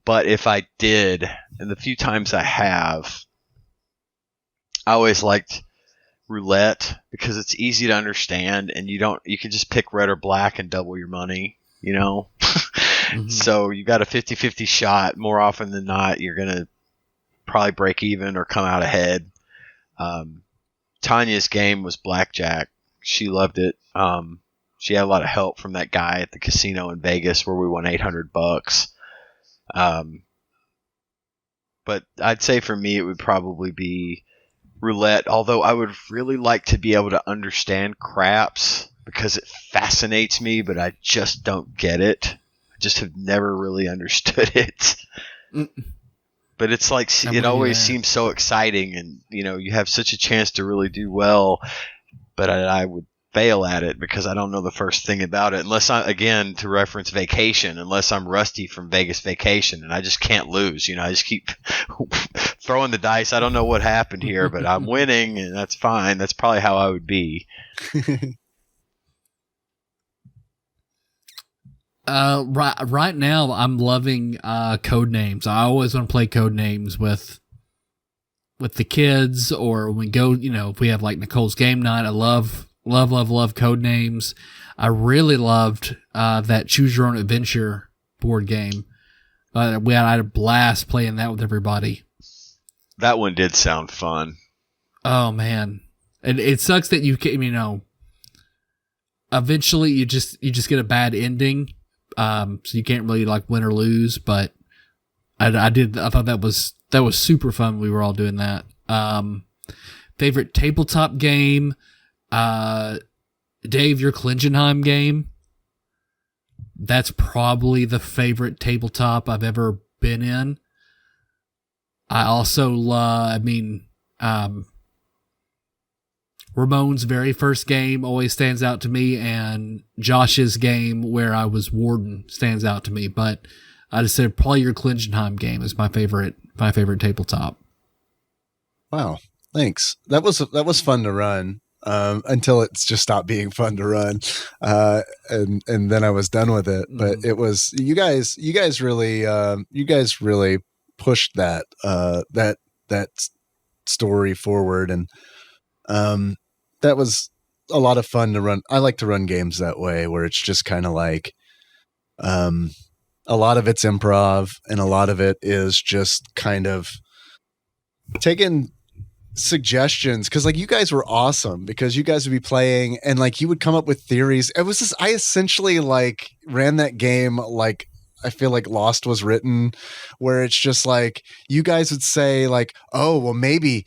Speaker 3: But if I did, and the few times I have, I always liked roulette because it's easy to understand, and you can just pick red or black and double your money, you know? Mm-hmm. So you got a 50-50 shot. More often than not, you're going to probably break even or come out ahead. Tanya's game was blackjack. She loved it. She had a lot of help from that guy at the casino in Vegas where we won $800. But I'd say for me it would probably be roulette, although I would really like to be able to understand craps because it fascinates me, but I just don't get it. I just have never really understood it. But it's like it always seems so exciting, and you know, you have such a chance to really do well, but I would fail at it because I don't know the first thing about it unless again, to reference Vacation, unless I'm rusty from Vegas Vacation and I just can't lose. You know, I just keep throwing the dice. I don't know what happened here, but I'm winning and that's fine. That's probably how I would be.
Speaker 2: Right now I'm loving code names. I always want to play code names with the kids, or when we go, you know, if we have like Nicole's game night. I love code names. I really loved that Choose Your Own Adventure board game. I had a blast playing that with everybody.
Speaker 3: That one did sound fun.
Speaker 2: Oh man, and it sucks that you can, you know, eventually you just get a bad ending, so you can't really like win or lose. But I thought that was super fun. We were all doing that. Favorite tabletop game. Dave, your Klingenheim game, that's probably the favorite tabletop I've ever been in. I also love, Ramon's very first game always stands out to me, and Josh's game where I was warden stands out to me, but I just said probably your Klingenheim game is my favorite tabletop.
Speaker 4: Wow. Thanks. That was fun to run. Until it's just stopped being fun to run. And then I was done with it, but it was, you guys really pushed that story forward. And, that was a lot of fun to run. I like to run games that way where it's just kind of like, a lot of it's improv and a lot of it is just kind of taking suggestions, because like you guys were awesome because you guys would be playing and like you would come up with theories. It was just, I essentially like ran that game like I feel like Lost was written, where it's just like you guys would say like, oh well, maybe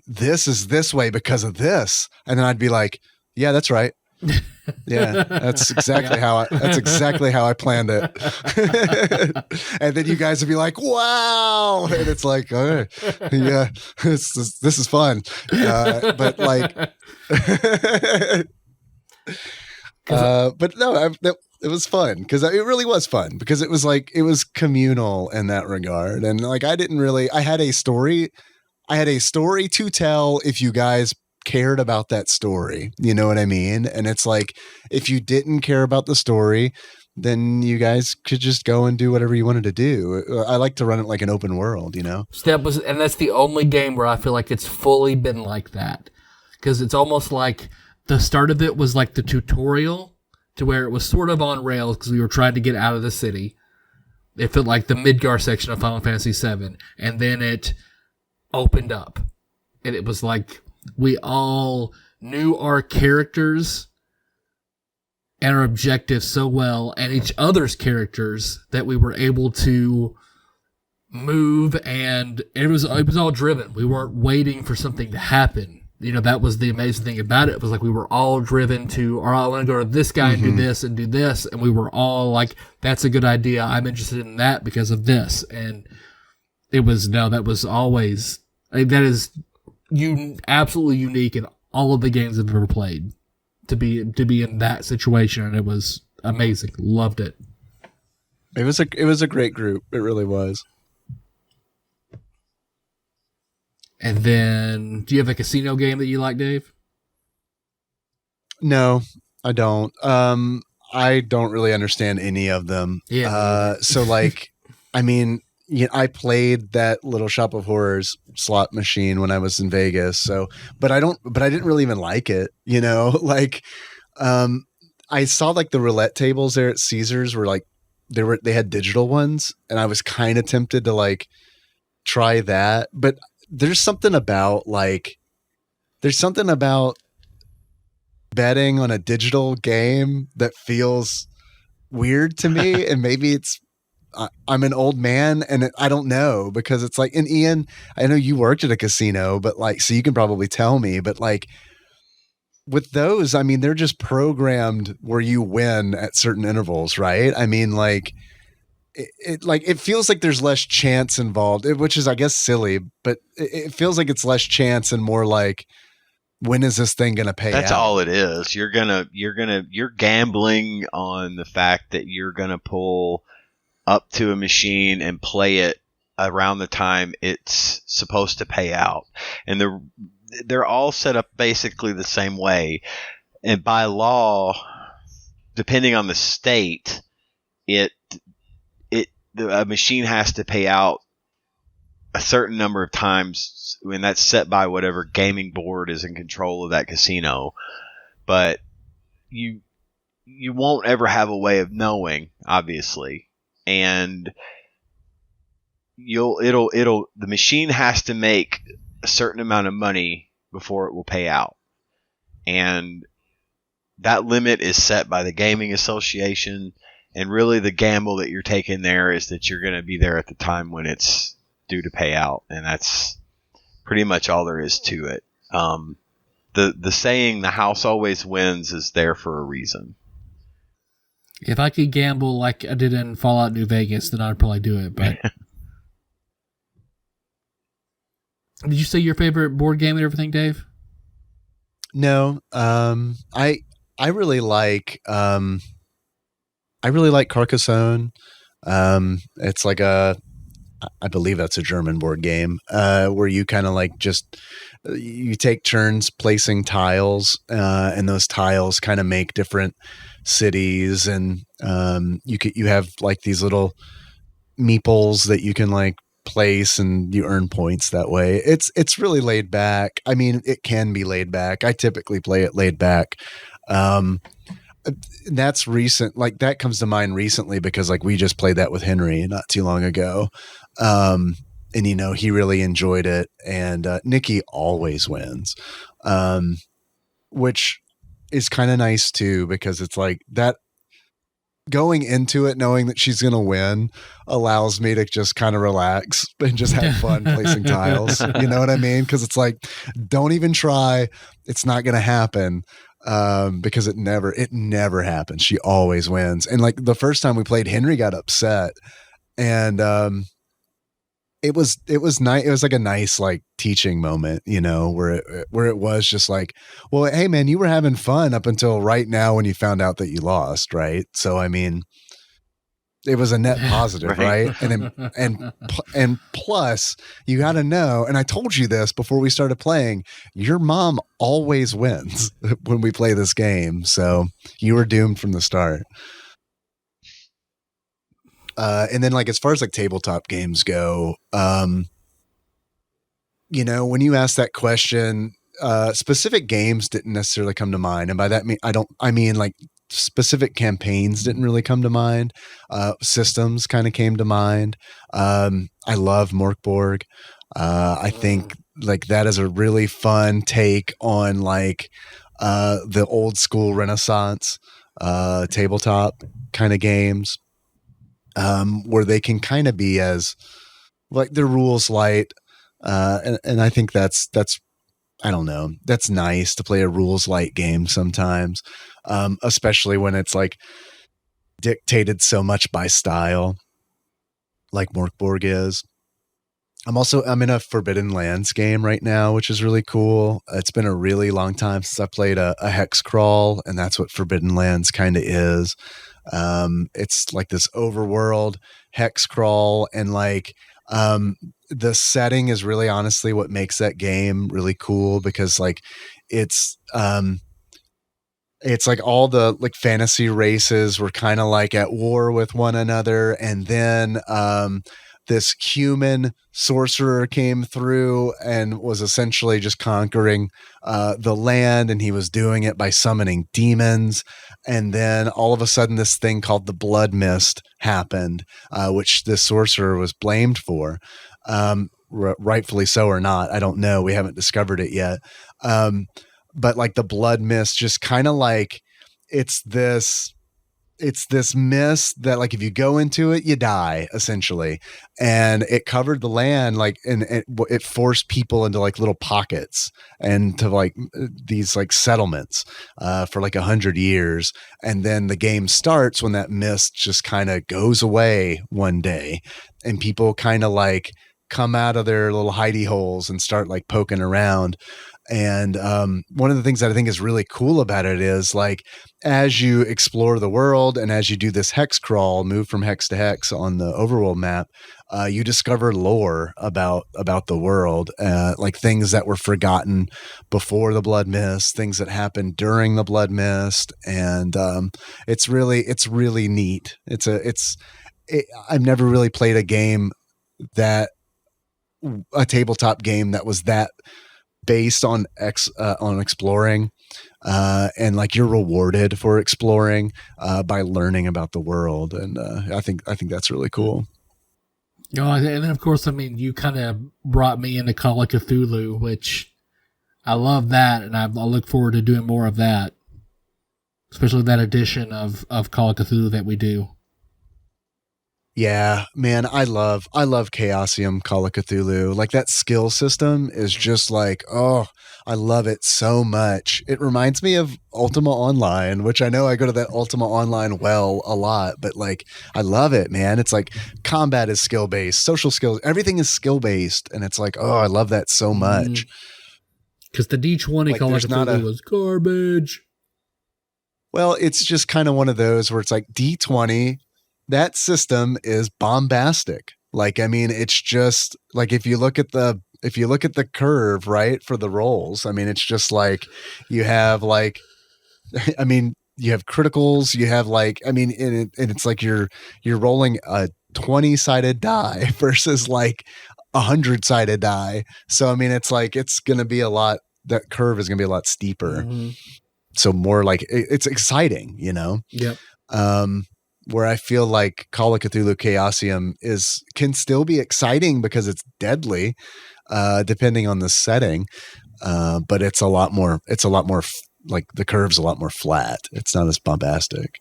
Speaker 4: this is this way because of this, and then I'd be like, yeah, that's right. Yeah, that's exactly how I planned it. And then you guys would be like, wow, and it's like, oh, yeah, this is fun. But like, but no, it was fun because it really was fun because it was like, it was communal in that regard. And like, I had a story to tell if you guys cared about that story, you know what I mean? And it's like, if you didn't care about the story, then you guys could just go and do whatever you wanted to do. I like to run it like an open world, you know?
Speaker 2: And that's the only game where I feel like it's fully been like that, because it's almost like the start of it was like the tutorial to where it was sort of on rails because we were trying to get out of the city. It felt like the Midgar section of Final Fantasy VII, and then it opened up. and it was like we all knew our characters and our objectives so well, and each other's characters, that we were able to move, and it was all driven. We weren't waiting for something to happen. That was the amazing thing about it. It was like we were all driven to, all right, I want to go to this guy and do this, and we were all like, that's a good idea. I'm interested in that because of this. And that was always, that is absolutely unique in all of the games I've ever played, to be in that situation, and it was amazing. Loved it.
Speaker 4: It was a great group. It really was.
Speaker 2: And then, do you have a casino game that you like, Dave?
Speaker 4: No, I don't. I don't really understand any of them.
Speaker 2: Yeah.
Speaker 4: So like, I mean, I played that Little Shop of Horrors slot machine when I was in Vegas. So, but I didn't really even like it. Like, I saw like the roulette tables there at Caesars were like, they had digital ones, and I was kind of tempted to like try that, but there's something about betting on a digital game that feels weird to me. And maybe I'm an old man, and I don't know, because it's like, and Ian, I know you worked at a casino, but like, so you can probably tell me, but like with those, I mean, they're just programmed where you win at certain intervals, right? I mean, like, it feels like there's less chance involved, which is, I guess, silly, but it feels like it's less chance and more like, when is this thing going to pay out?
Speaker 3: That's all it is. You're gambling on the fact that you're going to pull up to a machine and play it around the time it's supposed to pay out. And they're all set up basically the same way. And by law, depending on the state, a machine has to pay out a certain number of times, and that's set by whatever gaming board is in control of that casino. But you won't ever have a way of knowing, obviously, and the machine has to make a certain amount of money before it will pay out, and that limit is set by the gaming association. And really, the gamble that you're taking there is that you're going to be there at the time when it's due to pay out, and that's pretty much all there is to it. The saying "the house always wins" is there for a reason.
Speaker 2: If I could gamble like I did in Fallout New Vegas, then I'd probably do it. But did you say your favorite board game and everything, Dave?
Speaker 4: No, I really like Carcassonne. It's like I believe that's a German board game, where you kind of like you take turns placing tiles, and those tiles kind of make different cities, and you have like these little meeples that you can like place, and you earn points that way. It's really laid back. I mean, it can be laid back. I typically play it laid back. That's recent. Like that comes to mind recently because like we just played that with Henry not too long ago. And he really enjoyed it, and Nikki always wins, which is kind of nice too, because it's like that going into it knowing that she's going to win allows me to just kind of relax and just have fun placing tiles. You know what I mean? Because it's like, don't even try. It's not going to happen. Because it never happens. She always wins. And like the first time we played, Henry got upset, and it was nice. It was like a nice like teaching moment, where it was just like, well, hey man, you were having fun up until right now when you found out that you lost, right? So I mean, it was a net positive, right? And plus, you got to know, and I told you this before we started playing, your mom always wins when we play this game. So you were doomed from the start. And then like, as far as like tabletop games go, when you asked that question, specific games didn't necessarily come to mind. And by that, I mean like specific campaigns didn't really come to mind. Systems kind of came to mind. I love Morkborg. I think like that is a really fun take on like the old school Renaissance tabletop kind of games, where they can kind of be as like their rules light, and I think that's I don't know, that's nice to play a rules light game sometimes, especially when it's like dictated so much by style, like Morkborg is. I'm in a Forbidden Lands game right now, which is really cool. It's been a really long time since I played a hex crawl, and that's what Forbidden Lands kind of is. It's like this overworld hex crawl, and like the setting is really honestly what makes that game really cool, because like it's like all the like fantasy races were kind of like at war with one another, and then this human sorcerer came through and was essentially just conquering the land, and he was doing it by summoning demons. And then all of a sudden this thing called the blood mist happened, which this sorcerer was blamed for, rightfully so or not, I don't know, we haven't discovered it yet. But like the blood mist just kind of like it's this mist that like if you go into it you die essentially, and it covered the land like, and it forced people into like little pockets and to like these like settlements for like 100 years, and then the game starts when that mist just kind of goes away one day, and people kind of like come out of their little hidey holes and start like poking around. And one of the things that I think is really cool about it is like, as you explore the world and as you do this hex crawl, move from hex to hex on the overworld map, you discover lore about the world, like things that were forgotten before the blood mist, things that happened during the blood mist. And it's really neat. I've never really played a game a tabletop game that was that based on exploring, and like you're rewarded for exploring by learning about the world, and I think that's really cool.
Speaker 2: Oh, and then of course, I mean, you kind of brought me into Call of Cthulhu, which I love that, and I look forward to doing more of that, especially that edition of Call of Cthulhu that we do.
Speaker 4: Yeah, man, I love Chaosium Call of Cthulhu. Like that skill system is just like, oh, I love it so much. It reminds me of Ultima Online, which I know I go to that Ultima Online well a lot, but like I love it, man. It's like combat is skill based, social skills, everything is skill based, and it's like, oh, I love that so much.
Speaker 2: Because the D20 like, Call of Cthulhu was garbage.
Speaker 4: Well, it's just kind of one of those where it's like D20. That system is bombastic. Like, I mean, it's just like, if you look at the curve, right, for the rolls, I mean, it's just like you have like, I mean, you have criticals, you have like, I mean, and it's like you're rolling a 20-sided die versus like 100-sided die. So, I mean, it's like, it's going to be that curve is going to be a lot steeper. Mm-hmm. So more like it's exciting, you know?
Speaker 2: Yep.
Speaker 4: Where I feel like Call of Cthulhu Chaosium can still be exciting because it's deadly, depending on the setting. But it's a lot more like the curve's a lot more flat. It's not as bombastic.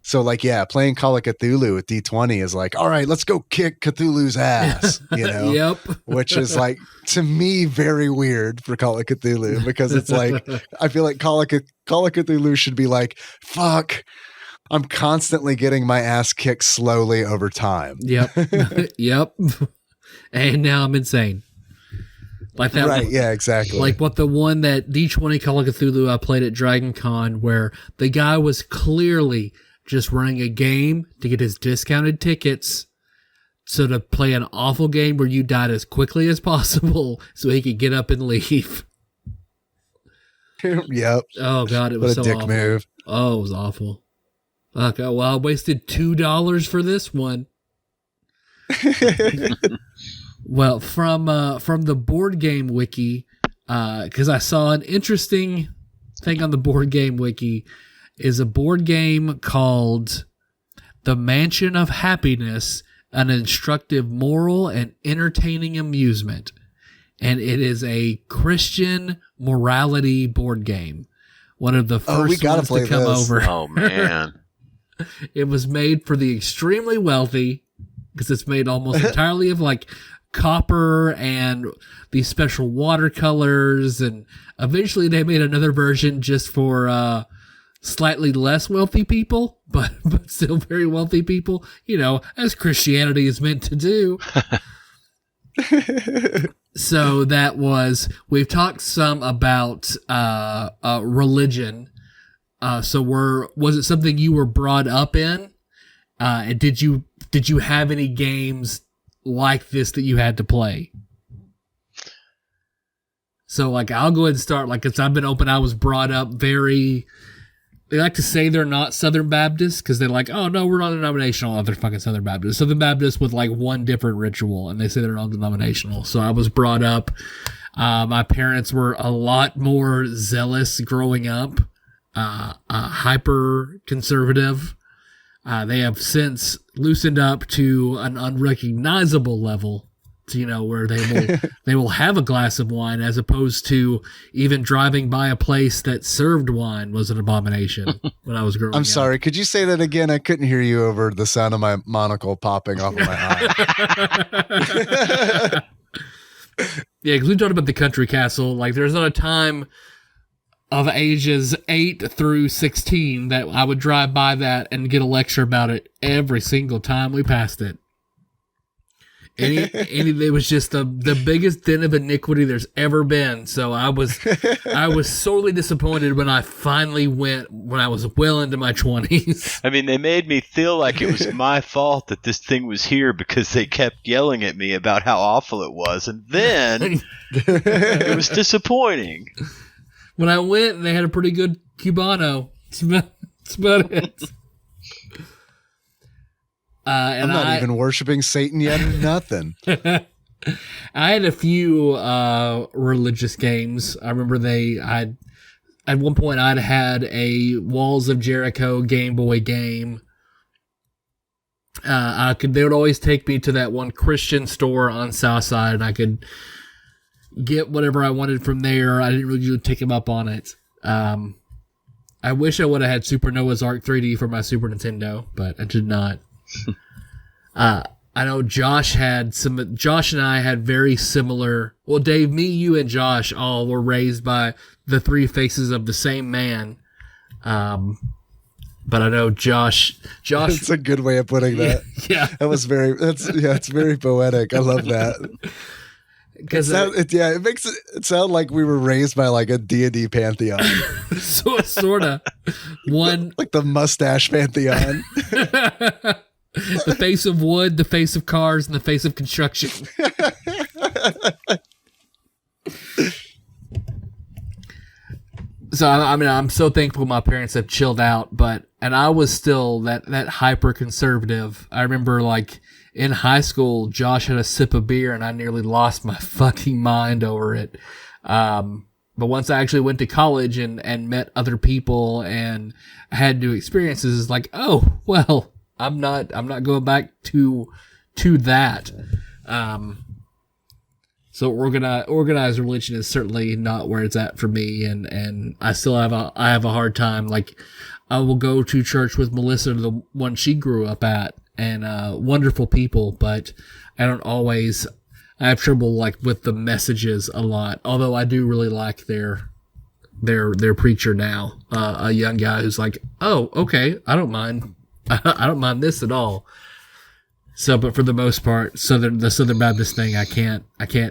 Speaker 4: So like, yeah, playing Call of Cthulhu with D20 is like, all right, let's go kick Cthulhu's ass, you know?
Speaker 2: Yep.
Speaker 4: Which is like, to me, very weird for Call of Cthulhu, because it's like, I feel like Call of Cthulhu should be like, fuck, I'm constantly getting my ass kicked slowly over time.
Speaker 2: Yep. Yep. And now I'm insane. Like that.
Speaker 4: Right. Yeah, exactly.
Speaker 2: Like what the one that D20 Call of Cthulhu I played at Dragon Con, where the guy was clearly just running a game to get his discounted tickets. So to play an awful game where you died as quickly as possible so he could get up and leave.
Speaker 4: Yep.
Speaker 2: Oh God, it was
Speaker 4: what a
Speaker 2: so
Speaker 4: dick
Speaker 2: awful.
Speaker 4: Move.
Speaker 2: Oh, it was awful. Okay, well, I wasted $2 for this one. Well, from the board game wiki, because I saw an interesting thing on the board game wiki, is a board game called The Mansion of Happiness, an instructive moral and entertaining amusement. and it is a Christian morality board game. One of the first ones to come over.
Speaker 3: Oh, man.
Speaker 2: It was made for the extremely wealthy because it's made almost entirely of like copper and these special watercolors. And eventually they made another version just for slightly less wealthy people, but still very wealthy people, you know, as Christianity is meant to do. So we've talked some about religion. So was it something you were brought up in? And did you have any games like this that you had to play? So like, I'll go ahead and start. Like, as I've been open, I was brought up very, they like to say they're not Southern Baptists because they're like, oh no, we're not denominational. Oh, they're fucking Southern Baptists. Southern Baptists with like one different ritual, and they say they're non-denominational. So I was brought up. My parents were a lot more zealous growing up, hyper conservative. They have since loosened up to an unrecognizable level, to, you know, where they will have a glass of wine, as opposed to even driving by a place that served wine was an abomination when I was growing up.
Speaker 4: I'm sorry. Could you say that again? I couldn't hear you over the sound of my monocle popping off of my eye.
Speaker 2: Yeah, because we talked about the country castle. Like, there's not a time of ages 8 through 16 that I would drive by that and get a lecture about it every single time we passed it. It was just the biggest den of iniquity there's ever been. So I was sorely disappointed when I finally went, when I was well into my 20s.
Speaker 3: I mean, they made me feel like it was my fault that this thing was here because they kept yelling at me about how awful it was. And then it was disappointing.
Speaker 2: When I went, they had a pretty good Cubano. That's about it.
Speaker 4: I'm not even worshiping Satan yet or nothing.
Speaker 2: I had a few religious games. I remember at one point I'd had a Walls of Jericho Game Boy game. They would always take me to that one Christian store on Southside, and I could get whatever I wanted from there. I didn't really take him up on it. I wish I would have had Super Noah's Ark 3D for my Super Nintendo, but I did not. I know Josh and I had very similar, well, Dave, me, you, and Josh all were raised by the three faces of the same man. But I know Josh.
Speaker 4: That's a good way of putting that.
Speaker 2: Yeah.
Speaker 4: It's very poetic. I love that. Because it makes it sound like we were raised by like a deity pantheon.
Speaker 2: Sort of. One
Speaker 4: like the mustache pantheon.
Speaker 2: The face of wood, the face of cars, and the face of construction. So I mean, I'm so thankful my parents have chilled out, and I was still that hyper conservative. I remember like in high school, Josh had a sip of beer and I nearly lost my fucking mind over it. But once I actually went to college and met other people and had new experiences, it's like, oh, well, I'm not going back to that. So organized religion is certainly not where it's at for me. And I still have a hard time. Like, I will go to church with Melissa, the one she grew up at, and wonderful people, but I have trouble like with the messages a lot. Although I do really like their preacher now, a young guy who's like, oh, okay, I don't mind this at all. So, but for the most part, the Southern Baptist thing, I can't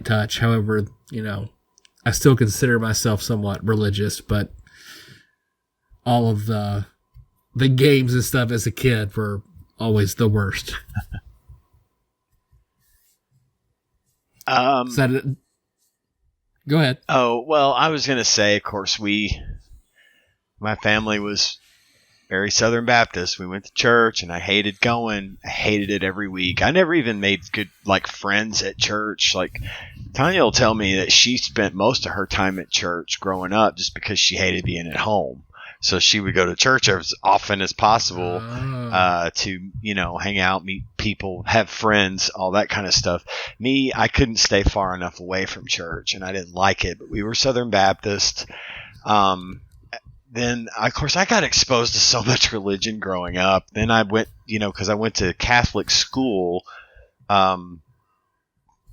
Speaker 2: touch. However, you know, I still consider myself somewhat religious, but all of the games and stuff as a kid were always the worst. Go ahead.
Speaker 3: Oh, well, I was going to say, of course, my family was very Southern Baptist. We went to church, and I hated going. I hated it every week. I never even made good, like, friends at church. Like, Tanya will tell me that she spent most of her time at church growing up just because she hated being at home. So she would go to church as often as possible to, hang out, meet people, have friends, all that kind of stuff. Me, I couldn't stay far enough away from church, and I didn't like it. But we were Southern Baptist. Then, of course, I got exposed to so much religion growing up. Then I went, because I went to Catholic school. When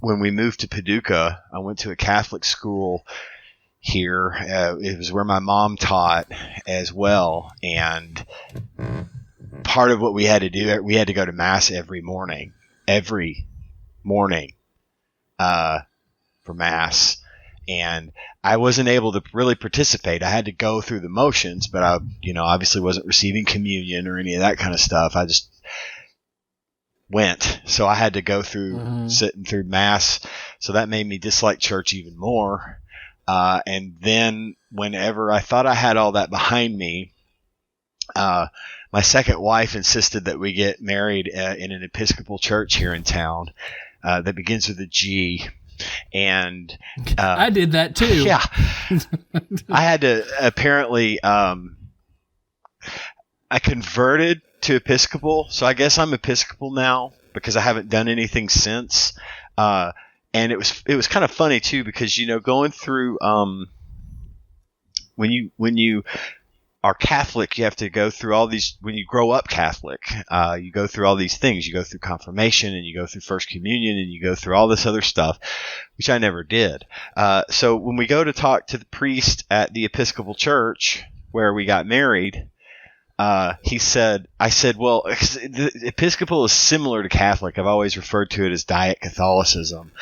Speaker 3: we moved to Paducah, I went to a Catholic school here. It was where my mom taught as well. And part of what we had to do, we had to go to Mass every morning for Mass. And I wasn't able to really participate. I had to go through the motions, but I, obviously wasn't receiving communion or any of that kind of stuff. I just went. So I had to go through sitting through Mass. So that made me dislike church even more. And then whenever I thought I had all that behind me, my second wife insisted that we get married in an Episcopal church here in town that begins with a G. And
Speaker 2: I did that too.
Speaker 3: Yeah. I had to apparently I converted to Episcopal, so I guess I'm Episcopal now because I haven't done anything since. And it was kind of funny too because going through when you are Catholic, you have to go through all these. When you grow up Catholic, you go through all these things. You go through confirmation, and you go through First Communion, and you go through all this other stuff, which I never did. So when we go to talk to the priest at the Episcopal church where we got married, I said, well, the Episcopal is similar to Catholic. I've always referred to it as Diet Catholicism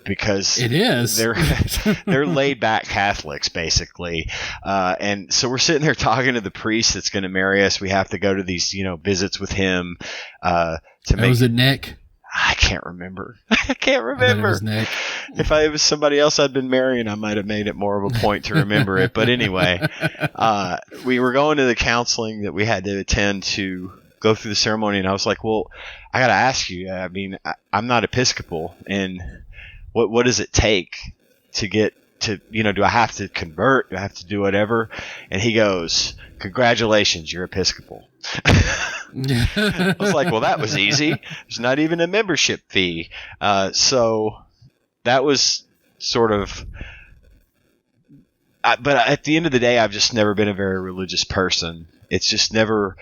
Speaker 3: because
Speaker 2: it is.
Speaker 3: They're laid back Catholics, basically. And so we're sitting there talking to the priest that's going to marry us. We have to go to these, visits with him
Speaker 2: Was it Nick?
Speaker 3: I can't remember. I can't remember.
Speaker 2: It was Nick.
Speaker 3: If it was somebody else I'd been marrying, I might have made it more of a point to remember it. But anyway, we were going to the counseling that we had to attend to go through the ceremony, and I was like, well, I got to ask you. I mean, I'm not Episcopal, and what does it take to get to, do I have to convert? Do I have to do whatever? And he goes, congratulations, you're Episcopal. I was like, well, that was easy. There's not even a membership fee. So that was sort of, but at the end of the day, I've just never been a very religious person. It's just never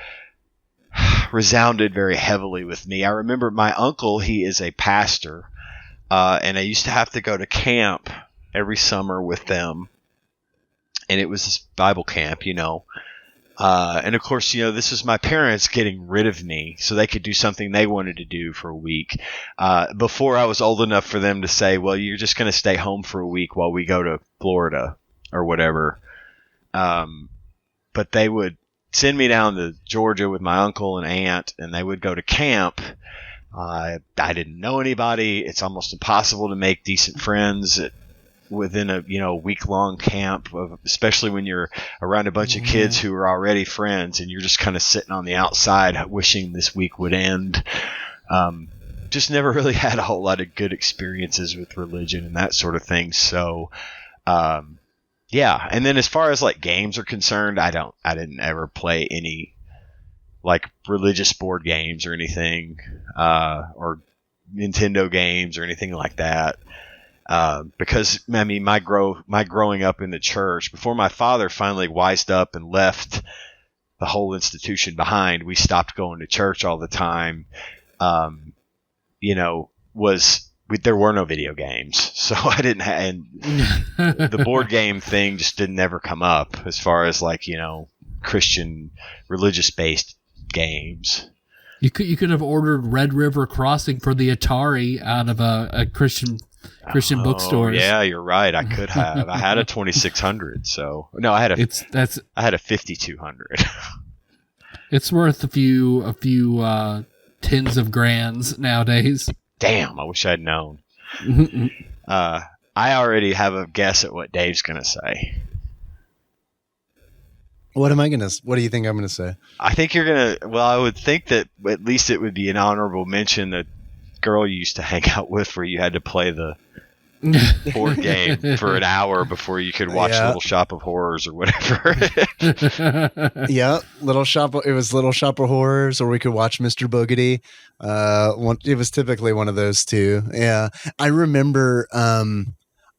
Speaker 3: resounded very heavily with me. I remember my uncle, he is a pastor, and I used to have to go to camp every summer with them. And it was this Bible camp, and of course, this is my parents getting rid of me so they could do something they wanted to do for a week. Before I was old enough for them to say, well, you're just going to stay home for a week while we go to Florida or whatever. But they would send me down to Georgia with my uncle and aunt, and they would go to camp. I didn't know anybody. It's almost impossible to make decent friends within a week-long camp, especially when you're around a bunch of kids who are already friends and you're just kind of sitting on the outside wishing this week would end. Just never really had a whole lot of good experiences with religion and that sort of thing. So yeah. And then as far as like games are concerned, I didn't ever play any like religious board games or anything, or Nintendo games or anything like that. Because I mean, my growing up in the church, before my father finally wised up and left the whole institution behind, we stopped going to church all the time. There were no video games, so I didn't and the board game thing just didn't ever come up as far as like, Christian religious based games.
Speaker 2: You could have ordered Red River Crossing for the Atari out of a Christian bookstores.
Speaker 3: Yeah, you're right. I could have. I had a 2600. So no, I had a 5200.
Speaker 2: It's worth a few tens of grands nowadays.
Speaker 3: Damn, I wish I'd known. I already have a guess at what Dave's gonna say.
Speaker 4: What do you think I'm gonna say?
Speaker 3: I think you're gonna. Well, I would think that at least it would be an honorable mention that girl you used to hang out with, where you had to play the board game for an hour before you could watch Little Shop of Horrors or whatever.
Speaker 4: Yeah, It was Little Shop of Horrors, or we could watch Mr. Boogedy. It was typically one of those two. Yeah, I remember.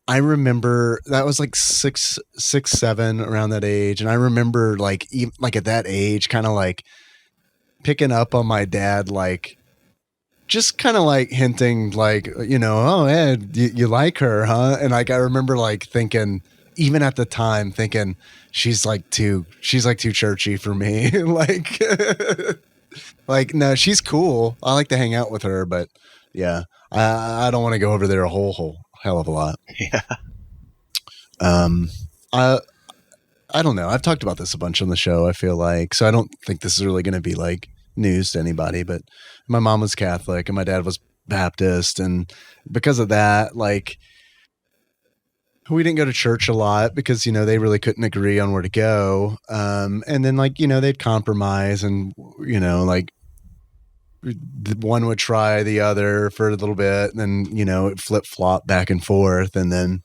Speaker 4: That was like 6, 7 around that age, and I remember like at that age, kind of like picking up on my dad, like just kind of like hinting, like, oh, Ed, you like her, huh? And like I remember like thinking, even at the time, thinking she's like too churchy for me. Like, like no, she's cool. I like to hang out with her, but yeah, I don't want to go over there a whole hell of a lot.
Speaker 3: Yeah.
Speaker 4: I don't know. I've talked about this a bunch on the show, I feel like, so I don't think this is really going to be like news to anybody, but my mom was Catholic and my dad was Baptist, and because of that, like, we didn't go to church a lot because they really couldn't agree on where to go, and then like they'd compromise, and like one would try the other for a little bit, and then it flip-flop back and forth, and then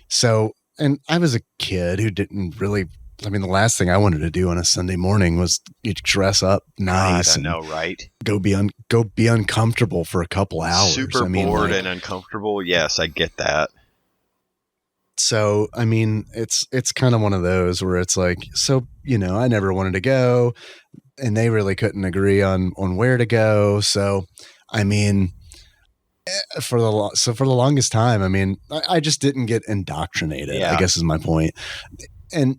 Speaker 4: so, and I was a kid who didn't really, I mean, the last thing I wanted to do on a Sunday morning was dress up nice.
Speaker 3: I know, right?
Speaker 4: Go be uncomfortable for a couple hours.
Speaker 3: Super bored and uncomfortable. Yes, I get that.
Speaker 4: So, I mean, it's kind of one of those where it's like, so, I never wanted to go, and they really couldn't agree on where to go. So, I mean, for the longest time, I mean, I just didn't get indoctrinated, I guess is my point. And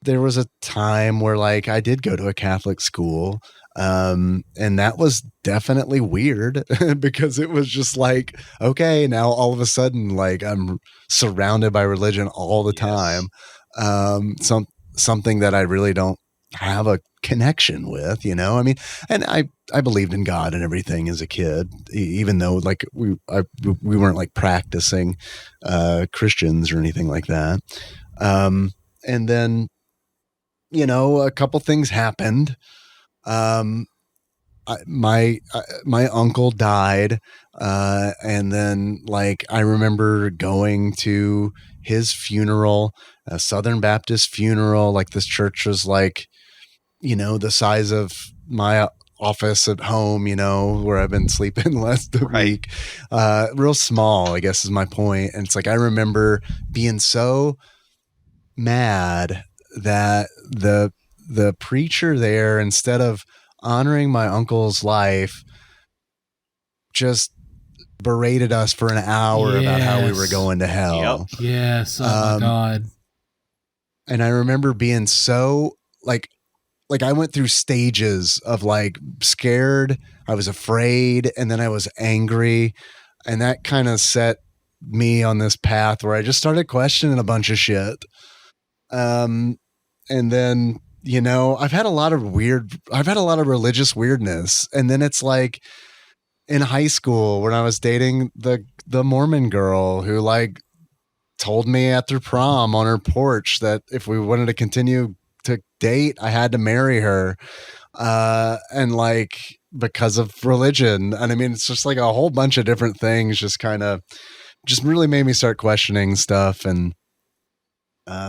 Speaker 4: there was a time where like I did go to a Catholic school, and that was definitely weird because it was just like, okay, now all of a sudden, like, I'm surrounded by religion all the time. Something that I really don't have a connection with, I mean, and I believed in God and everything as a kid, even though like we weren't like practicing Christians or anything like that. And then, a couple things happened. My uncle died, and then like I remember going to his funeral, a Southern Baptist funeral. Like, this church was like, the size of my office at home, where I've been sleeping less than a week. Real small, I guess is my point. And it's like, I remember being so mad that the preacher there, instead of honoring my uncle's life, just berated us for an hour about how we were going to hell.
Speaker 2: Yep. Yes. Oh my God.
Speaker 4: And I remember being so like I went through stages of like scared, I was afraid, and then I was angry. And that kind of set me on this path where I just started questioning a bunch of shit. And then, I've had a lot of religious weirdness. And then it's like in high school when I was dating the Mormon girl who like told me after prom on her porch that if we wanted to continue to date, I had to marry her. And like, because of religion. And I mean, it's just like a whole bunch of different things just really made me start questioning stuff. And,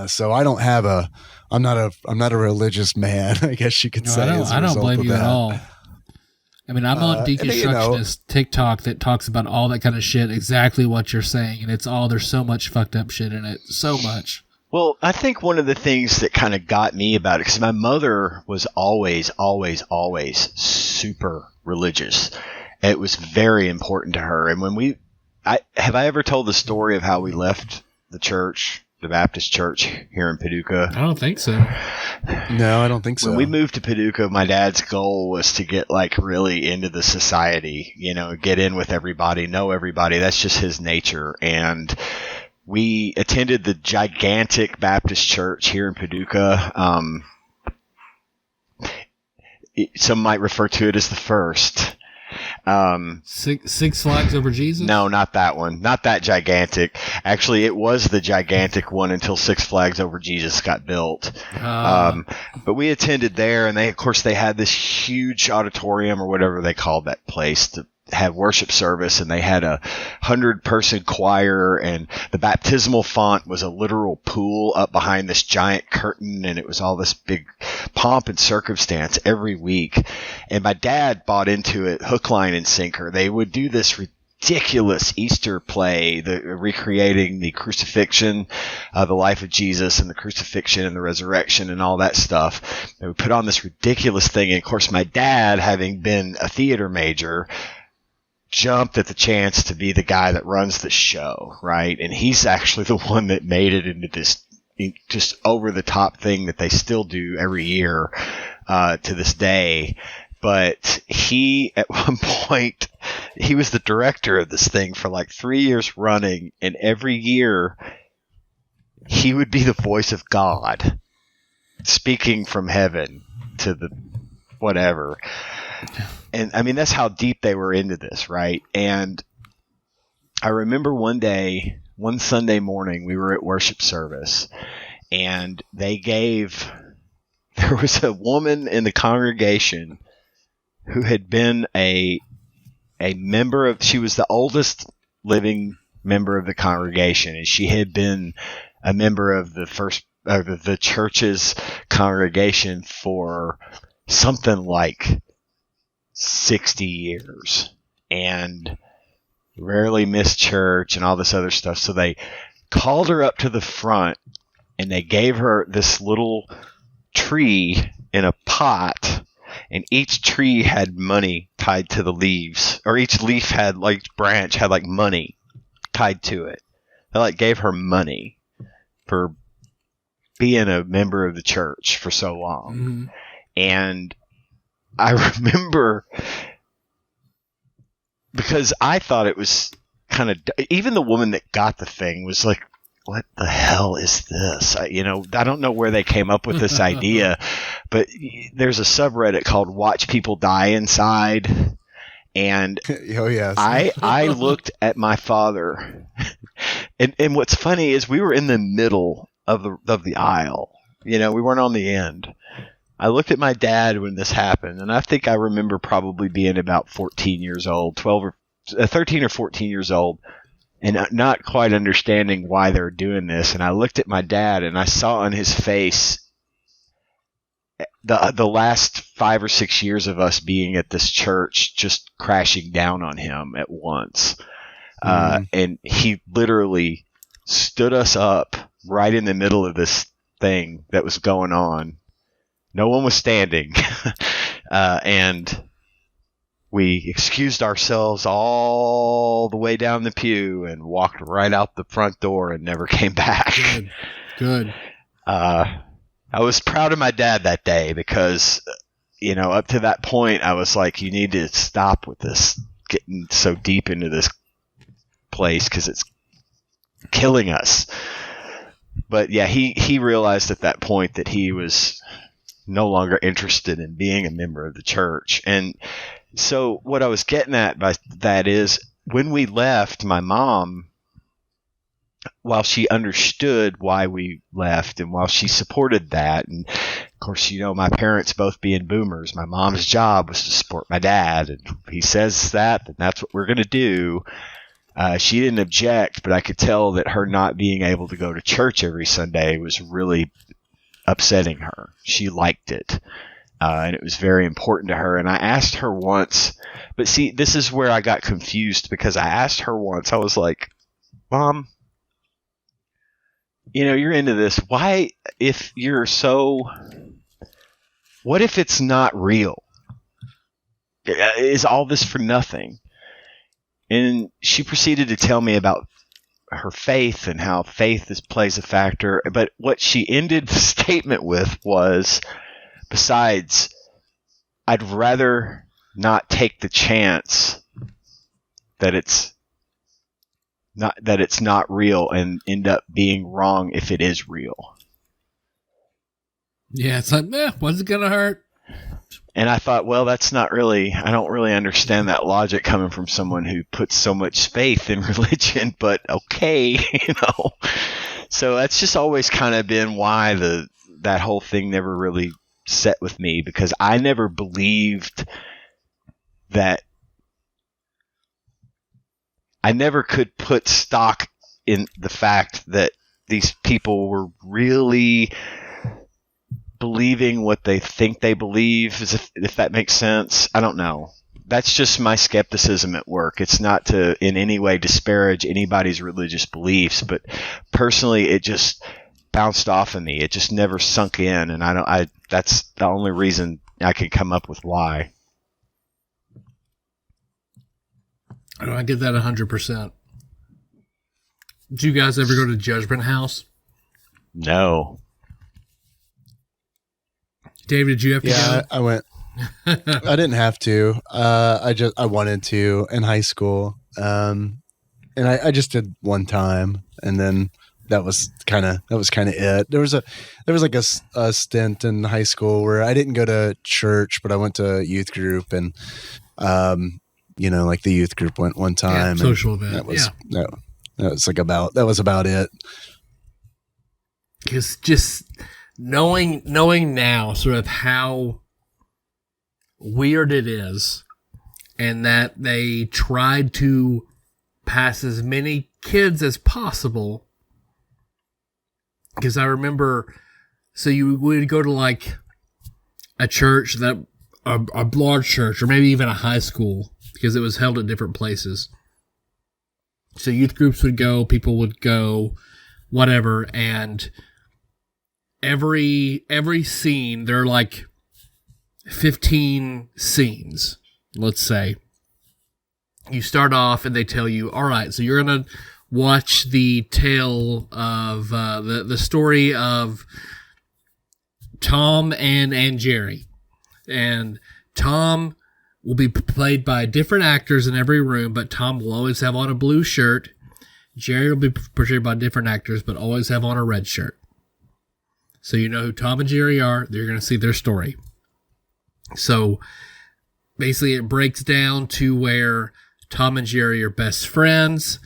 Speaker 4: so I'm not a religious man, I guess you could say.
Speaker 2: I don't blame you at all. I mean, I'm on deconstructionist TikTok that talks about all that kind of shit, exactly what you're saying. And there's so much fucked up shit in it. So much.
Speaker 3: Well, I think one of the things that kind of got me about it, because my mother was always super religious. It was very important to her. And when have I ever told the story of how we left the church, the Baptist church here in Paducah?
Speaker 2: I don't think so.
Speaker 4: No, I don't think so.
Speaker 3: When we moved to Paducah, my dad's goal was to get like really into the society, get in with everybody, know everybody. That's just his nature. And we attended the gigantic Baptist church here in Paducah. Some might refer to it as the first.
Speaker 2: Six Flags Over Jesus?
Speaker 3: No, not that one. Not that gigantic. Actually, it was the gigantic one until Six Flags Over Jesus got built. But we attended there, and they had this huge auditorium or whatever they called that place. had worship service, and they had 100-person choir, and the baptismal font was a literal pool up behind this giant curtain, and it was all this big pomp and circumstance every week. And my dad bought into it hook, line, and sinker. They would do this ridiculous Easter play, recreating the crucifixion, the life of Jesus, and the crucifixion and the resurrection and all that stuff. They would put on this ridiculous thing. And of course, my dad, having been a theater major, jumped at the chance to be the guy that runs the show, right? And he's actually the one that made it into this just over the top thing that they still do every year to this day. But he, at one point, he was the director of this thing for like 3 years running, and every year he would be the voice of God speaking from heaven to the whatever. And I mean, that's how deep they were into this, right? And I remember one Sunday morning, we were at worship service, and there was a woman in the congregation who had been a member of, she was the oldest living member of the congregation, and she had been a member of the church's congregation for something like 60 years, and rarely missed church and all this other stuff. So they called her up to the front, and they gave her this little tree in a pot, and each tree had money tied to the leaves, or each leaf had, like, branch had like money tied to it. They like gave her money for being a member of the church for so long. Mm-hmm. And I remember, because I thought it was kind of, even the woman that got the thing was like, what the hell is this? I don't know where they came up with this idea, but there's a subreddit called Watch People Die Inside. And
Speaker 4: oh, yes.
Speaker 3: I looked at my father, and what's funny is we were in the middle of the aisle. We weren't on the end. I looked at my dad when this happened, and I think I remember probably being about 13 or 14 years old, and not quite understanding why they were doing this. And I looked at my dad, and I saw on his face the last 5 or 6 years of us being at this church just crashing down on him at once. And he literally stood us up right in the middle of this thing that was going on. No one was standing. And we excused ourselves all the way down the pew and walked right out the front door and never came back.
Speaker 2: Good.
Speaker 3: I was proud of my dad that day because, up to that point, I was like, you need to stop with this, getting so deep into this place because it's killing us. But yeah, he realized at that point that he was no longer interested in being a member of the church. And so what I was getting at by that is, when we left, my mom, while she understood why we left and while she supported that, and of course, my parents both being boomers, my mom's job was to support my dad, and if he says that, then that's what we're going to do. She didn't object, but I could tell that her not being able to go to church every Sunday was really upsetting her. She liked it. And it was very important to her. And I asked her once, but see, this is where I got confused, because I asked her once, I was like, Mom, you're into this. Why, if you're so, what if it's not real? Is all this for nothing? And she proceeded to tell me about her faith and how faith plays a factor. But what she ended the statement with was, besides, I'd rather not take the chance that it's not real and end up being wrong if it is real.
Speaker 2: Yeah, it's like, what's it gonna hurt?
Speaker 3: And I thought, well, I don't really understand that logic coming from someone who puts so much faith in religion, but okay, So that's just always kind of been why that whole thing never really set with me, because I never believed that I never could put stock in the fact that these people were really believing what they think they believe, if that makes sense. I don't know. That's just my skepticism at work. It's not to in any way disparage anybody's religious beliefs, but personally, it just bounced off of me. It just never sunk in, and that's the only reason I could come up with why.
Speaker 2: I get that 100%. Did you guys ever go to Judgment House?
Speaker 3: No.
Speaker 2: David, did you have to go?
Speaker 4: Yeah, I went. I didn't have to. I wanted to in high school. And I just did one time, and then that was kind of it. There was like a stint in high school where I didn't go to church, but I went to youth group, and like the youth group went one time.
Speaker 2: Yeah, social event.
Speaker 4: That was about it.
Speaker 2: Because just knowing now sort of how weird it is, and that they tried to pass as many kids as possible. Because I remember, so you would go to like a church, a large church, or maybe even a high school, because it was held at different places. So youth groups would go, people would go, whatever, and every scene, there are like 15 scenes, let's say. You start off and they tell you, all right, so you're going to watch the tale of the story of Tom and Jerry. And Tom will be played by different actors in every room, but Tom will always have on a blue shirt. Jerry will be portrayed by different actors, but always have on a red shirt. So you know who Tom and Jerry are. You're going to see their story. So basically it breaks down to where Tom and Jerry are best friends.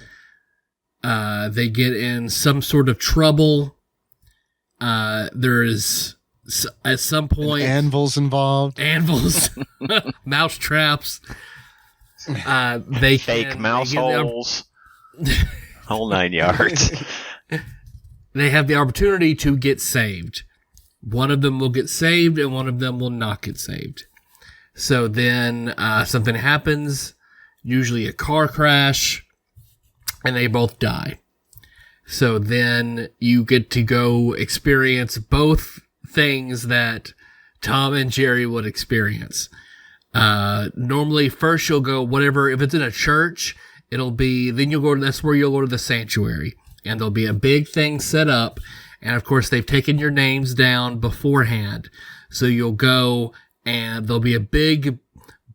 Speaker 2: They get in some sort of trouble. There is, at some point,
Speaker 4: anvils involved.
Speaker 2: Anvils, mouse traps. They
Speaker 3: fake mouse holes. Whole 9 yards.
Speaker 2: They have the opportunity to get saved. One of them will get saved, and one of them will not get saved. So then something happens, usually a car crash, and they both die. So then you get to go experience both things that Tom and Jerry would experience. Normally, first you'll go whatever, if it's in a church, that's where you'll go to the sanctuary. And there'll be a big thing set up. And of course, they've taken your names down beforehand. So you'll go and there'll be a big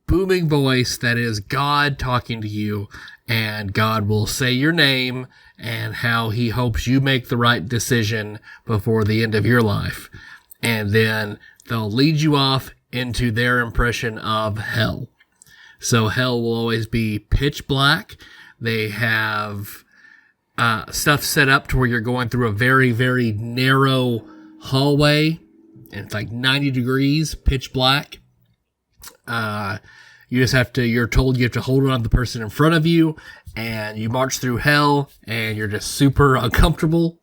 Speaker 2: booming voice that is God talking to you. And God will say your name and how he hopes you make the right decision before the end of your life. And then they'll lead you off into their impression of hell. So hell will always be pitch black. They have stuff set up to where you're going through a very, very narrow hallway, and it's like 90 degrees, pitch black. You're told you have to hold on to the person in front of you, and you march through hell, and you're just super uncomfortable.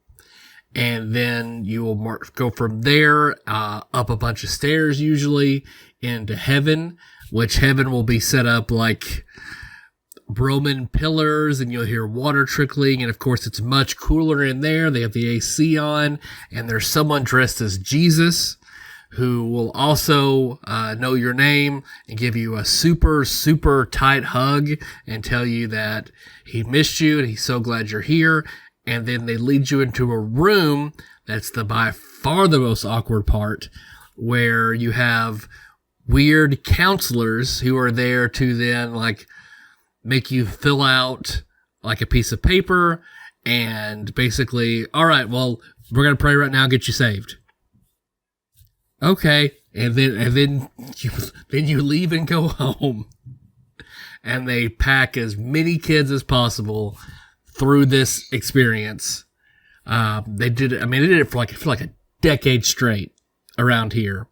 Speaker 2: And then you will go from there, up a bunch of stairs, usually, into heaven, which heaven will be set up like Roman pillars, and you'll hear water trickling, and of course it's much cooler in there. They have the AC on, and there's someone dressed as Jesus who will also know your name and give you a super, super tight hug and tell you that he missed you and he's so glad you're here. And then they lead you into a room that's by far the most awkward part, where you have weird counselors who are there to then make you fill out like a piece of paper and basically, all right, well, we're going to pray right now and get you saved. Okay. And then you leave and go home, and they pack as many kids as possible through this experience. They did it for like a decade straight around here.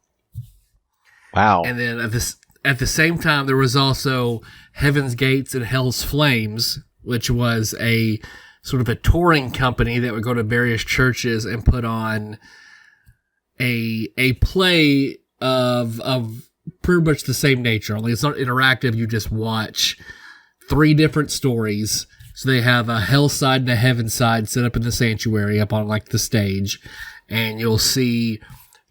Speaker 3: Wow.
Speaker 2: And then at the same time, there was also Heaven's Gates and Hell's Flames, which was a sort of a touring company that would go to various churches and put on a play of pretty much the same nature. Only it's not interactive. You just watch 3 different stories. So they have a hell side and a heaven side set up in the sanctuary up on like the stage, and you'll see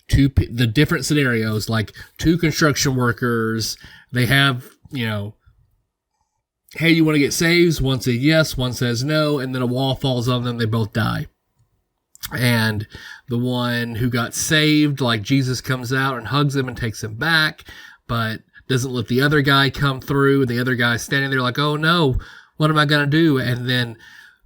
Speaker 2: the different scenarios, like 2 construction workers. They have, hey, you want to get saved? One says yes, one says no, and then a wall falls on them. They both die. And the one who got saved, like Jesus comes out and hugs him and takes him back, but doesn't let the other guy come through. And the other guy's standing there like, oh no, what am I going to do? And then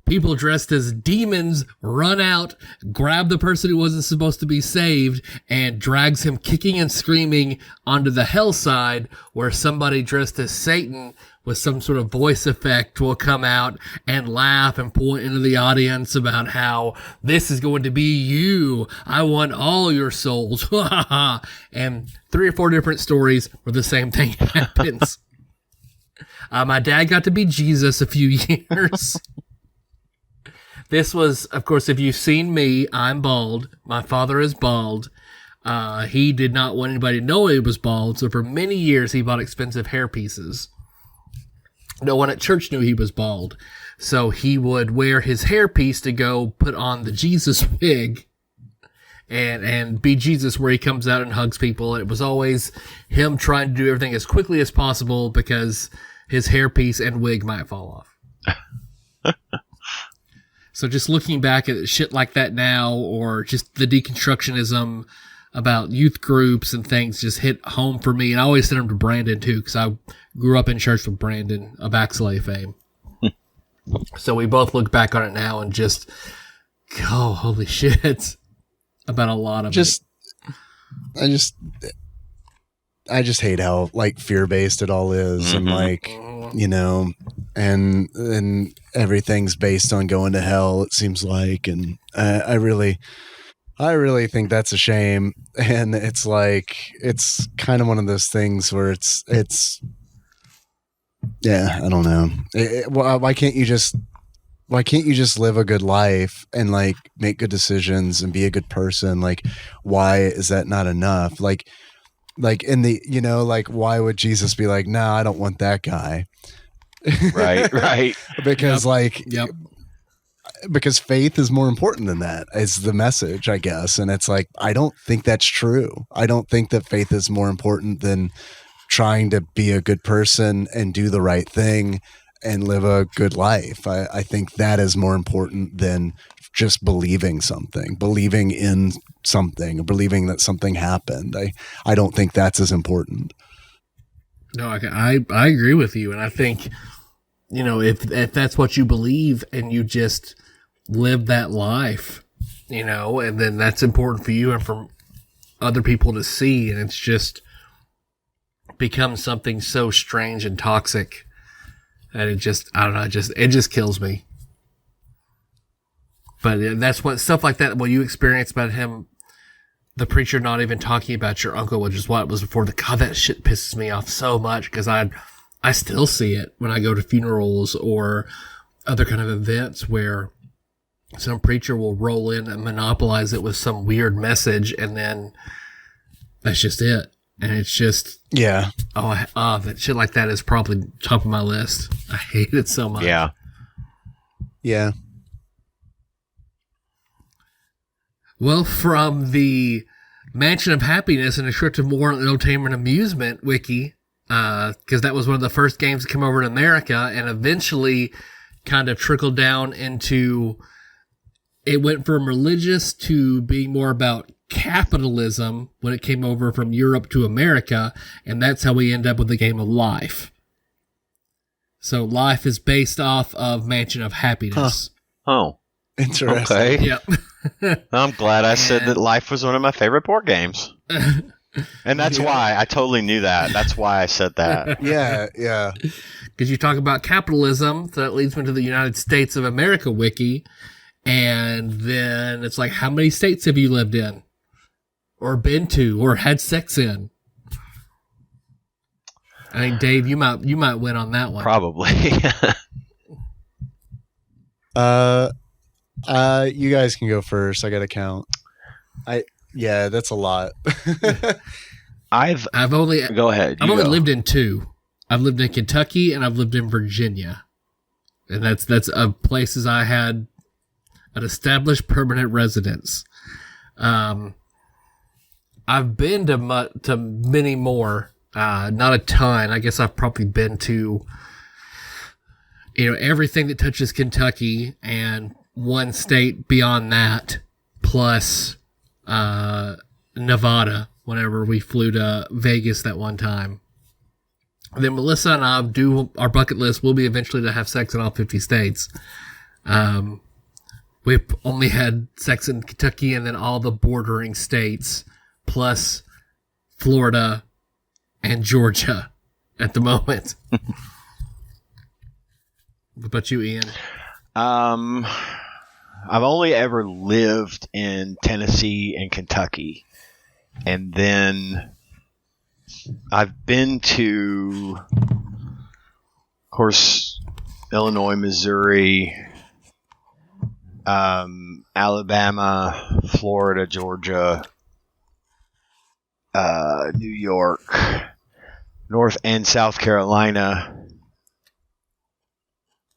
Speaker 2: people dressed as demons run out, grab the person who wasn't supposed to be saved, and drags him kicking and screaming onto the hell side, where somebody dressed as Satan with some sort of voice effect will come out and laugh and point into the audience about how this is going to be you. I want all your souls. And 3 or 4 different stories where the same thing happens. My dad got to be Jesus a few years. This was, of course, if you've seen me, I'm bald. My father is bald. He did not want anybody to know he was bald, so for many years he bought expensive hair pieces. No one at church knew he was bald, so he would wear his hairpiece to go put on the Jesus wig and be Jesus, where he comes out and hugs people. And it was always him trying to do everything as quickly as possible because his hairpiece and wig might fall off. So just looking back at shit like that now, or just the deconstructionism about youth groups and things, just hit home for me. And I always send them to Brandon too, because I grew up in church with Brandon of Axelay fame. So we both look back on it now and just, oh, holy shit, about a lot of it.
Speaker 4: I just hate how like fear-based it all is, and like, and everything's based on going to hell, it seems like, and I really think that's a shame. And it's like, it's kind of one of those things where it's yeah, I don't know. Why can't you just live a good life and like make good decisions and be a good person? Like, why is that not enough? Like in the, like, why would Jesus be like, no, I don't want that guy?
Speaker 3: Right.
Speaker 4: Because because faith is more important than that, is the message, I guess. And it's like, I don't think that's true. I don't think that faith is more important than trying to be a good person and do the right thing and live a good life. I think that is more important than just believing in something, or believing that something happened. I don't think that's as important.
Speaker 2: No, I agree with you. And I think, if that's what you believe and you just live that life, and then that's important for you and for other people to see. And it's just becomes something so strange and toxic that it just, I don't know, it just kills me. But that's what stuff like that, what you experienced about him, the preacher not even talking about your uncle, which is what it was before. God, that shit pisses me off so much, because I still see it when I go to funerals or other kind of events where some preacher will roll in and monopolize it with some weird message, and then that's just it. And it's just,
Speaker 4: yeah.
Speaker 2: That shit like that is probably top of my list. I hate it so much.
Speaker 3: Yeah.
Speaker 4: Yeah.
Speaker 2: Well, from the Mansion of Happiness and a Short to More Entertainment Amusement wiki, because that was one of the first games to come over to America, and eventually kind of trickled down into, it went from religious to being more about capitalism when it came over from Europe to America, and that's how we end up with the game of Life. So Life is based off of Mansion of Happiness.
Speaker 3: Huh. Oh.
Speaker 4: Interesting.
Speaker 3: Okay.
Speaker 2: Yep.
Speaker 3: I'm glad I said that Life was one of my favorite board games. And that's why I totally knew that. That's why I said that.
Speaker 4: Yeah.
Speaker 2: Because you talk about capitalism, so that leads me to the United States of America wiki. And then it's like, how many states have you lived in? Or been to, or had sex in? I think, Dave, you might win on that one.
Speaker 3: Probably.
Speaker 4: You guys can go first. I got to count. Yeah, that's a lot.
Speaker 2: I've only
Speaker 3: Go ahead.
Speaker 2: I've only lived in 2. I've lived in Kentucky and I've lived in Virginia, and that's places I had an established permanent residence. I've been to many more, not a ton. I guess I've probably been to everything that touches Kentucky and one state beyond that, plus Nevada. Whenever we flew to Vegas that one time. And then Melissa and I do our bucket list will be eventually to have sex in all 50 states. We've only had sex in Kentucky and then all the bordering states, plus Florida and Georgia at the moment. What about you, Ian?
Speaker 3: I've only ever lived in Tennessee and Kentucky. And then I've been to, of course, Illinois, Missouri, Alabama, Florida, Georgia, New York, North and South Carolina,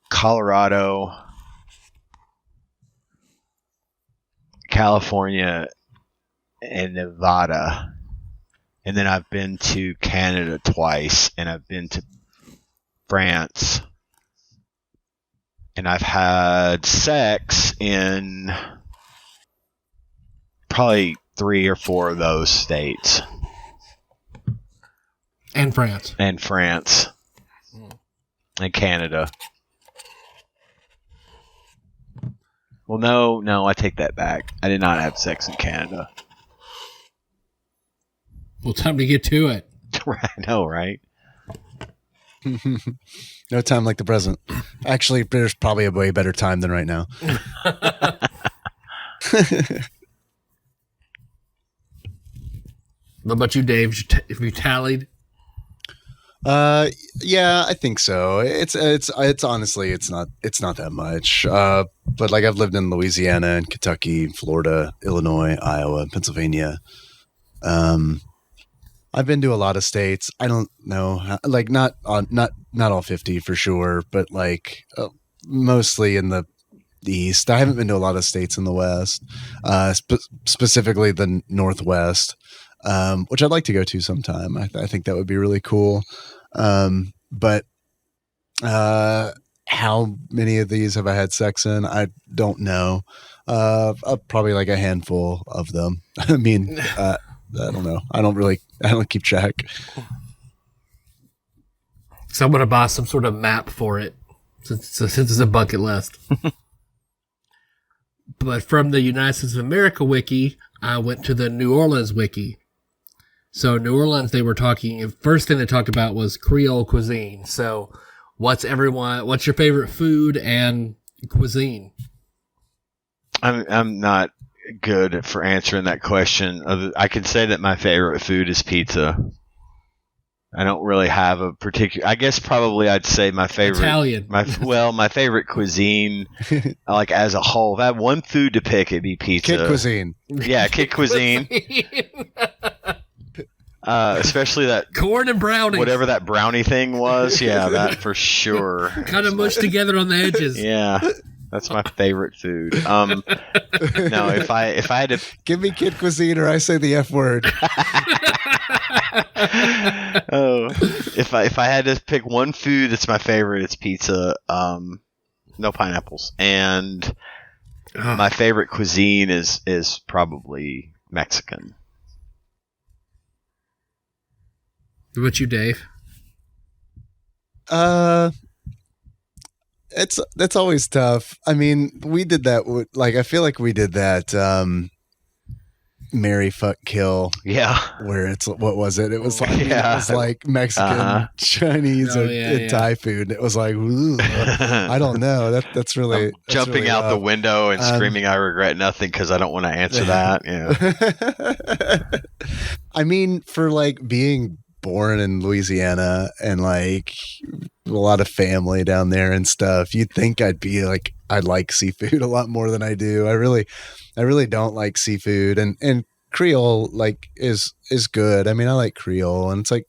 Speaker 3: Colorado, California, and Nevada. And then I've been to Canada twice, and I've been to France, and I've had sex in probably 3 or 4 of those states.
Speaker 2: And France.
Speaker 3: And France. And Canada. Well, no, I take that back. I did not have sex in Canada.
Speaker 2: Well, time to get to it.
Speaker 3: I know, right?
Speaker 4: No time like the present. Actually, there's probably a way better time than right now.
Speaker 2: What about you, Dave? Have you tallied?
Speaker 4: Yeah, I think so. It's honestly, it's not that much. But like I've lived in Louisiana and Kentucky, Florida, Illinois, Iowa, Pennsylvania. I've been to a lot of states. I don't know, like not all 50 for sure, but like mostly in the East. I haven't been to a lot of states in the West, specifically the Northwest, which I'd like to go to sometime. I think that would be really cool. But how many of these have I had sex in? I don't know. Probably like a handful of them. I mean, I don't know. I don't keep track.
Speaker 2: So I'm going to buy some sort of map for it since it's a bucket list. But from the United States of America wiki, I went to the New Orleans wiki. So New Orleans, first thing they talked about was Creole cuisine. So what's your favorite food and cuisine?
Speaker 3: I'm not good for answering that question. I can say that my favorite food is pizza. I don't really have a particular. I guess probably I'd say my favorite
Speaker 2: Italian.
Speaker 3: My favorite cuisine, like as a whole. If I had one food to pick, it'd be pizza.
Speaker 4: Kid cuisine.
Speaker 3: Yeah, kid cuisine. Especially that
Speaker 2: corn and brownie,
Speaker 3: whatever that brownie thing was. Yeah, that for sure.
Speaker 2: Kind of mushed together on the edges.
Speaker 3: Yeah. That's my favorite food. No, if I had to
Speaker 4: give me kid cuisine, or I say the F word.
Speaker 3: Oh, if I had to pick one food that's my favorite, it's pizza. No pineapples, and my favorite cuisine is probably Mexican.
Speaker 2: What about you, Dave?
Speaker 4: That's always tough. I mean, we did that. Like, I feel like we did that. Marry, fuck, kill.
Speaker 3: Yeah.
Speaker 4: Where it's, what was it? It was like, it was like Mexican, Chinese, or Thai food. It was like, ooh, I don't know. That's really
Speaker 3: I'm jumping
Speaker 4: really
Speaker 3: out the window and screaming, I regret nothing, because I don't want to answer that. Yeah.
Speaker 4: I mean, for like being born in Louisiana and like a lot of family down there and stuff, you'd think I'd be like I like seafood a lot more than I do. I really don't like seafood, and Creole like is good. I mean, I like Creole, and it's like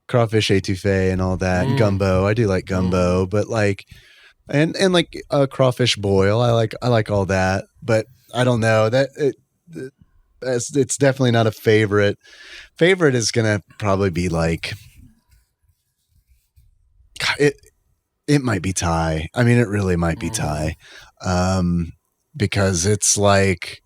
Speaker 4: crawfish étouffée and all that, and gumbo. I do like gumbo, but like, and like a crawfish boil. I like all that, but I don't know that it's definitely not a favorite. Favorite is gonna probably be like it. It might be Thai. I mean, it really might be Thai, because it's like,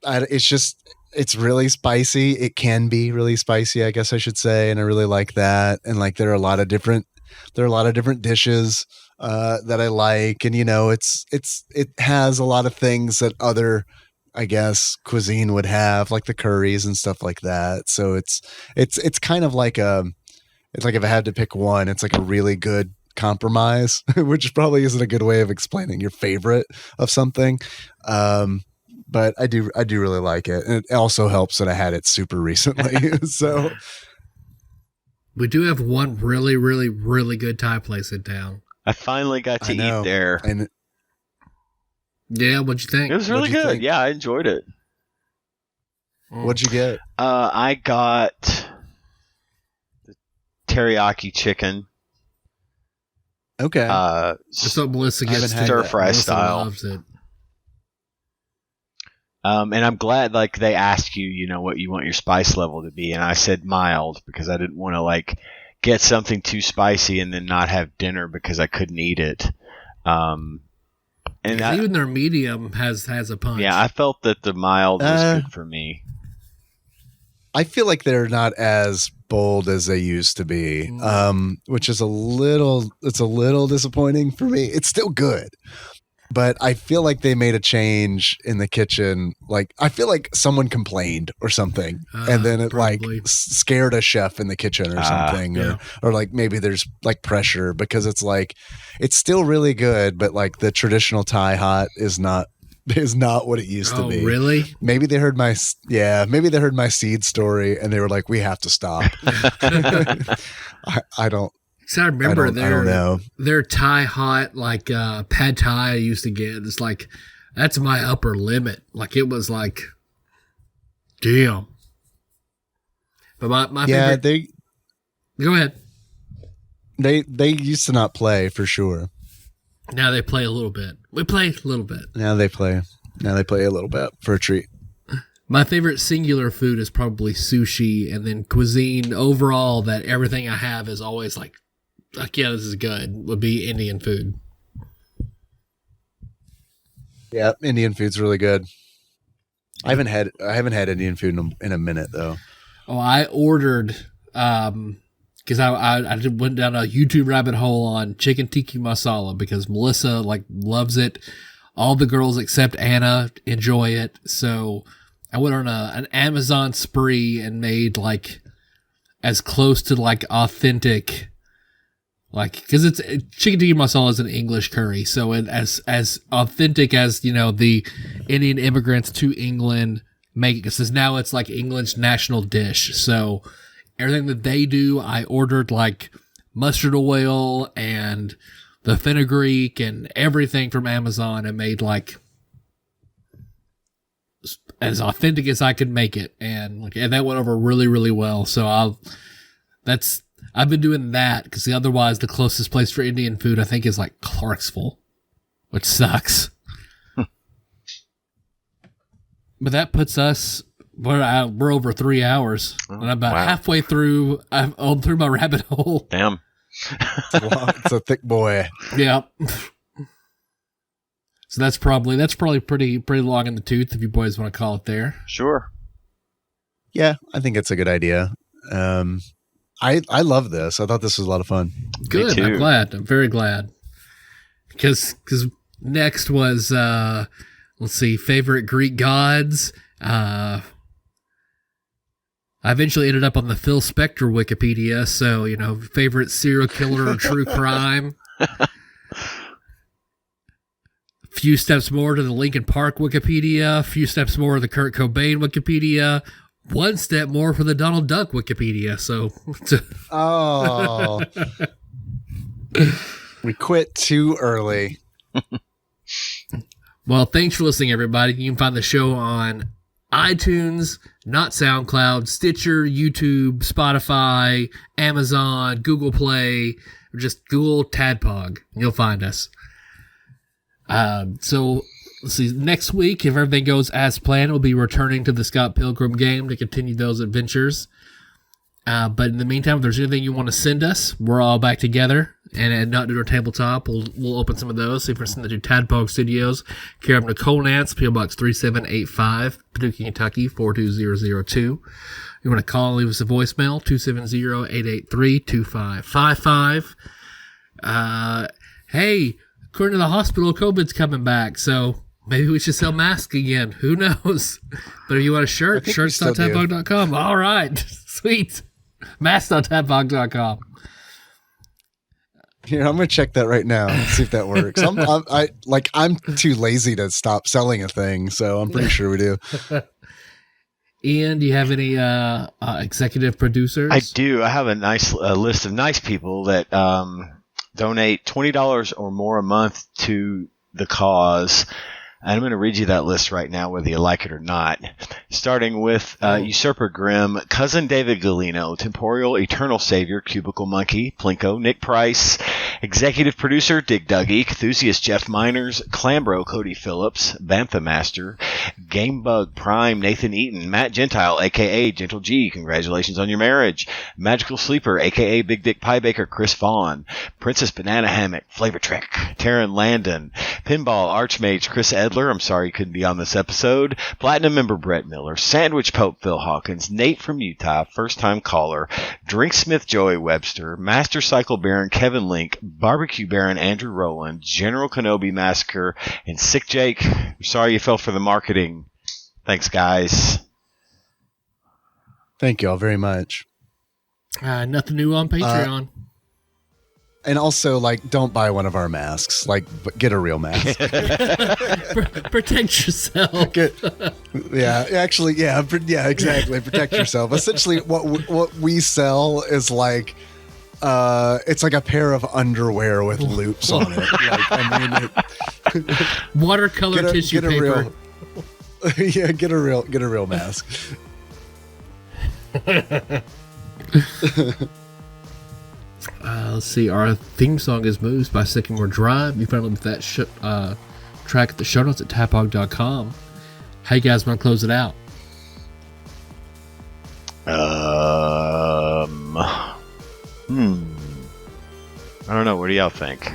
Speaker 4: it's really spicy. It can be really spicy, I guess I should say, and I really like that. And like, there are a lot of different dishes that I like, and it has a lot of things that other, I guess, cuisine would have, like the curries and stuff like that. So it's kind of like it's like if I had to pick one, it's like a really good compromise, which probably isn't a good way of explaining your favorite of something. But I do really like it. And it also helps that I had it super recently. So
Speaker 2: we do have one really, really, really good Thai place in town.
Speaker 3: I finally got to eat there.
Speaker 4: And
Speaker 2: yeah, what'd you think?
Speaker 3: It was really good. Think? Yeah, I enjoyed it.
Speaker 4: What'd you get?
Speaker 3: I got teriyaki chicken.
Speaker 4: Okay.
Speaker 2: That's what Melissa gets.
Speaker 3: Stir fry style.
Speaker 2: Loves it.
Speaker 3: And I'm glad like they ask you, what you want your spice level to be, and I said mild because I didn't want to like get something too spicy and then not have dinner because I couldn't eat it. And
Speaker 2: even their medium has a punch.
Speaker 3: Yeah, I felt that the mild was good for me.
Speaker 4: I feel like they're not as bold as they used to be, which is a little disappointing for me. It's still good, but I feel like they made a change in the kitchen. Like, I feel like someone complained or something, and then it
Speaker 2: probably.
Speaker 4: like scared a chef in the kitchen or something, or like maybe there's like pressure, because it's like, it's still really good, but like the traditional Thai hot is not what it used to be.
Speaker 2: Really?
Speaker 4: Maybe they heard my seed story and they were like, we have to stop. I don't.
Speaker 2: So I remember
Speaker 4: I don't know.
Speaker 2: Their Thai hot, like pad Thai I used to get. It's like, that's my upper limit. Like, it was like, damn. But my favorite. Go ahead.
Speaker 4: They used to not play for sure.
Speaker 2: Now they play a little bit. We play a little bit.
Speaker 4: Now they play a little bit for a treat.
Speaker 2: My favorite singular food is probably sushi, and then cuisine overall that everything I have is always like, yeah, this is good, would be Indian food.
Speaker 4: Yeah, Indian food's really good. I haven't had Indian food in a minute though.
Speaker 2: Oh, I ordered because I went down a YouTube rabbit hole on chicken tikka masala because Melissa like loves it. All the girls except Anna enjoy it. So I went on an Amazon spree and made like as close to like authentic, like, because it's chicken tikka masala is an English curry, so as authentic as the Indian immigrants to England make it. Because now it's like England's national dish. So everything that they do, I ordered like mustard oil and the fenugreek and everything from Amazon and made like as authentic as I could make it. And that went over really, really well. So I've been doing that because otherwise the closest place for Indian food I think is like Clarksville, which sucks. But that puts us, we're over 3 hours, and I'm about halfway through. I'm on through my rabbit hole.
Speaker 3: Damn,
Speaker 4: it's a thick boy.
Speaker 2: Yeah. So that's probably pretty long in the tooth, if you boys want to call it there.
Speaker 3: Sure.
Speaker 4: Yeah, I think it's a good idea. I love this. I thought this was a lot of fun.
Speaker 2: Good. I'm glad. I'm very glad. Because next was let's see, favorite Greek gods. I eventually ended up on the Phil Spector Wikipedia, so, favorite serial killer or true crime. Few steps more to the Linkin Park Wikipedia, few steps more to the Kurt Cobain Wikipedia, one step more for the Donald Duck Wikipedia, so...
Speaker 4: Oh. We quit too early.
Speaker 2: Well, thanks for listening, everybody. You can find the show on iTunes, not SoundCloud, Stitcher, YouTube, Spotify, Amazon, Google Play, or just Google TADPOG. You'll find us. So let's see. Next week, if everything goes as planned, we'll be returning to the Scott Pilgrim game to continue those adventures. But in the meantime, if there's anything you want to send us, we're all back together. And at Not Doing Tabletop, we'll open some of those. So if you're sending it to Tadpog Studios, care of Nicole Nance, P.O. Box 3785, Paducah, Kentucky 42002. You want to call and leave us a voicemail, 270-883-2555. Hey, according to the hospital, COVID's coming back, so maybe we should sell masks again. Who knows? But if you want a shirt, shirts.tadpog.com. All right. Sweet. Masks.tadpog.com.
Speaker 4: Here, I'm gonna check that right now and see if that works. I'm too lazy to stop selling a thing, so I'm pretty sure we do.
Speaker 2: Ian, do you have any executive producers?
Speaker 3: I do. I have a nice list of nice people that donate $20 or more a month to the cause. And I'm going to read you that list right now, whether you like it or not. Starting with Usurper Grimm, Cousin David Galino, Temporal Eternal Savior, Cubicle Monkey, Plinko, Nick Price, Executive Producer, Dig Duggy, Cthusiast Jeff Miners, Clambro, Cody Phillips, Bantha Master, Gamebug Prime, Nathan Eaton, Matt Gentile, a.k.a. Gentle G, congratulations on your marriage, Magical Sleeper, a.k.a. Big Dick Pie Baker, Chris Vaughn, Princess Banana Hammock, Flavor Trick, Taryn Landon, Pinball Archmage, Chris Edler, I'm sorry you couldn't be on this episode, Platinum member Brett Miller, Sandwich Pope Phil Hawkins, Nate from Utah, first time caller, Drinksmith Joey Webster, Master Cycle Baron Kevin Link, Barbecue Baron Andrew Rowland, General Kenobi Massacre, and Sick Jake. I'm sorry you fell for the marketing. Thanks, guys.
Speaker 4: Thank you all very much.
Speaker 2: Nothing new on Patreon.
Speaker 4: And also, don't buy one of our masks. Get a real mask.
Speaker 2: Protect yourself.
Speaker 4: Exactly. Protect yourself. Essentially, what we sell is it's like a pair of underwear with loops on it.
Speaker 2: Watercolor tissue paper.
Speaker 4: Get a real mask.
Speaker 2: Let's see. Our theme song is Moves by Sycamore Drive. You can find that track at the show notes at tadpog.com. How you guys want to close it out?
Speaker 3: I don't know. What do y'all think?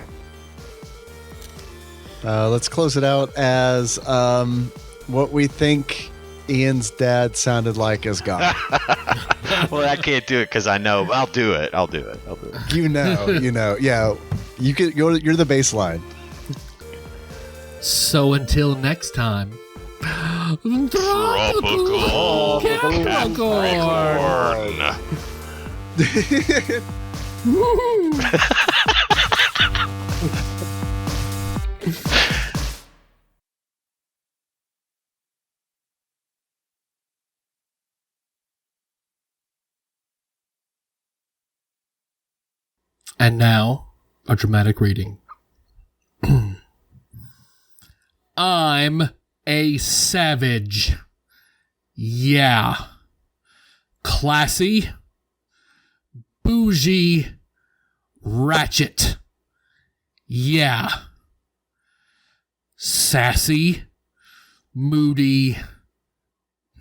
Speaker 4: Let's close it out as what we think Ian's dad sounded like as God.
Speaker 3: Well, I can't do it because I know. I'll do it.
Speaker 4: You know. Yeah, you're the baseline.
Speaker 2: So until next time,
Speaker 3: Tropical Capricorn.
Speaker 2: And now, a dramatic reading. I'm a savage. Yeah. Classy. Bougie. Ratchet. Yeah. Sassy. Moody.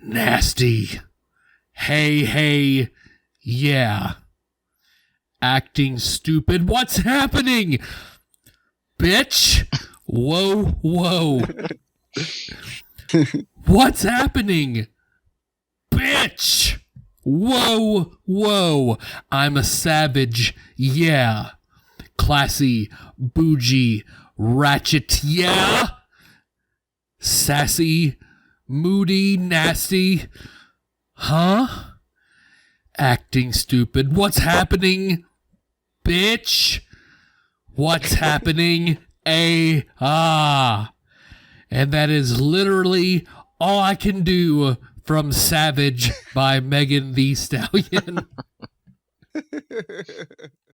Speaker 2: Nasty. Hey. Yeah. Acting stupid. What's happening? Bitch. Whoa. What's happening? Bitch. Whoa. I'm a savage. Yeah. Classy. Bougie. Ratchet. Yeah. Sassy. Moody. Nasty. Huh? Acting stupid. What's happening? Bitch. What's happening? And that is literally all I can do from Savage by Megan Thee Stallion.